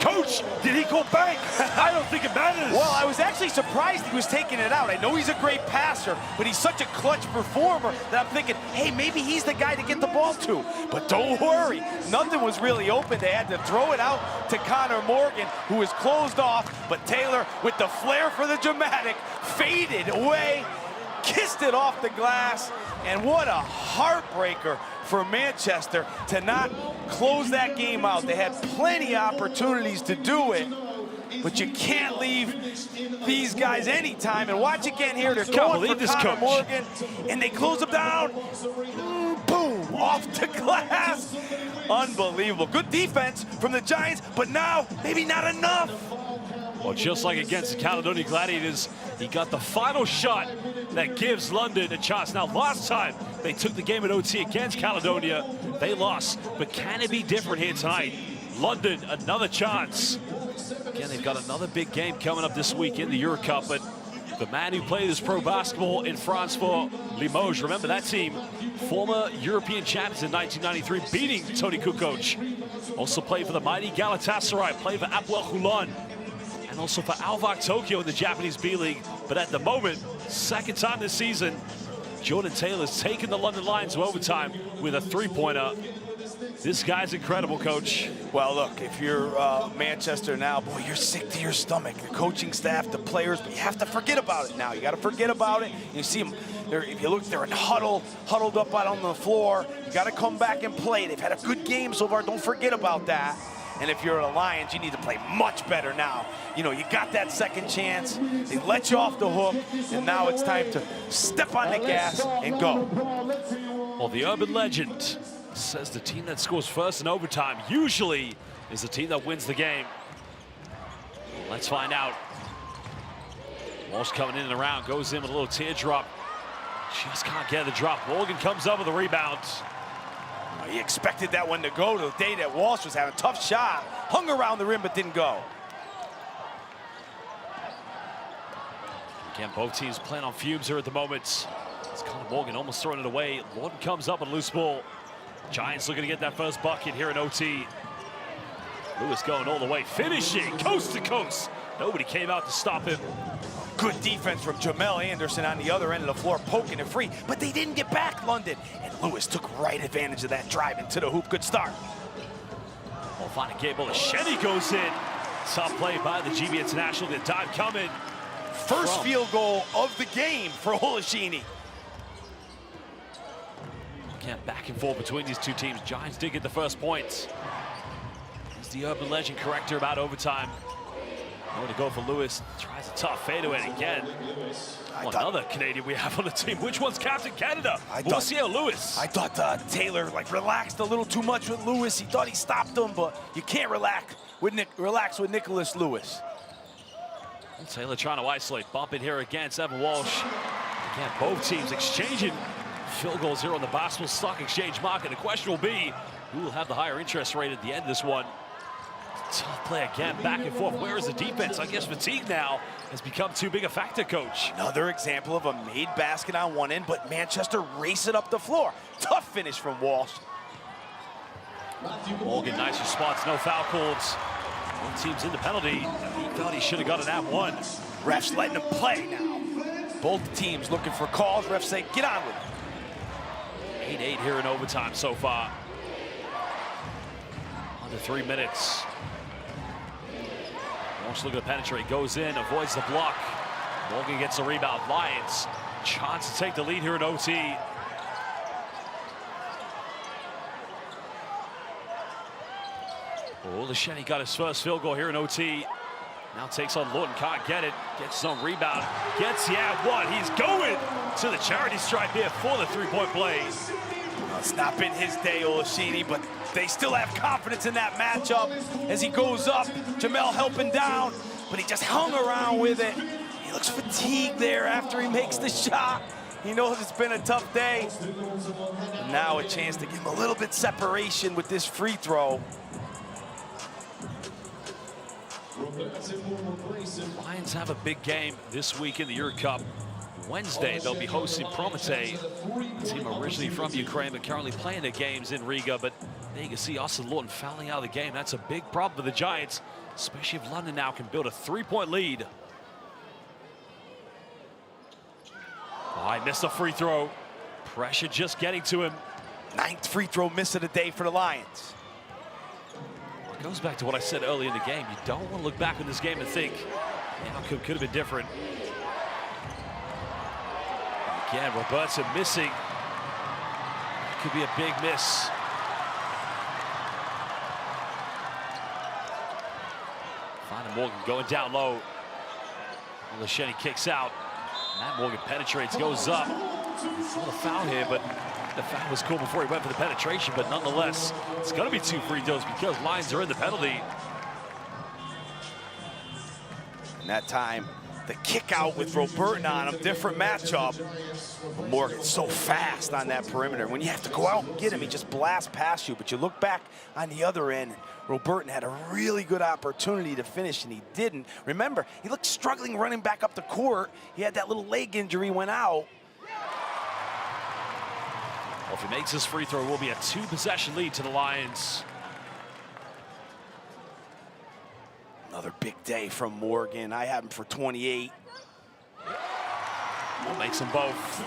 Coach, did he go bank? I don't think it matters. Well, I was actually surprised he was taking it out. I know he's a great passer, but he's such a clutch performer that I'm thinking, hey, maybe he's the guy to get the ball to. But don't worry, nothing was really open. They had to throw it out to Connor Morgan, who was closed off, but Taylor, with the flair for the dramatic, faded away, kissed it off the glass, and what a heartbreaker for Manchester to not close that game out. They had plenty of opportunities to do it, but you can't leave these guys anytime. And watch again here. They're going for this Connor coach. Morgan, and they close him down. Boom, off the glass. Unbelievable. Good defense from the Giants, but now maybe not enough. Well, just like against the Caledonia Gladiators, he got the final shot that gives London a chance. Now, last time they took the game at OT against Caledonia, they lost. But can it be different here tonight? London, another chance. Again, they've got another big game coming up this week in the Euro Cup, but the man who played his pro basketball in France for Limoges, remember that team, former European champions in 1993, beating Tony Kukoc. Also played for the mighty Galatasaray, played for Apoel Hulon, and also for Alvak Tokyo in the Japanese B-League. But at the moment, second time this season, Jordan Taylor's taken the London Lions to overtime with a three-pointer. This guy's incredible, Coach. Well, look, if you're Manchester now, boy, you're sick to your stomach. The coaching staff, the players, but you have to forget about it now. You got to forget about it. You see them, if you look, they're in huddled up out on the floor. You got to come back and play. They've had a good game so far. Don't forget about that. And if you're the Lions, you need to play much better now. You know, you got that second chance. They let you off the hook, and now it's time to step on the gas and go. Well, the urban legend says the team that scores first in overtime usually is the team that wins the game. Let's find out. Walsh coming in and around, goes in with a little teardrop. Just can't get the drop. Morgan comes up with a rebound. He expected that one to go the day that Walsh was having a tough shot. Hung around the rim, but didn't go. Again, both teams playing on fumes here at the moment. It's Connor Morgan almost throwing it away. Lawton comes up on a loose ball. Giants looking to get that first bucket here in OT. Lewis going all the way, finishing coast to coast. Nobody came out to stop him. Good defense from Jamel Anderson on the other end of the floor, poking it free, but they didn't get back, London. And Lewis took right advantage of that drive into the hoop. Good start. Well, finding Gabriel Shenny goes in. Tough play by the GB International. The dive coming. First field goal of the game for Olashini. Again, back and forth between these two teams. Giants did get the first points. Is the urban legend correct here about overtime? Nowhere to go for Lewis. Tries a tough fadeaway again. Another Canadian we have on the team. Which one's Captain Canada? Marcia Lewis. I thought Taylor relaxed a little too much with Lewis. He thought he stopped him, but you can't relax with Nicholas Lewis. Taylor trying to isolate. Bump it here against Evan Walsh. Again, both teams exchanging field goals here on the Basketball Stock Exchange market. The question will be, who will have the higher interest rate at the end of this one? Tough play again, back and forth. Where is the defense? I guess fatigue now has become too big a factor, Coach. Another example of a made basket on one end, but Manchester racing up the floor. Tough finish from Walsh. Morgan, nice response, no foul calls. One team's in the penalty. He thought he should have got an at one. Refs letting him play now. Both teams looking for calls. Refs say, get on with it. 8-8 here in overtime so far. Under 3 minutes. Walsh looking to penetrate, goes in, avoids the block. Morgan gets a rebound. Lions, chance to take the lead here in OT. Olasheni got his first field goal here in OT. Now takes on Lawton, can't get it. Gets his own rebound. Gets the at one. He's going to the charity stripe here for the three-point play. It's not been his day, Olashini, but they still have confidence in that matchup as he goes up. Jamel helping down, but he just hung around with it. He looks fatigued there after he makes the shot. He knows it's been a tough day. And now a chance to give him a little bit separation with this free throw. Lions have a big game this week in the Euro Cup. Wednesday, they'll be hosting Prometey, a team originally from Ukraine, but currently playing their games in Riga. But there you can see Austin Lawton fouling out of the game. That's a big problem for the Giants, especially if London now can build a three-point lead. Oh, he missed a free throw. Pressure just getting to him. 9th free throw miss of the day for the Lions. It goes back to what I said earlier in the game. You don't want to look back on this game and think, yeah, could have been different. Again, Robertson missing. Could be a big miss. Find Morgan going down low. Lesheni kicks out. Matt Morgan penetrates, goes up. It's not a foul here, but the foul was cool before he went for the penetration, but nonetheless, it's going to be 2 free throws because Lions are in the penalty. And that time, the kick out with Roberton on him, different matchup. But Morgan's so fast on that perimeter. When you have to go out and get him, he just blasts past you. But you look back on the other end, Roberton had a really good opportunity to finish, and he didn't. Remember, he looked struggling running back up the court. He had that little leg injury, went out. Well, if he makes his free throw, it will be a 2-possession lead to the Lions. Another big day from Morgan. I have him for 28. Well, makes them both.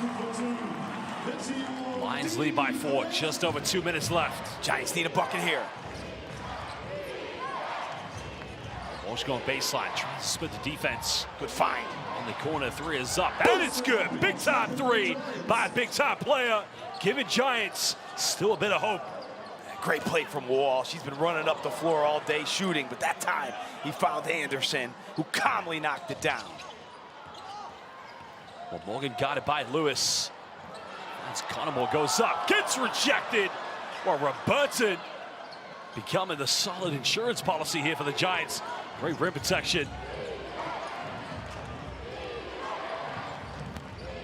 Lions lead by 4, just over 2 minutes left. Giants need a bucket here. Walsh going baseline, trying to split the defense. Good find. On the corner, 3 is up, and it's good. Big time 3 by a big time player, giving Giants still a bit of hope. Great play from Walsh. He's been running up the floor all day shooting, but that time he found Anderson, who calmly knocked it down. Well, Morgan got it by Lewis. As Connemore goes up, gets rejected. Well, Roberton becoming the solid insurance policy here for the Giants. Great rim protection.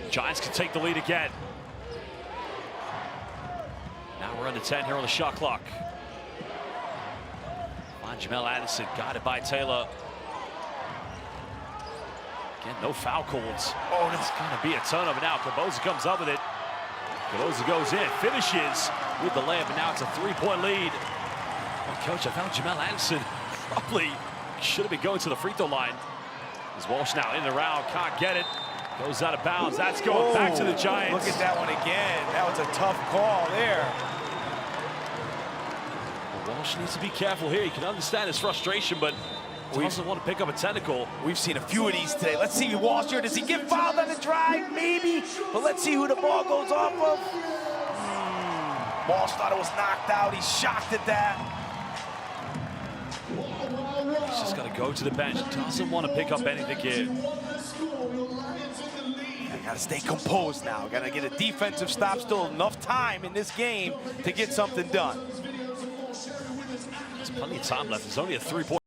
Giants can take the lead again. Now we're under 10 here on the shot clock. On Jamel Addison, got it by Taylor. Again, no foul calls. Oh, that's gonna be a turnover now. Caboza comes up with it. Caboza goes in, finishes with the layup, and now it's a 3-point lead. Well, coach, I found Jamel Addison probably should have been going to the free throw line. As Walsh now in the round, can't get it. Goes out of bounds. That's going back to the Giants. Look at that one again. That was a tough call there. Well, Walsh needs to be careful here. You can understand his frustration, but he doesn't want to pick up a technical. We've seen a few of these today. Let's see Walsh here. Does he get fouled on the drive? Maybe. But let's see who the ball goes off of. Walsh thought it was knocked out. He's shocked at that. He's just got to go to the bench. Doesn't want to pick up anything here. Got to stay composed now. Got to get a defensive stop. Still enough time in this game to get something done. There's plenty of time left. There's only a 3-point.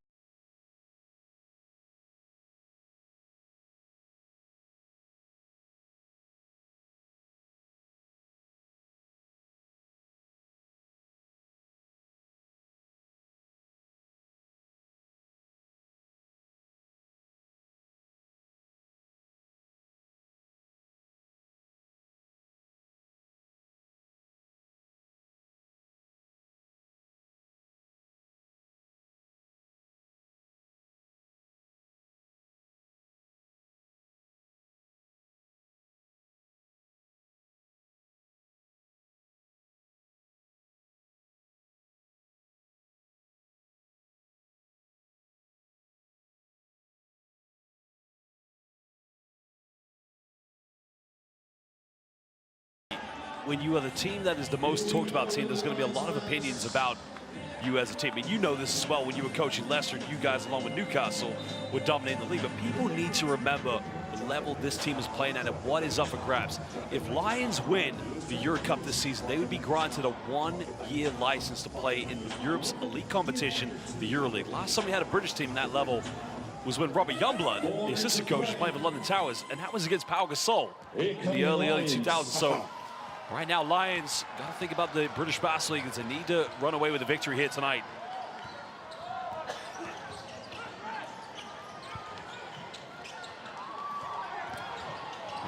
When you are the team that is the most talked about team, there's going to be a lot of opinions about you as a team. And you know this as well when you were coaching Leicester, and you guys along with Newcastle were dominating the league. But people need to remember the level this team is playing at and what is up for grabs. If Lions win the Euro Cup this season, they would be granted a 1-year license to play in Europe's elite competition, the EuroLeague. Last time we had a British team in that level was when Robert Youngblood, the assistant coach, was playing for London Towers, and that was against Pau Gasol in the early 2000s. So right now, Lions got to think about the British Basketball League as they need to run away with a victory here tonight.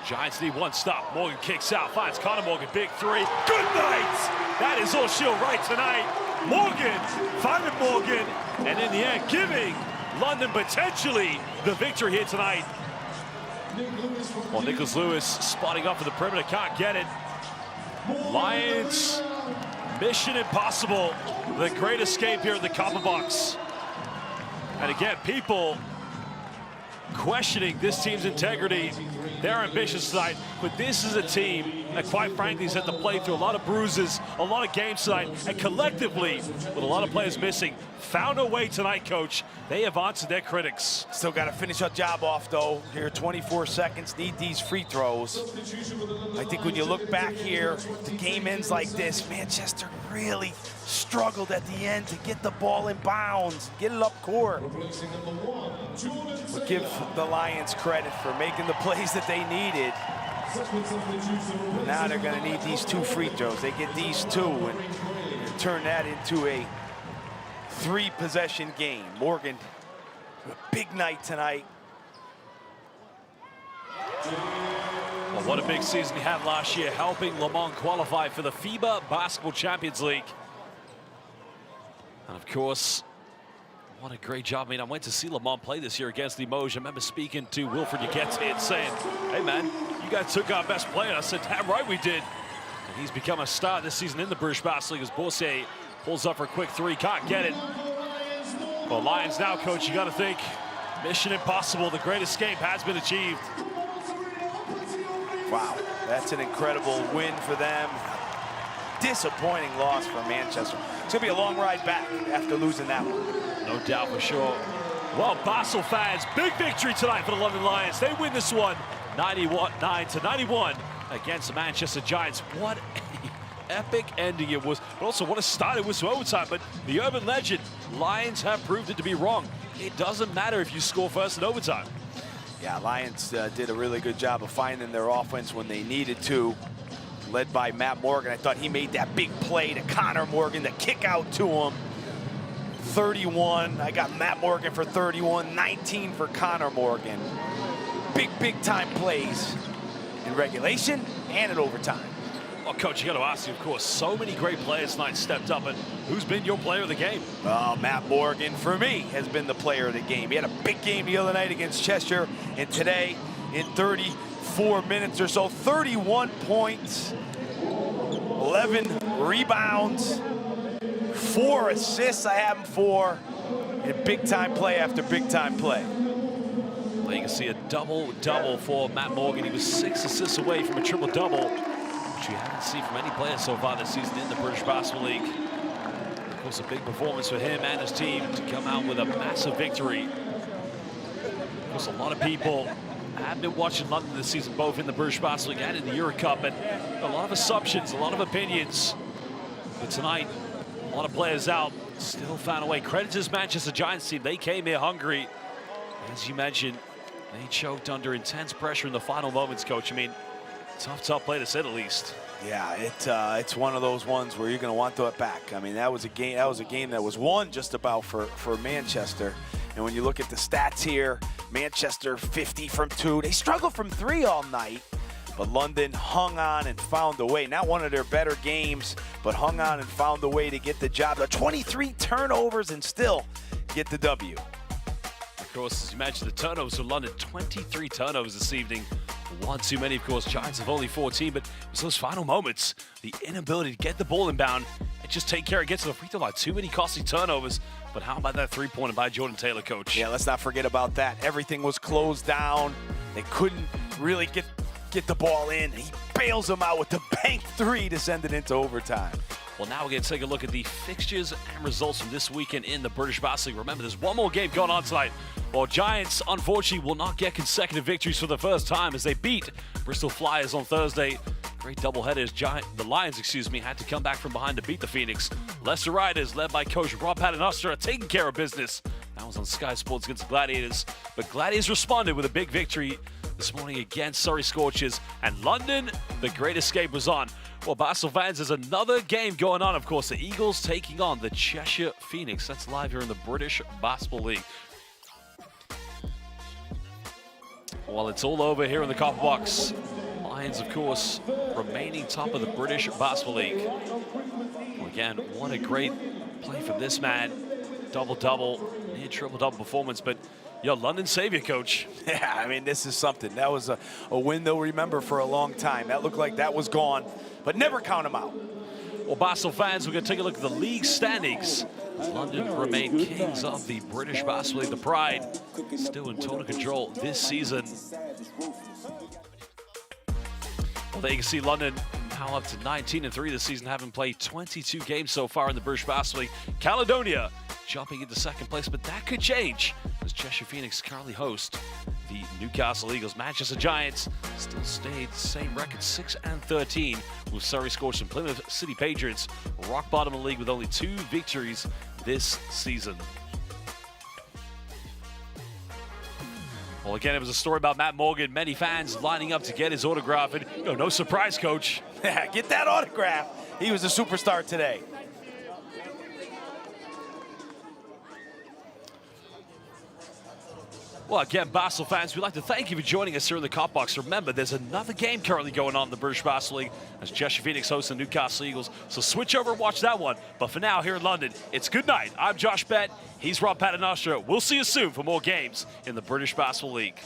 The Giants need one stop. Morgan kicks out, finds Connor Morgan, big 3. Good night! That is all she'll write tonight. Morgan, finding Morgan, and in the end, giving London potentially the victory here tonight. Well, Nicholas Lewis spotting up for the perimeter, can't get it. Lions, mission impossible. The great escape here in the Copper Box. And again, people questioning this team's integrity They're ambitious tonight, but this is a team that, quite frankly, has had to play through a lot of bruises, a lot of games tonight, and collectively, with a lot of players missing, found a way tonight, Coach. They have answered their critics. Still got to finish our job off, though. Here, 24 seconds, need these free throws. I think when you look back here, the game ends like this. Manchester really struggled at the end to get the ball in bounds, get it up court. But give the Lions credit for making the plays that they needed. Now they're going to need these 2 free throws. They get these 2 and turn that into a 3-possession game. Morgan, a big night tonight. Well, what a big season he had last year, helping Le Mans qualify for the FIBA Basketball Champions League. And of course, what a great job. I mean, I went to see Le Mans play this year against Limoges. I remember speaking to Wilfred Yagete and saying, hey man, you guys took our best player. I said, damn right we did. And he's become a star this season in the British Basketball League as Boursier pulls up for a quick 3, can't get it. Well, Lions now, Coach, you got to think, mission impossible. The great escape has been achieved. Wow, that's an incredible win for them. Disappointing loss for Manchester. It's going to be a long ride back after losing that one. No doubt for sure. Well, Basel fans, big victory tonight for the London Lions. They win this one 91 against the Manchester Giants. What an epic ending it was, but also what a start it was to overtime. But the urban legend, Lions have proved it to be wrong. It doesn't matter if you score first in overtime. Yeah, Lions did a really good job of finding their offense when they needed to. Led by Matt Morgan. I thought he made that big play to Connor Morgan, the kick out to him. 31, I got Matt Morgan for 31, 19 for Connor Morgan. Big time plays in regulation and in overtime. Well, Coach, you got to ask you, of course, so many great players tonight stepped up, and who's been your player of the game? Well, Matt Morgan, for me, has been the player of the game. He had a big game the other night against Cheshire, and today, in 34 minutes or so, 31 points, 11 rebounds, 4 assists I have him for, and big-time play after big-time play. Well, you can see a double-double for Matt Morgan. He was 6 assists away from a triple-double, which you haven't seen from any player so far this season in the British Basketball League. Of course, a big performance for him and his team to come out with a massive victory. Of course, a lot of people have been watching London this season, both in the British Basketball League and in the Euro Cup, and a lot of assumptions, a lot of opinions. But tonight, a lot of players out, still found a way. Credit to this Manchester Giants team. They came here hungry. As you mentioned, they choked under intense pressure in the final moments, Coach. I mean, tough play to say the least. Yeah, it's one of those ones where you're going to want that back. I mean, that was a game that was won just about for Manchester. And when you look at the stats here, Manchester 50 from 2. They struggled from 3 all night, but London hung on and found a way. Not one of their better games, but hung on and found a way to get the job. 23 turnovers and still get the W. Of course, as you mentioned, the turnovers for London, 23 turnovers this evening. One too many, of course. Giants have only 14, but it was those final moments, the inability to get the ball inbound and just take care of get to the free throw line. Too many costly turnovers. But how about that three-pointer by Jordan Taylor, Coach? Yeah, let's not forget about that. Everything was closed down. They couldn't really get the ball in. He bails them out with the bank 3 to send it into overtime. Well, now we're going to take a look at the fixtures and results from this weekend in the British Basketball League. Remember, there's one more game going on tonight. Well, Giants, unfortunately, will not get consecutive victories for the first time as they beat Bristol Flyers on Thursday. Great doubleheaders. The Lions, had to come back from behind to beat the Phoenix. Leicester Riders, led by coach Rob Paternoster, are taking care of business. That was on Sky Sports against the Gladiators. But Gladiators responded with a big victory this morning against Surrey Scorchers. And London, the great escape was on. Well, Basel fans, there's another game going on, of course. The Eagles taking on the Cheshire Phoenix. That's live here in the British Basketball League. Well, it's all over here in the Copper Box. Lions, of course, remaining top of the British Basketball League. Well, again, what a great play from this man. Double-double, near triple-double performance, but London savior, Coach. Yeah, I mean, this is something. That was a win they'll remember for a long time. That looked like that was gone, but never count them out. Well, Basel fans, we're going to take a look at the league standings. London remain kings of the British Basketball League. The Pride still in total control this season. Well, there you can see London now up to 19-3 this season, having played 22 games so far in the British Basketball League. Caledonia jumping into second place, but that could change as Cheshire Phoenix currently host the Newcastle Eagles. Manchester Giants still stayed same record, 6-13, with Surrey Scorchers and Plymouth City Patriots rock bottom of the league with only 2 victories this season. Well, again, it was a story about Matt Morgan. Many fans lining up to get his autograph. And no surprise, Coach. Yeah, get that autograph. He was a superstar today. Well, again, Basel fans, we'd like to thank you for joining us here in the Cop Box. Remember, there's another game currently going on in the British Basketball League as Cheshire Phoenix hosts the Newcastle Eagles. So switch over and watch that one. But for now, here in London, it's good night. I'm Josh Bett. He's Rob Paternostra. We'll see you soon for more games in the British Basketball League.